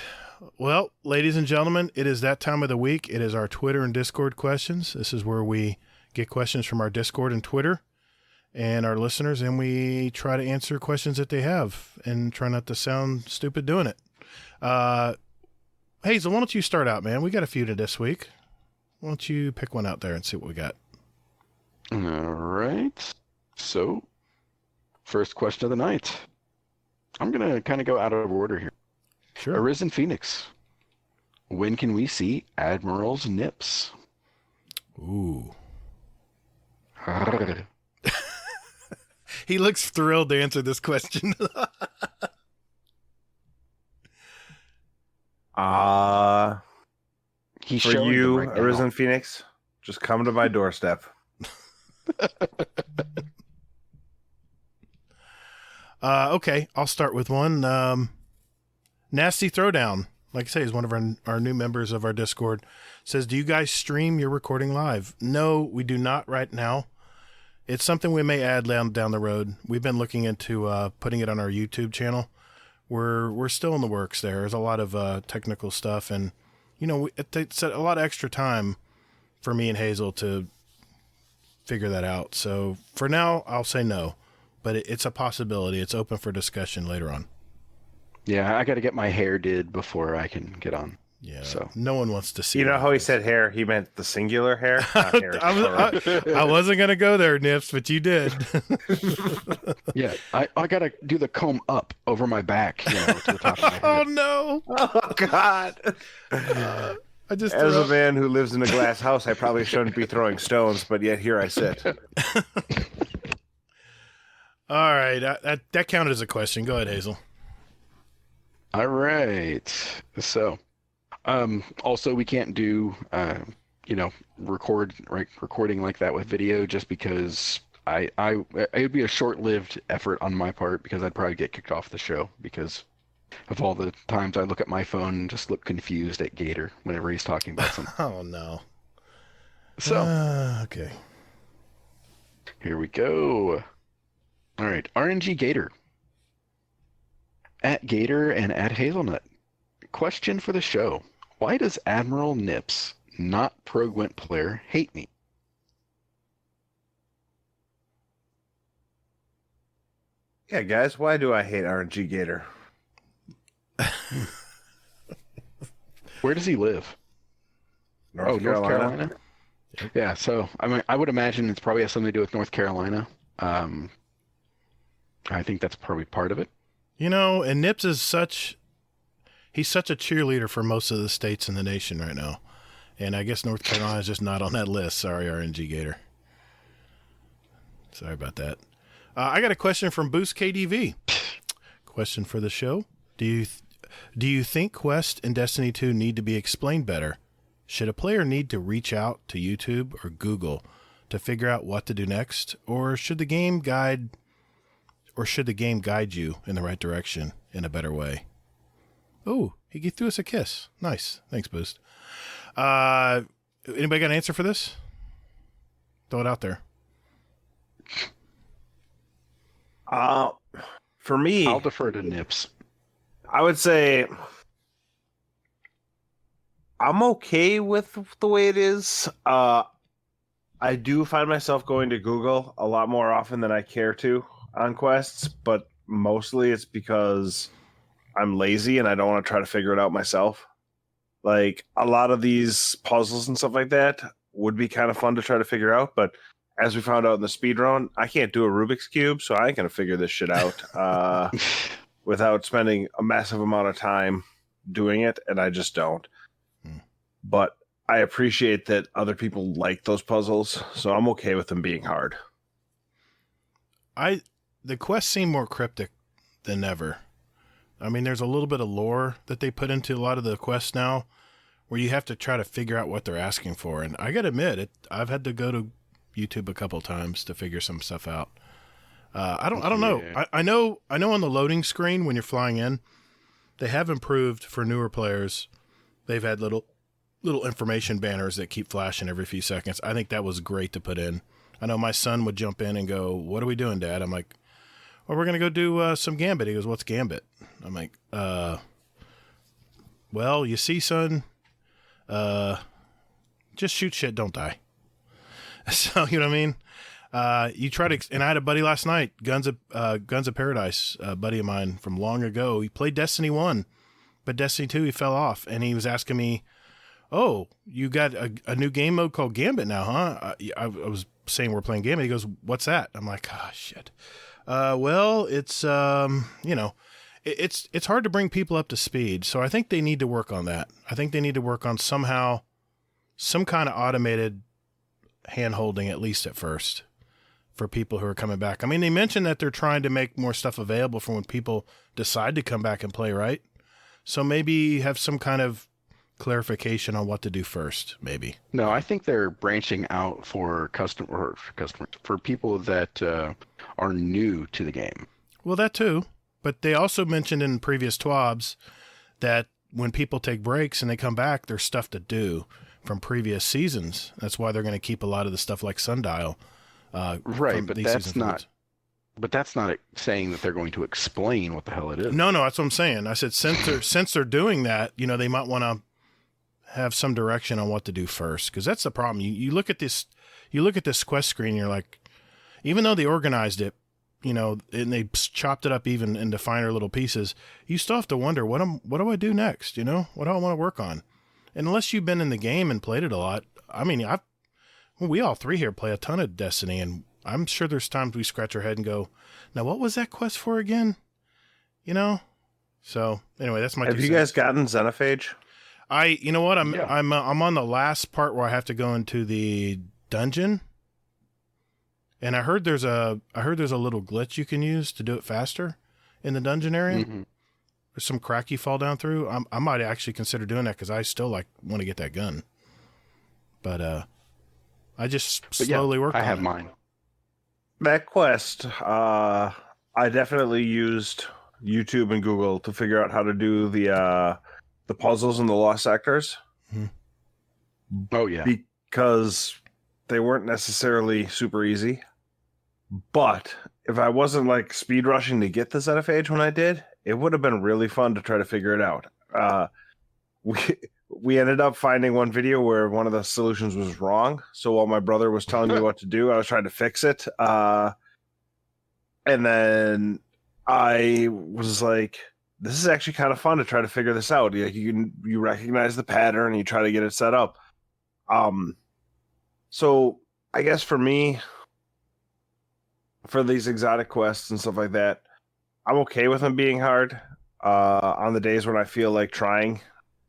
Well, ladies and gentlemen, it is that time of the week. It is our Twitter and Discord questions. This is where we get questions from our Discord and Twitter and our listeners, and we try to answer questions that they have and try not to sound stupid doing it. Hazel, why don't you start out, man? We got a few to this week. Why don't you pick one out there and see what we got? All right. So, first question of the night. I'm going to kind of go out of order here. Sure. Arisen Phoenix. When can we see Admiral's Nips? Ooh. He looks thrilled to answer this question. He's For showing you, them right now. Arisen Phoenix, just come to my doorstep. Okay, I'll start with one. Nasty Throwdown, like I say, is one of our new members of our Discord. Says, do you guys stream your recording live? No, we do not right now. It's something we may add down the road. We've been looking into putting it on our YouTube channel. We're still in the works there. There's a lot of technical stuff, and it takes a lot of extra time for me and Hazel to figure that out. So for now, I'll say no, but it's a possibility. It's open for discussion later on. Yeah, I got to get my hair did before I can get on. Yeah, so no one wants to see. You know how he said hair? He meant the singular hair. Not hair I wasn't gonna go there, Nips, but you did. yeah, I got to do the comb up over my back, to the top of my head. Oh no! Oh God! I just As a man who lives in a glass house, I probably shouldn't be throwing stones, but yet here I sit. All right, that counted as a question. Go ahead, Hazel. All right, so. Also, we can't do, recording like that with video just because it would be a short-lived effort on my part because I'd probably get kicked off the show because of all the times I look at my phone and just look confused at Gator whenever he's talking about something. Oh, no. So. Okay. Here we go. All right, RNG Gator. At Gator and at Hazelnut. Question for the show. Why does AdmiralNips, not Pro Gwent player, hate me? Yeah, guys, why do I hate RNG Gator? Where does he live? North Carolina? Yeah, so I would imagine it's probably has something to do with North Carolina. I think that's probably part of it. And Nips is he's such a cheerleader for most of the states in the nation right now. And I guess North Carolina is just not on that list. Sorry, RNG Gator. Sorry about that. I got a question from Boost KDV. Question for the show. Do you think Quest and Destiny 2 need to be explained better? Should a player need to reach out to YouTube or Google to figure out what to do next? Or should the game guide you in the right direction in a better way? Oh, he threw us a kiss. Nice. Thanks, Boost. Anybody got an answer for this? Throw it out there. For me, I'll defer to Nips. I would say I'm okay with the way it is. I do find myself going to Google a lot more often than I care to on quests, but mostly it's because I'm lazy and I don't want to try to figure it out myself. Like a lot of these puzzles and stuff like that would be kind of fun to try to figure out, but as we found out in the speedrun, I can't do a Rubik's Cube, so I ain't going to figure this shit out without spending a massive amount of time doing it, and I just don't. But I appreciate that other people like those puzzles, so I'm okay with them being hard. The quests seem more cryptic than ever. I mean, there's a little bit of lore that they put into a lot of the quests now where you have to try to figure out what they're asking for. And I got to admit, I've had to go to YouTube a couple times to figure some stuff out. I don't know. I know on the loading screen when you're flying in, they have improved for newer players. They've had little information banners that keep flashing every few seconds. I think that was great to put in. I know my son would jump in and go, "What are we doing, Dad?" I'm like, "Well, we're going to go do some Gambit." He goes, "What's Gambit?" I'm like, well, you see, son, just shoot shit, don't die. So, you know what I mean? You try to, and I had a buddy last night, Guns of Paradise, a buddy of mine from long ago. He played Destiny 1, but Destiny 2, he fell off, and he was asking me, "Oh, you got a new game mode called Gambit now, huh?" I was saying we're playing Gambit. He goes, "What's that?" I'm like, "Oh, shit." Well, it's, it's hard to bring people up to speed. So I think they need to work on that. I think they need to work on some kind of automated hand holding, at least at first, for people who are coming back. I mean, they mentioned that they're trying to make more stuff available for when people decide to come back and play, right? So maybe have some kind of clarification on what to do first, maybe. No, I think they're branching out for customers, for people that are new to the game. Well, that too. But they also mentioned in previous TWABs that when people take breaks and they come back, there's stuff to do from previous seasons. That's why they're going to keep a lot of the stuff like Sundial. Right, but that's not. But that's not saying that they're going to explain what the hell it is. No, that's what I'm saying. I said since they're doing that, they might want to have some direction on what to do first, because that's the problem. You look at this, you look at this quest screen, you're like, even though they organized it, you know, and they chopped it up even into finer little pieces, you still have to wonder, what do I do next? You know, what do I want to work on? And unless you've been in the game and played it a lot, I mean, we all three here play a ton of Destiny, and I'm sure there's times we scratch our head and go, now what was that quest for again? You know? So anyway, that's my. Have you guys gotten Xenophage? You know what? I'm Yeah. I'm on the last part where I have to go into the dungeon, and I heard there's a little glitch you can use to do it faster in the dungeon area. Mhm. There's some crack you fall down through. I might actually consider doing that because I still want to get that gun. But I just slowly work on it. I have mine. That quest, I definitely used YouTube and Google to figure out how to do the puzzles in the lost sectors. Oh yeah. Because they weren't necessarily super easy. But if I wasn't like speed rushing to get the Xenophage when I did, it would have been really fun to try to figure it out. We ended up finding one video where one of the solutions was wrong. So while my brother was telling me what to do, I was trying to fix it. And then I was like, this is actually kind of fun to try to figure this out. You recognize the pattern and you try to get it set up. So I guess for me, for these exotic quests and stuff like that, I'm okay with them being hard. On the days when I feel like trying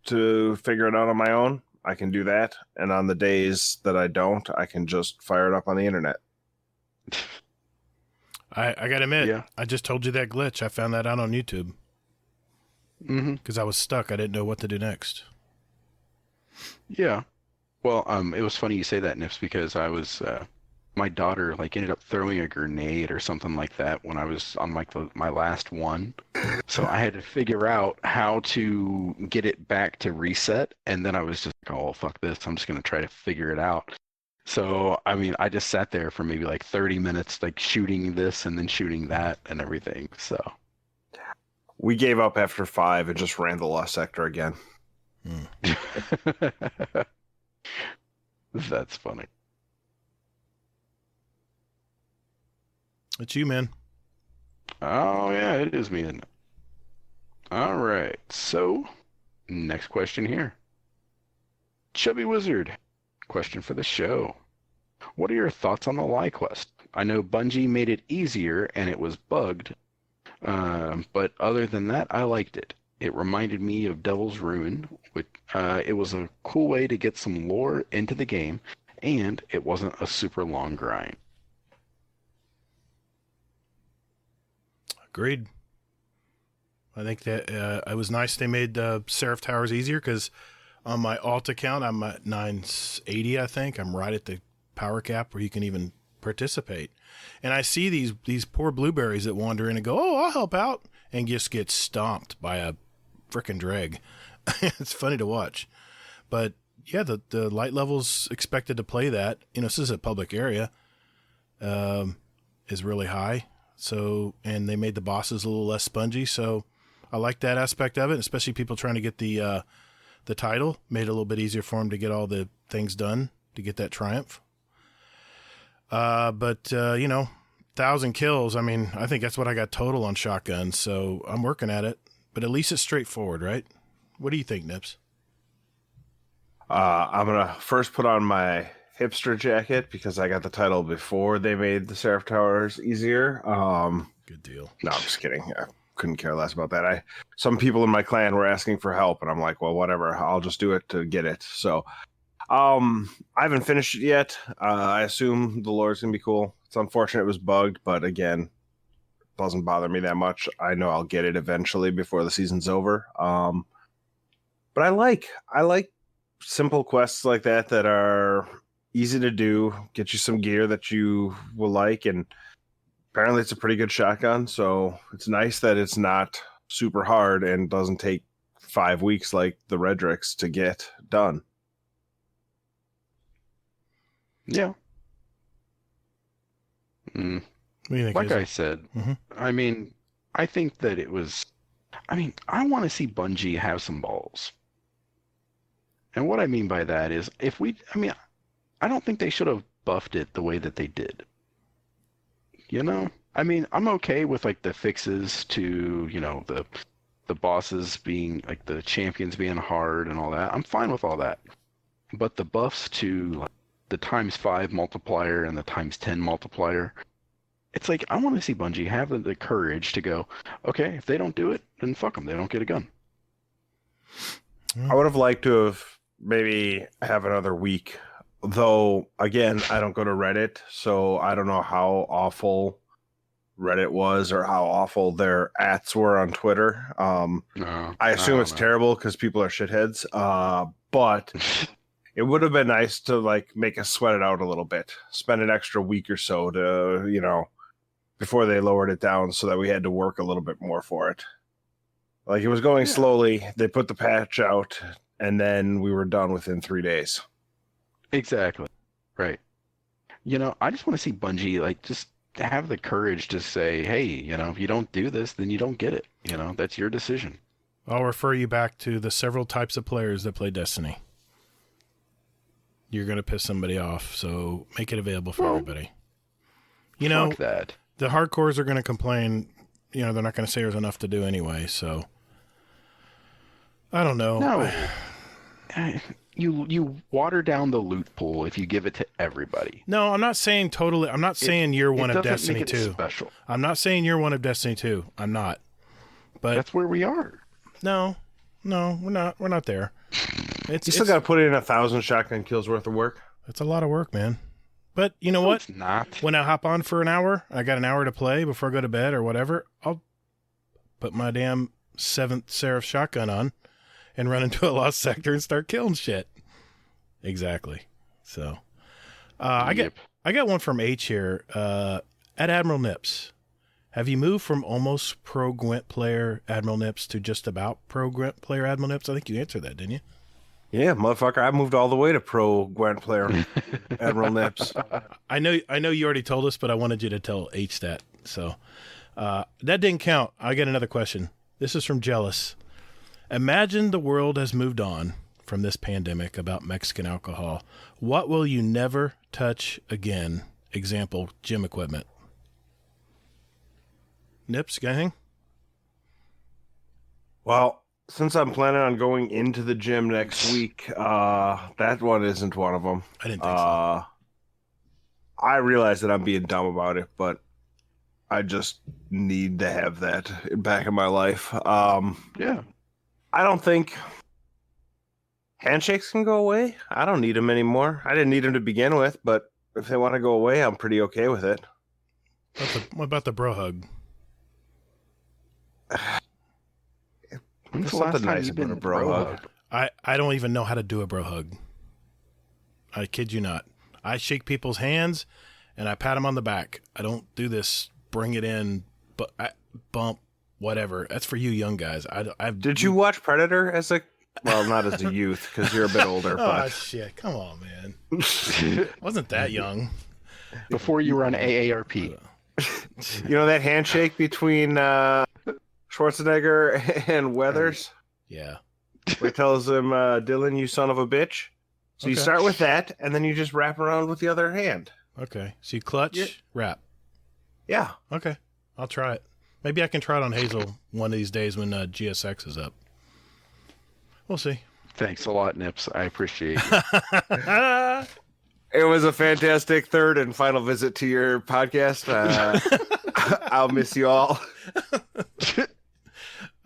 to figure it out on my own, I can do that. And on the days that I don't, I can just fire it up on the internet. I gotta admit, Yeah. I just told you that glitch. I found that out on YouTube because I was stuck. I didn't know what to do next. Yeah. Well, it was funny you say that, Nips, because I was my daughter ended up throwing a grenade or something like that when I was on my last one. So I had to figure out how to get it back to reset, and then I was just like, oh fuck this, I'm just gonna try to figure it out. So I mean, I just sat there for maybe like 30 minutes, like shooting this and then shooting that and everything. So We gave up after 5 and just ran the lost sector again. That's funny. It's you, man. Oh yeah, it is me, isn't it? All right. So, next question here. Chubby Wizard, question for the show. What are your thoughts on the Lie Quest? I know Bungie made it easier and it was bugged, but other than that, I liked it. It reminded me of Devil's Ruin. It was a cool way to get some lore into the game, and it wasn't a super long grind. Agreed. I think that it was nice they made Seraph Towers easier because on my alt account, I'm at 980, I think. I'm right at the power cap where you can even participate. And I see these poor blueberries that wander in and go, oh, I'll help out, and just get stomped by a frickin' dreg. It's funny to watch. But yeah, the light levels expected to play that, this is a public area, is really high. So, and they made the bosses a little less spongy. So I like that aspect of it, especially people trying to get the title. Made it a little bit easier for them to get all the things done to get that triumph. But 1,000 kills. I mean, I think that's what I got total on shotguns. So I'm working at it, but at least it's straightforward, right? What do you think, Nips? I'm going to first put on my hipster jacket because I got the title before they made the Seraph Towers easier. Good deal. No, I'm just kidding. I couldn't care less about that. Some people in my clan were asking for help, and I'm like, well, whatever. I'll just do it to get it. So, I haven't finished it yet. I assume the lore's gonna be cool. It's unfortunate it was bugged, but again, it doesn't bother me that much. I know I'll get it eventually before the season's over. But I like simple quests like that are easy to do, get you some gear that you will like, and apparently it's a pretty good shotgun, so it's nice that it's not super hard and doesn't take 5 weeks like the Redrix to get done. Yeah. What do you think? Like I said, Mhm. I mean, I think that it was. I mean, I want to see Bungie have some balls. And what I mean by that is, I don't think they should have buffed it the way that they did. You know, I mean, I'm okay with like the fixes to, the bosses being like the champions being hard and all that. I'm fine with all that. But the buffs to like, the ×5 multiplier and the ×10 multiplier, it's like I want to see Bungie have the courage to go, okay, if they don't do it, then fuck them. They don't get a gun. I would have liked to have maybe have another week. Though, again, I don't go to Reddit, so I don't know how awful Reddit was or how awful their ats were on Twitter. I assume it's terrible because people are shitheads. But it would have been nice to like make us sweat it out a little bit, spend an extra week or so to, before they lowered it down so that we had to work a little bit more for it. Like it was going slowly. They put the patch out and then we were done within 3 days. Exactly. Right. I just want to see Bungie like just have the courage to say, hey, if you don't do this, then you don't get it. That's your decision. I'll refer you back to the several types of players that play Destiny. You're going to piss somebody off, so make it available for everybody. Fuck that. The hardcores are going to complain. They're not going to say there's enough to do anyway, so I don't know. No. You water down the loot pool if you give it to everybody. No, I'm not saying totally. I'm not saying year one of Destiny 2. Special. I'm not saying year one of Destiny 2. I'm not. But that's where we are. No, we're not. We're not there. You still got to put in 1,000 shotgun kills worth of work. It's a lot of work, man. But you know what? It's not. When I hop on for an hour, I got an hour to play before I go to bed or whatever, I'll put my damn 7th Seraph shotgun on and run into a lost sector and start killing shit. Exactly. So, I got one from H here. At AdmiralNips, have you moved from almost pro Gwent player AdmiralNips to just about pro Gwent player AdmiralNips? I think you answered that, didn't you? Yeah, motherfucker, I moved all the way to pro Gwent player AdmiralNips. I know you already told us, but I wanted you to tell H that. So, that didn't count. I got another question. This is from Jealous. Imagine the world has moved on from this pandemic about Mexican alcohol. What will you never touch again? Example, gym equipment. Nips, got anything? Well, since I'm planning on going into the gym next week, that one isn't one of them. I didn't think so. I realize that I'm being dumb about it, but I just need to have that back in my life. Yeah. I don't think handshakes can go away. I don't need them anymore. I didn't need them to begin with, but if they want to go away, I'm pretty okay with it. What about the bro hug? When's the last time you've been a bro hug? I don't even know how to do a bro hug. I kid you not. I shake people's hands and I pat them on the back. I don't do this bring it in, but bump, whatever. That's for you young guys. Did you watch Predator as a... Well, not as a youth, because you're a bit older. Oh, shit. Come on, man. Wasn't that young. Before you were on AARP. You know that handshake between Schwarzenegger and Weathers? Yeah. Where he tells him, Dylan, you son of a bitch. So you start with that, and then you just wrap around with the other hand. Okay. So you clutch, wrap. Yeah. Okay. I'll try it. Maybe I can try it on Hazel one of these days when GSX is up. We'll see. Thanks a lot, Nips. I appreciate it. It was a fantastic third and final visit to your podcast. I'll miss you all.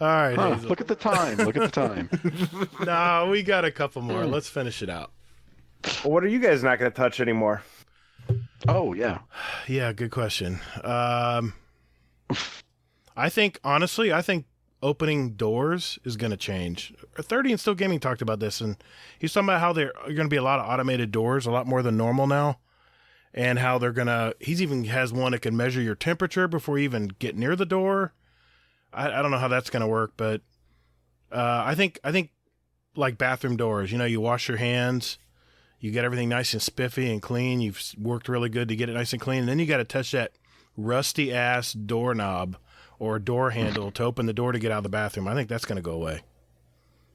All right. Hazel. Look at the time. Look at the time. No, we got a couple more. Let's finish it out. Well, what are you guys not going to touch anymore? Oh, yeah. Yeah, good question. I think opening doors is going to change. 30 and Still Gaming talked about this, and he's talking about how there are going to be a lot of automated doors, a lot more than normal now, and how they're going to... He's even has one that can measure your temperature before you even get near the door. I don't know how that's going to work, but I think like bathroom doors, you wash your hands, you get everything nice and spiffy and clean, you've worked really good to get it nice and clean, and then you got to touch that rusty-ass doorknob or door handle to open the door to get out of the bathroom. I think that's going to go away.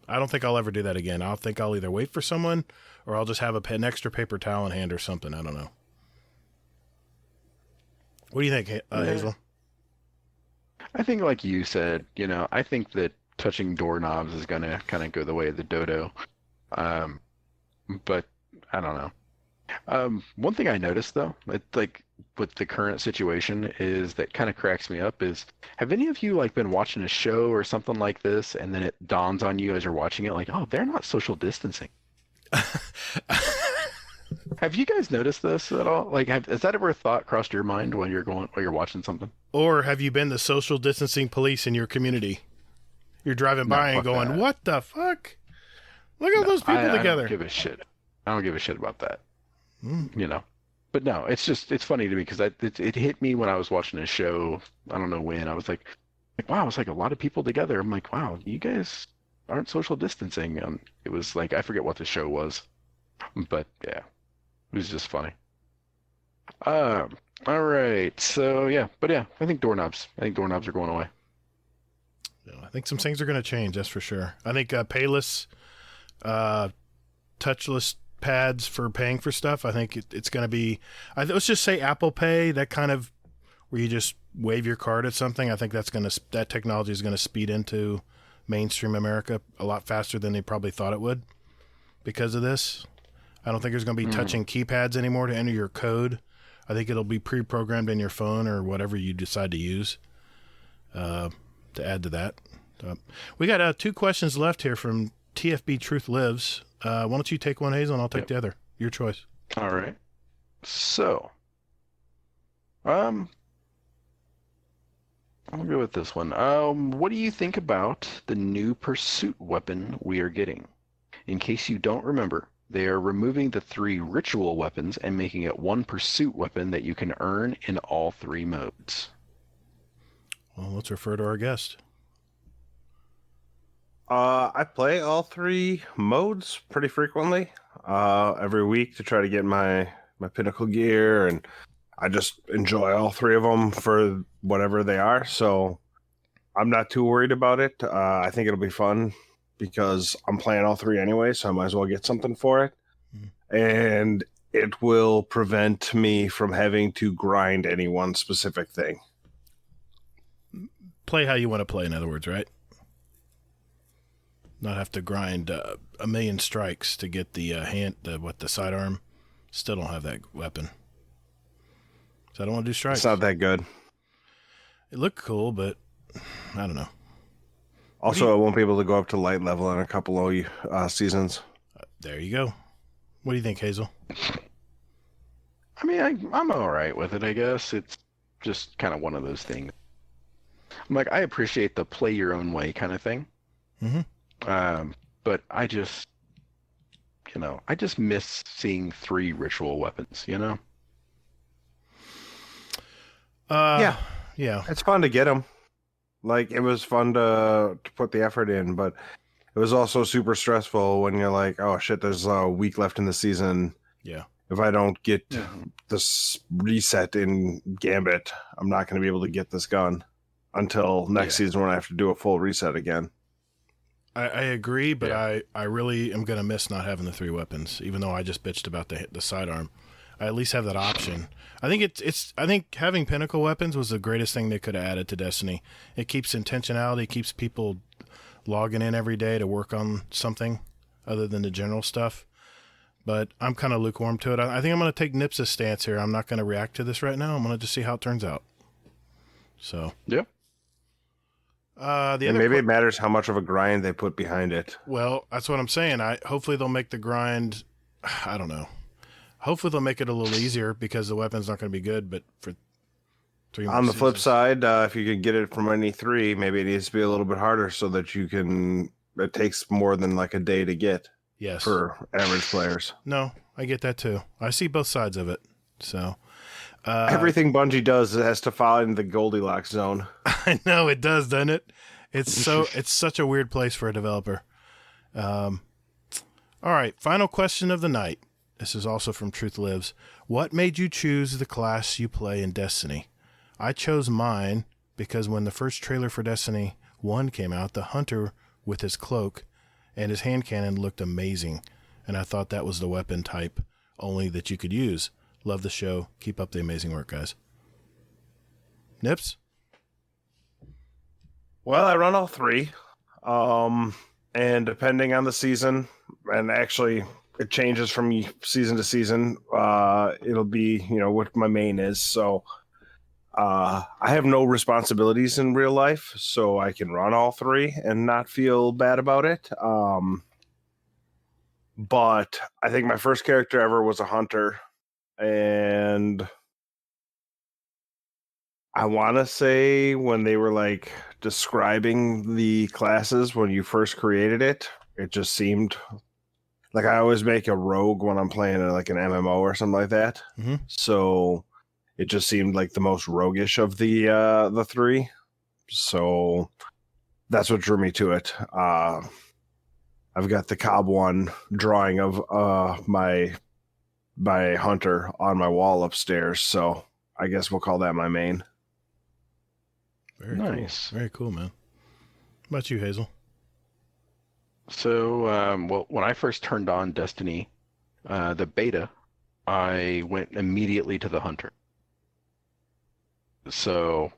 I don't think I'll ever do that again. I think I'll either wait for someone or I'll just have an extra paper towel in hand or something. I don't know. What do you think, Hazel? I think, like you said, I think that touching doorknobs is going to kind of go the way of the dodo. But I don't know. One thing I noticed though, like with the current situation is that kind of cracks me up is, have any of you like been watching a show or something like this and then it dawns on you as you're watching it like, oh, they're not social distancing. Have you guys noticed this at all? Like, has that ever a thought crossed your mind when you're watching something? Or have you been the social distancing police in your community? You're driving by and going, "What the fuck? Look at those people together." I don't give a shit. I don't give a shit about that. But no, it's funny to me because it hit me when I was watching a show. I don't know when. I was like, wow, it's like a lot of people together. I'm like, wow, you guys aren't social distancing. It was like, I forget what the show was, but yeah, it was just funny. All right, so yeah, I think doorknobs are going away. I think some things are going to change. That's for sure. I think payless, touchless pads for paying for stuff. I think it's going to be. Let's just say Apple Pay. That kind of where you just wave your card at something. I think that technology is going to speed into mainstream America a lot faster than they probably thought it would because of this. I don't think there's going to be touching keypads anymore to enter your code. I think it'll be pre-programmed in your phone or whatever you decide to use to add to that. We got 2 questions left here from TFB Truth Lives. Why don't you take one, Hazel, and I'll take the other. Your choice. All right. So, I'll go with this one. What do you think about the new pursuit weapon we are getting? In case you don't remember, they are removing the 3 ritual weapons and making it 1 pursuit weapon that you can earn in all 3 modes. Well, let's refer to our guest. I play all 3 modes pretty frequently, every week to try to get my pinnacle gear, and I just enjoy all 3 of them for whatever they are. So I'm not too worried about it. I think it'll be fun because I'm playing all 3 anyway, so I might as well get something for it. And it will prevent me from having to grind any one specific thing. Play how you want to play, in other words, right? Not have to grind a million strikes to get the the sidearm. Still don't have that weapon. So I don't want to do strikes. It's not that good. It looked cool, but I don't know. Also, I won't be able to go up to light level in a couple of seasons. There you go. What do you think, Hazel? I mean, I'm all right with it, I guess. It's just kind of one of those things. I'm like, I appreciate the play your own way kind of thing. But I just miss seeing 3 ritual weapons, Yeah. Yeah. It's fun to get them. Like, it was fun to put the effort in, but it was also super stressful when you're like, oh shit, there's a week left in the season. Yeah. If I don't get this reset in Gambit, I'm not going to be able to get this gun until next season when I have to do a full reset again. I agree, but I really am going to miss not having the 3 weapons, even though I just bitched about the sidearm. I at least have that option. I think I think having pinnacle weapons was the greatest thing they could have added to Destiny. It keeps intentionality, keeps people logging in every day to work on something other than the general stuff. But I'm kind of lukewarm to it. I think I'm going to take Nips' stance here. I'm not going to react to this right now. I'm going to just see how it turns out. So. Yep. Maybe it matters how much of a grind they put behind it. Well, that's what I'm saying. Hopefully they'll make the grind. I don't know. Hopefully they'll make it a little easier because the weapon's not going to be good. But for 3 more on the flip seasons. side, if you could get it from any 3, maybe it needs to be a little bit harder so that you can. It takes more than like a day to get. Yes. For average players. No, I get that too. I see both sides of it. So. Everything Bungie does has to fall in the Goldilocks zone. I know it does, doesn't it? It's such a weird place for a developer. All right, final question of the night. This is also from Truth Lives. What made you choose the class you play in Destiny? I chose mine because when the first trailer for Destiny 1 came out, the hunter with his cloak and his hand cannon looked amazing, and I thought that was the weapon type only that you could use. Love the show. Keep up the amazing work, guys. Nips? Well, I run all three. And depending on the season, and actually it changes from season to season, it'll be, what my main is. So I have no responsibilities in real life, so I can run all three and not feel bad about it. But I think my first character ever was a hunter, and I want to say when they were like describing the classes when you first created it, it just seemed like I always make a rogue when I'm playing like an MMO or something like that. Mm-hmm. So it just seemed like the most roguish of the three. So that's what drew me to it. I've got the Cobb one drawing of my hunter on my wall upstairs, so I guess we'll call that my main. Very nice. Cool. Very cool, man. How about you, Hazel? So, well, when I first turned on Destiny, the beta, I went immediately to the hunter. So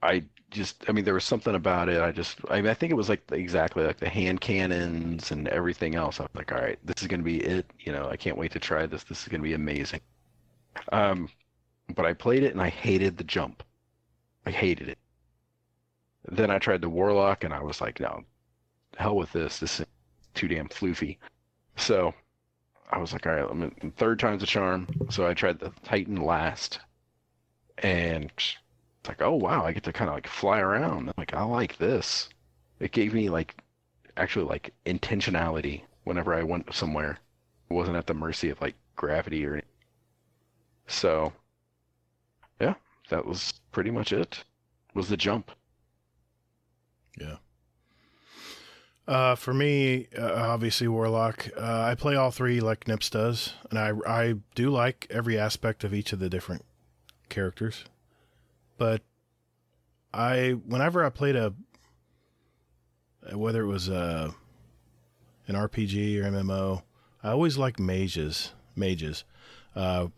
there was something about it. I think it was like exactly like the hand cannons and everything else. I was like, all right, this is going to be it. I can't wait to try this. This is going to be amazing. But I played it and I hated the jump. I hated it. Then I tried the Warlock and I was like, no, hell with this. This is too damn floofy. So I was like, all right, third time's a charm. So I tried the Titan last. And it's like, oh wow, I get to kind of like fly around. I'm like, I like this. It gave me actually intentionality whenever I went somewhere. I wasn't at the mercy of like gravity or anything. So yeah, that was pretty much it. Was the jump. Yeah. For me, obviously Warlock. I play all three like Nips does, and I do like every aspect of each of the different characters. But whenever I played whether it was an RPG or MMO, I always liked mages that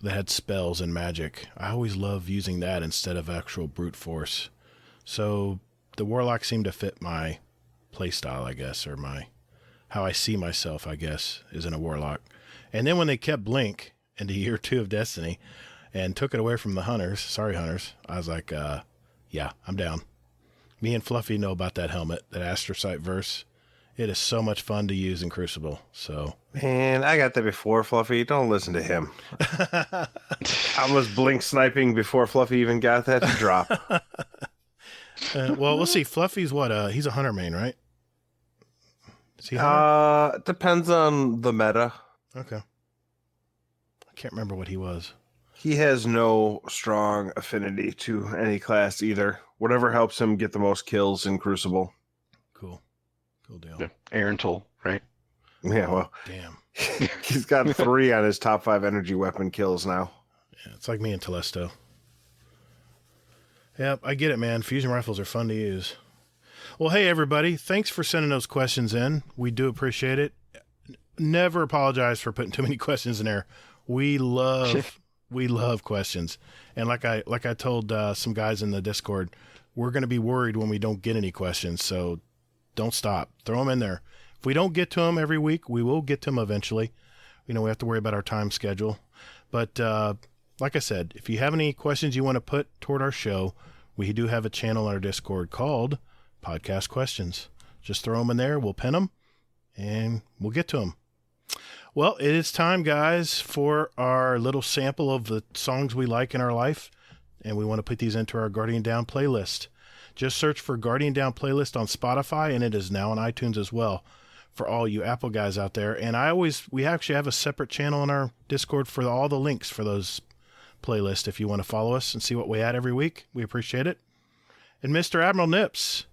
had spells and magic. I always love using that instead of actual brute force. So the Warlock seemed to fit my playstyle, I guess, or how I see myself, I guess, is in a Warlock. And then when they kept Blink into year 2 of Destiny and took it away from the hunters, I was like, yeah, I'm down. Me and Fluffy know about that helmet, that Astrocyte verse. It is so much fun to use in Crucible. So, man, I got that before Fluffy. Don't listen to him. I was blink sniping before Fluffy even got that to drop. Well, let's see. Fluffy's what? He's a hunter main, right? Is he hunter? Depends on the meta. Okay. I can't remember what he was. He has no strong affinity to any class either. Whatever helps him get the most kills in Crucible. Cool deal. Yeah. Arental, right? Yeah, well, damn. He's got 3 on his top 5 energy weapon kills now. Yeah, it's like me and Telesto. Yep, I get it, man. Fusion rifles are fun to use. Well, hey, everybody. Thanks for sending those questions in. We do appreciate it. Never apologize for putting too many questions in there. We love questions. And like I told some guys in the Discord, we're going to be worried when we don't get any questions. So don't stop. Throw them in there. If we don't get to them every week, we will get to them eventually. We have to worry about our time schedule. But like I said, if you have any questions you want to put toward our show, we do have a channel on our Discord called Podcast Questions. Just throw them in there. We'll pin them, and we'll get to them. Well, it is time, guys, for our little sample of the songs we like in our life, and we want to put these into our Guardian Down playlist. Just search for Guardian Down playlist on Spotify, and it is now on iTunes as well for all you Apple guys out there. And we actually have a separate channel in our Discord for all the links for those playlists if you want to follow us and see what we add every week. We appreciate it. And Mr. Admiral Nips,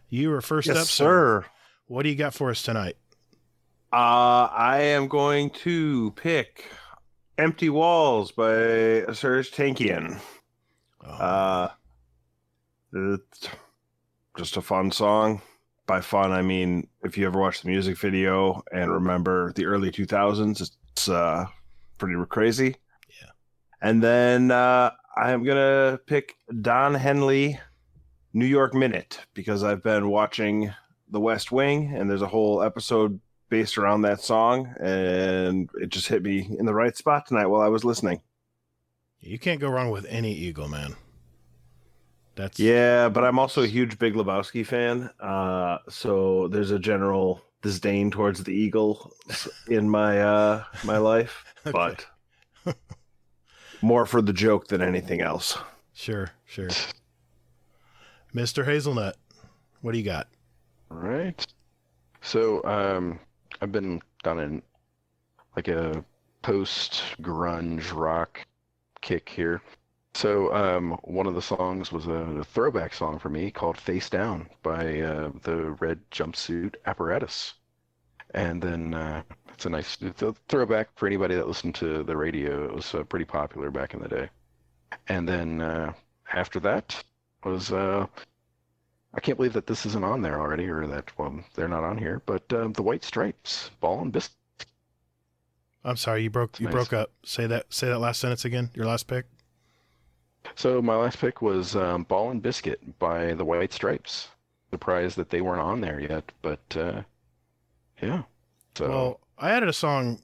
you are first up. Yes, sir. What do you got for us tonight? I am going to pick Empty Walls by Serge Tankian. It's just a fun song. By fun, I mean, if you ever watch the music video and remember the early 2000s, it's pretty crazy. Yeah. And then I I am gonna pick Don Henley, New York Minute, because I've been watching The West Wing, and there's a whole episode based around that song, and it just hit me in the right spot tonight while I was listening. You can't go wrong with any Eagle, man. Yeah, but I'm also a huge Big Lebowski fan, so there's a general disdain towards the Eagle in my my life, but more for the joke than anything else. Sure. Mr. Hazelnut, what do you got? All right. So I've been on like a post-grunge rock kick here. So one of the songs was a throwback song for me called Face Down by the Red Jumpsuit Apparatus. And then it's a throwback for anybody that listened to the radio. It was pretty popular back in the day. And then after that was, I can't believe that this isn't on there already, or that, well, they're not on here, but the White Stripes, Ball and Biscuit. I'm sorry, you broke up. Say that last sentence again, your last pick. So my last pick was Ball and Biscuit by the White Stripes. Surprised that they weren't on there yet, but yeah. So well, I added a song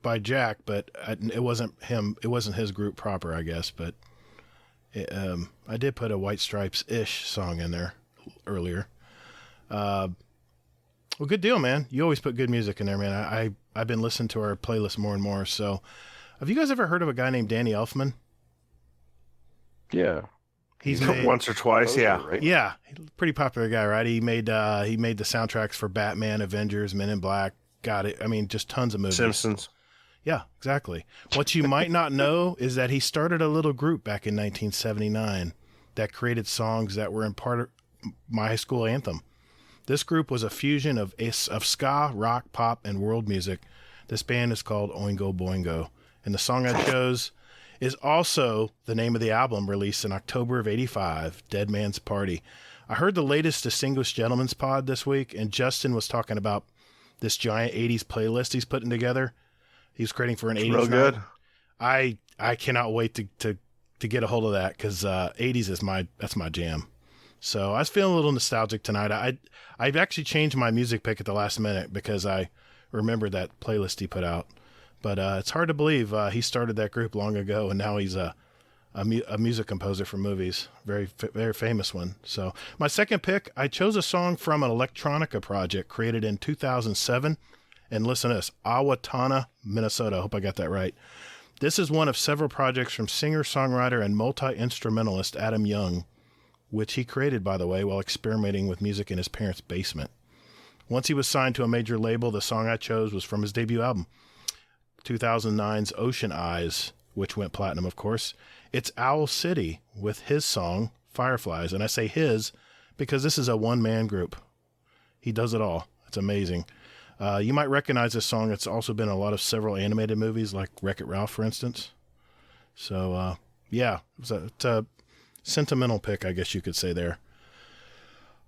by Jack, but it wasn't him. It wasn't his group proper, I guess. But I did put a White Stripes-ish song in there earlier. Well, good deal, man. You always put good music in there, man. I've been listening to our playlist more and more. So, have you guys ever heard of a guy named Danny Elfman? Yeah. He's made, once or twice, yeah. Right? Yeah, pretty popular guy, right? He made the soundtracks for Batman, Avengers, Men in Black. Got it. I mean, just tons of movies. Simpsons. Yeah, exactly. What you might not know is that he started a little group back in 1979 that created songs that were in part of my high school anthem. This group was a fusion of ska, rock, pop, and world music. This band is called Oingo Boingo, and the song I chose is also the name of the album released in October of '85, Dead Man's Party. I heard the latest Distinguished Gentleman's Pod this week, and Justin was talking about this giant 80s playlist he's putting together. He's creating for an 80s real good. night. I cannot wait to get a hold of that, because 80s is that's my jam. So I was feeling a little nostalgic tonight. I've actually changed my music pick at the last minute because I remembered that playlist he put out. But it's hard to believe he started that group long ago, and now he's a music composer for movies. Very, very famous one. So my second pick, I chose a song from an electronica project created in 2007. And listen to this, Owatonna, Minnesota. I hope I got that right. This is one of several projects from singer-songwriter and multi-instrumentalist Adam Young, which he created, by the way, while experimenting with music in his parents' basement. Once he was signed to a major label, the song I chose was from his debut album, 2009's Ocean Eyes, which went platinum, of course. It's Owl City with his song, Fireflies. And I say his because this is a one-man group. He does it all. It's amazing. You might recognize this song. It's also been in a lot of several animated movies, like Wreck-It Ralph, for instance. So, yeah, it's a sentimental pick, I guess you could say there.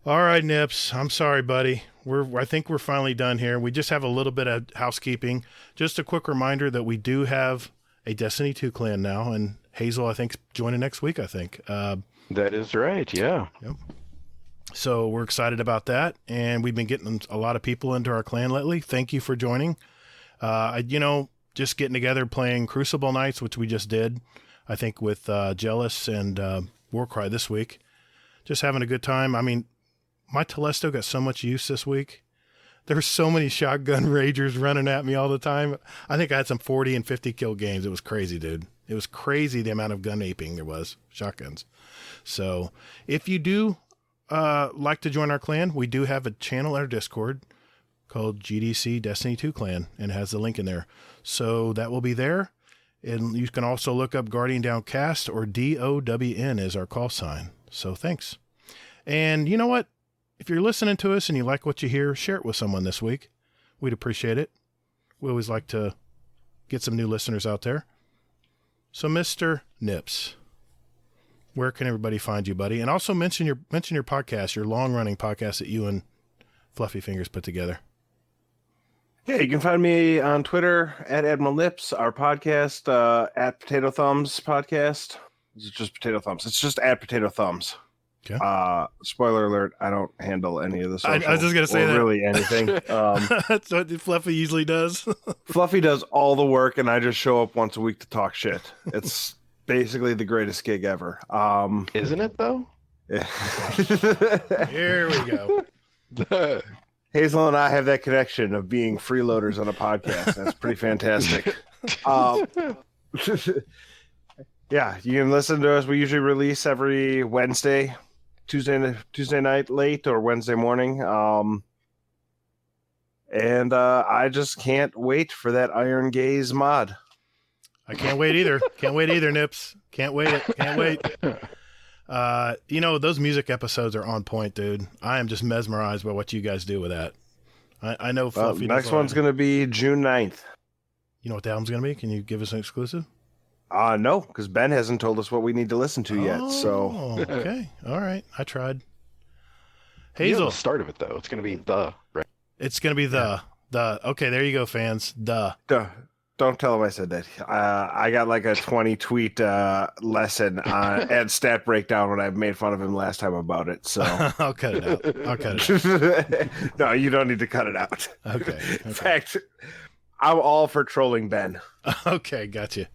All right, Nips. I'm sorry, buddy. I think we're finally done here. We just have a little bit of housekeeping. Just a quick reminder that we do have a Destiny 2 clan now, and Hazel, I think, is joining next week, I think. That is right, yeah. Yep. So we're excited about that, and we've been getting a lot of people into our clan lately. Thank you for joining. Just getting together, playing Crucible nights, which we just did, I think, with Jealous and Warcry this week. Just having a good time. I mean, my Telesto got so much use this week. There were so many shotgun ragers running at me all the time. I think I had some 40 and 50 kill games. It was crazy, dude. It was crazy the amount of gun aping there was, shotguns. So if you do like to join our clan, we do have a channel in our Discord called GDC Destiny 2 Clan, and it has the link in there. So that will be there. And you can also look up Guardian Downcast, or DOWN is our call sign. So thanks. And you know what? If you're listening to us and you like what you hear, share it with someone this week. We'd appreciate it. We always like to get some new listeners out there. So, Mr. Nips, where can everybody find you, buddy? And also mention your podcast, your long-running podcast that you and Fluffy Fingers put together. Yeah, you can find me on Twitter at AdmiralNips, our podcast at Potato Thumbs Podcast. Is it just Potato Thumbs? It's just at Potato Thumbs. Okay. Spoiler alert, I don't handle any of the social, I was just gonna say or that. really anything. That's what Fluffy usually does. Fluffy does all the work, and I just show up once a week to talk shit. It's basically the greatest gig ever. Isn't it though? Here we go. Hazel and I have that connection of being freeloaders on a podcast. That's pretty fantastic. Yeah, you can listen to us. We usually release every Wednesday, Tuesday night late or Wednesday morning. And I just can't wait for that Iron Gaze mod. I can't wait either. Can't wait either, Nips. Can't wait. Can't wait. Those music episodes are on point, dude. I am just mesmerized by what you guys do with that. I know Fluffy. Next one's going to be June 9th. You know what the album's going to be? Can you give us an exclusive? No, because Ben hasn't told us what we need to listen to yet. So okay, all right. I tried. You know Hazel. the start of it though. It's going to be right. It's going to be the. Okay, there you go, fans. Don't tell him I said that. I got like a 20 tweet lesson and stat breakdown when I made fun of him last time about it. So I'll cut it out. No, you don't need to cut it out. Okay. In fact, I'm all for trolling Ben. Okay, gotcha.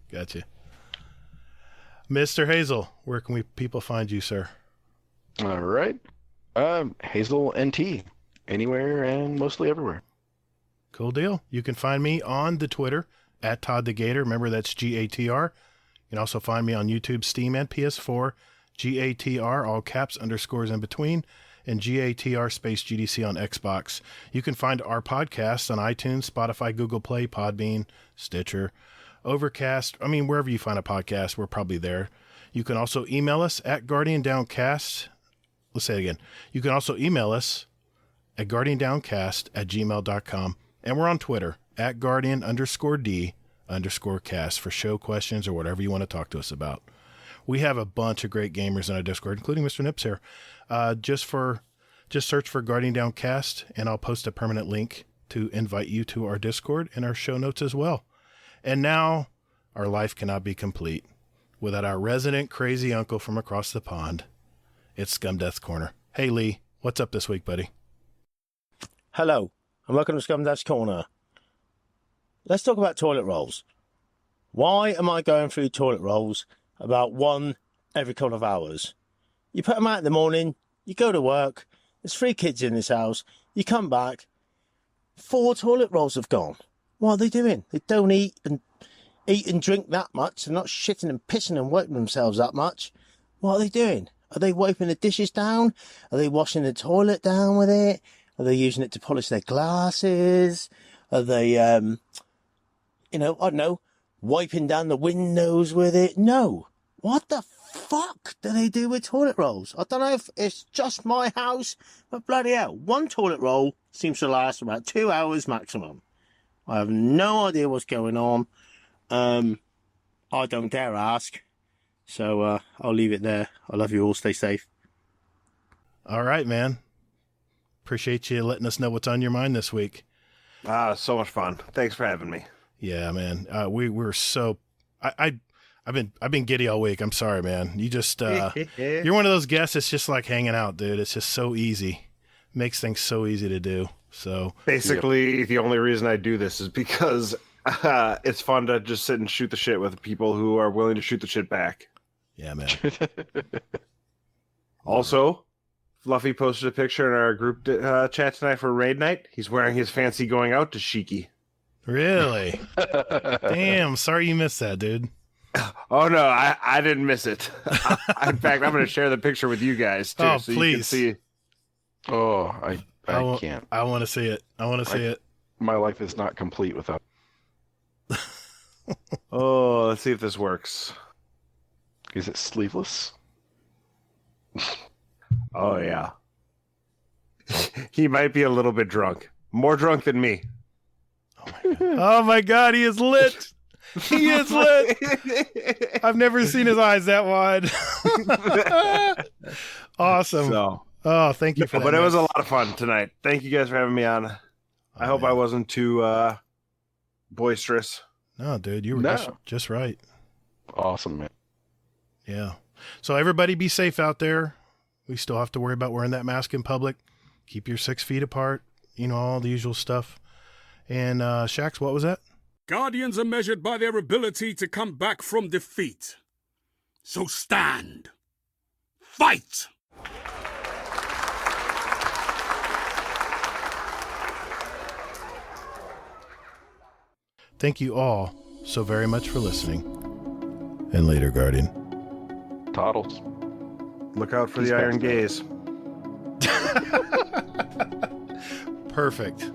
Mr. Hazel, where can people find you, sir? All right. Hazel NT, anywhere and mostly everywhere. Cool deal. You can find me on the Twitter at Todd the Gator. Remember, that's GATR. You can also find me on YouTube, Steam, and PS4. GATR, all caps, underscores in between, and GATR space GDC on Xbox. You can find our podcasts on iTunes, Spotify, Google Play, Podbean, Stitcher, Overcast. I mean, wherever you find a podcast, we're probably there. You can also email us at GuardianDownCast. Let's say it again. You can also email us at GuardianDownCast@gmail.com. And we're on Twitter at Guardian_D_cast for show questions or whatever you want to talk to us about. We have a bunch of great gamers in our Discord, including Mr. Nips here. Just search for Guardian Downcast, and I'll post a permanent link to invite you to our Discord and our show notes as well. And now, our life cannot be complete without our resident crazy uncle from across the pond. It's Scum Death's Corner. Hey, Lee, what's up this week, buddy? Hello, and welcome to Scum Death's Corner. Let's talk about toilet rolls. Why am I going through toilet rolls about one every couple of hours? You put them out in the morning, you go to work, there's 3 kids in this house, you come back, 4 toilet rolls have gone. What are they doing? They don't eat and drink that much. They're not shitting and pissing and wiping themselves that much. What are they doing? Are they wiping the dishes down? Are they washing the toilet down with it? Are they using it to polish their glasses? Are they, I don't know, wiping down the windows with it? No. What the fuck do they do with toilet rolls? I don't know if it's just my house, but bloody hell, one toilet roll seems to last about 2 hours maximum. I have no idea what's going on. I don't dare ask. So I'll leave it there. I love you all. Stay safe. All right, man. Appreciate you letting us know what's on your mind this week. So much fun. Thanks for having me. Yeah, man. We're so I've been giddy all week. I'm sorry, man. You just you're one of those guests that's just like hanging out, dude. It's just so easy. Makes things so easy to do. So basically, The only reason I do this is because it's fun to just sit and shoot the shit with people who are willing to shoot the shit back. Yeah, man. Also, Fluffy posted a picture in our group chat tonight for raid night. He's wearing his fancy going out dashiki. Really? Damn, sorry you missed that, dude. Oh no, I didn't miss it. In fact, I'm going to share the picture with you guys too, so please. you can see. Oh, I can't. I want to see it. I want to see it. My life is not complete without. Oh, let's see if this works. Is it sleeveless? Oh yeah. He might be a little bit drunk. More drunk than me. Oh my god, he is lit. He is lit. I've never seen his eyes that wide. Awesome. So, thank you for that. But it was a lot of fun tonight. Thank you guys for having me on. I hope I wasn't too boisterous. No, dude, you were just right. Awesome, man. Yeah. So everybody be safe out there. We still have to worry about wearing that mask in public. Keep your 6 feet apart. You know, all the usual stuff. And Shax, what was that? Guardians are measured by their ability to come back from defeat. So stand. Fight! Thank you all so very much for listening. And later, Guardian. Toddles. Look out for He's the iron back. gaze. Perfect.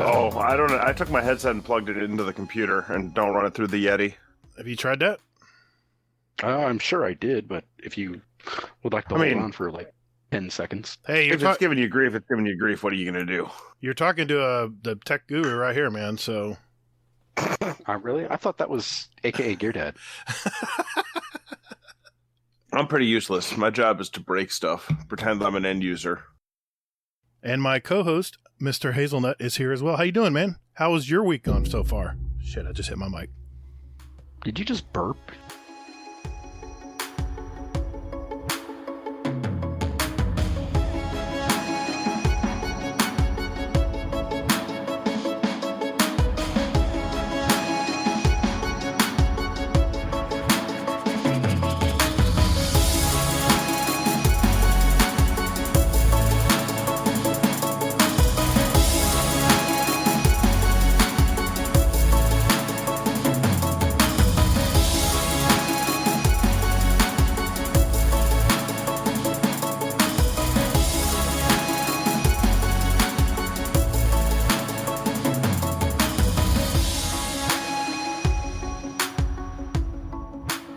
Oh, I don't know. I took my headset and plugged it into the computer and don't run it through the Yeti. Have you tried that? I'm sure I did, but if you would like to hold on for like 10 seconds. Hey, If it's giving you grief, it's giving you grief. What are you going to do? you're talking to the tech guru right here, man. So Really? I thought that was AKA Gear Dad. I'm pretty useless. My job is to break stuff, pretend I'm an end user. And my co-host, Mr. Hazelnut, is here as well. How you doing, man? How was your week gone so far? Shit, I just hit my mic. Did you just burp?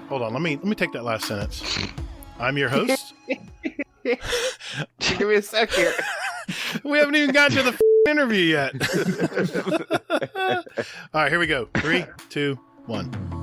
Hold on, let me take that last sentence. I'm your host. Give me a sec here. We haven't even gotten to the interview yet. All right, here we go. 3, 2, 1.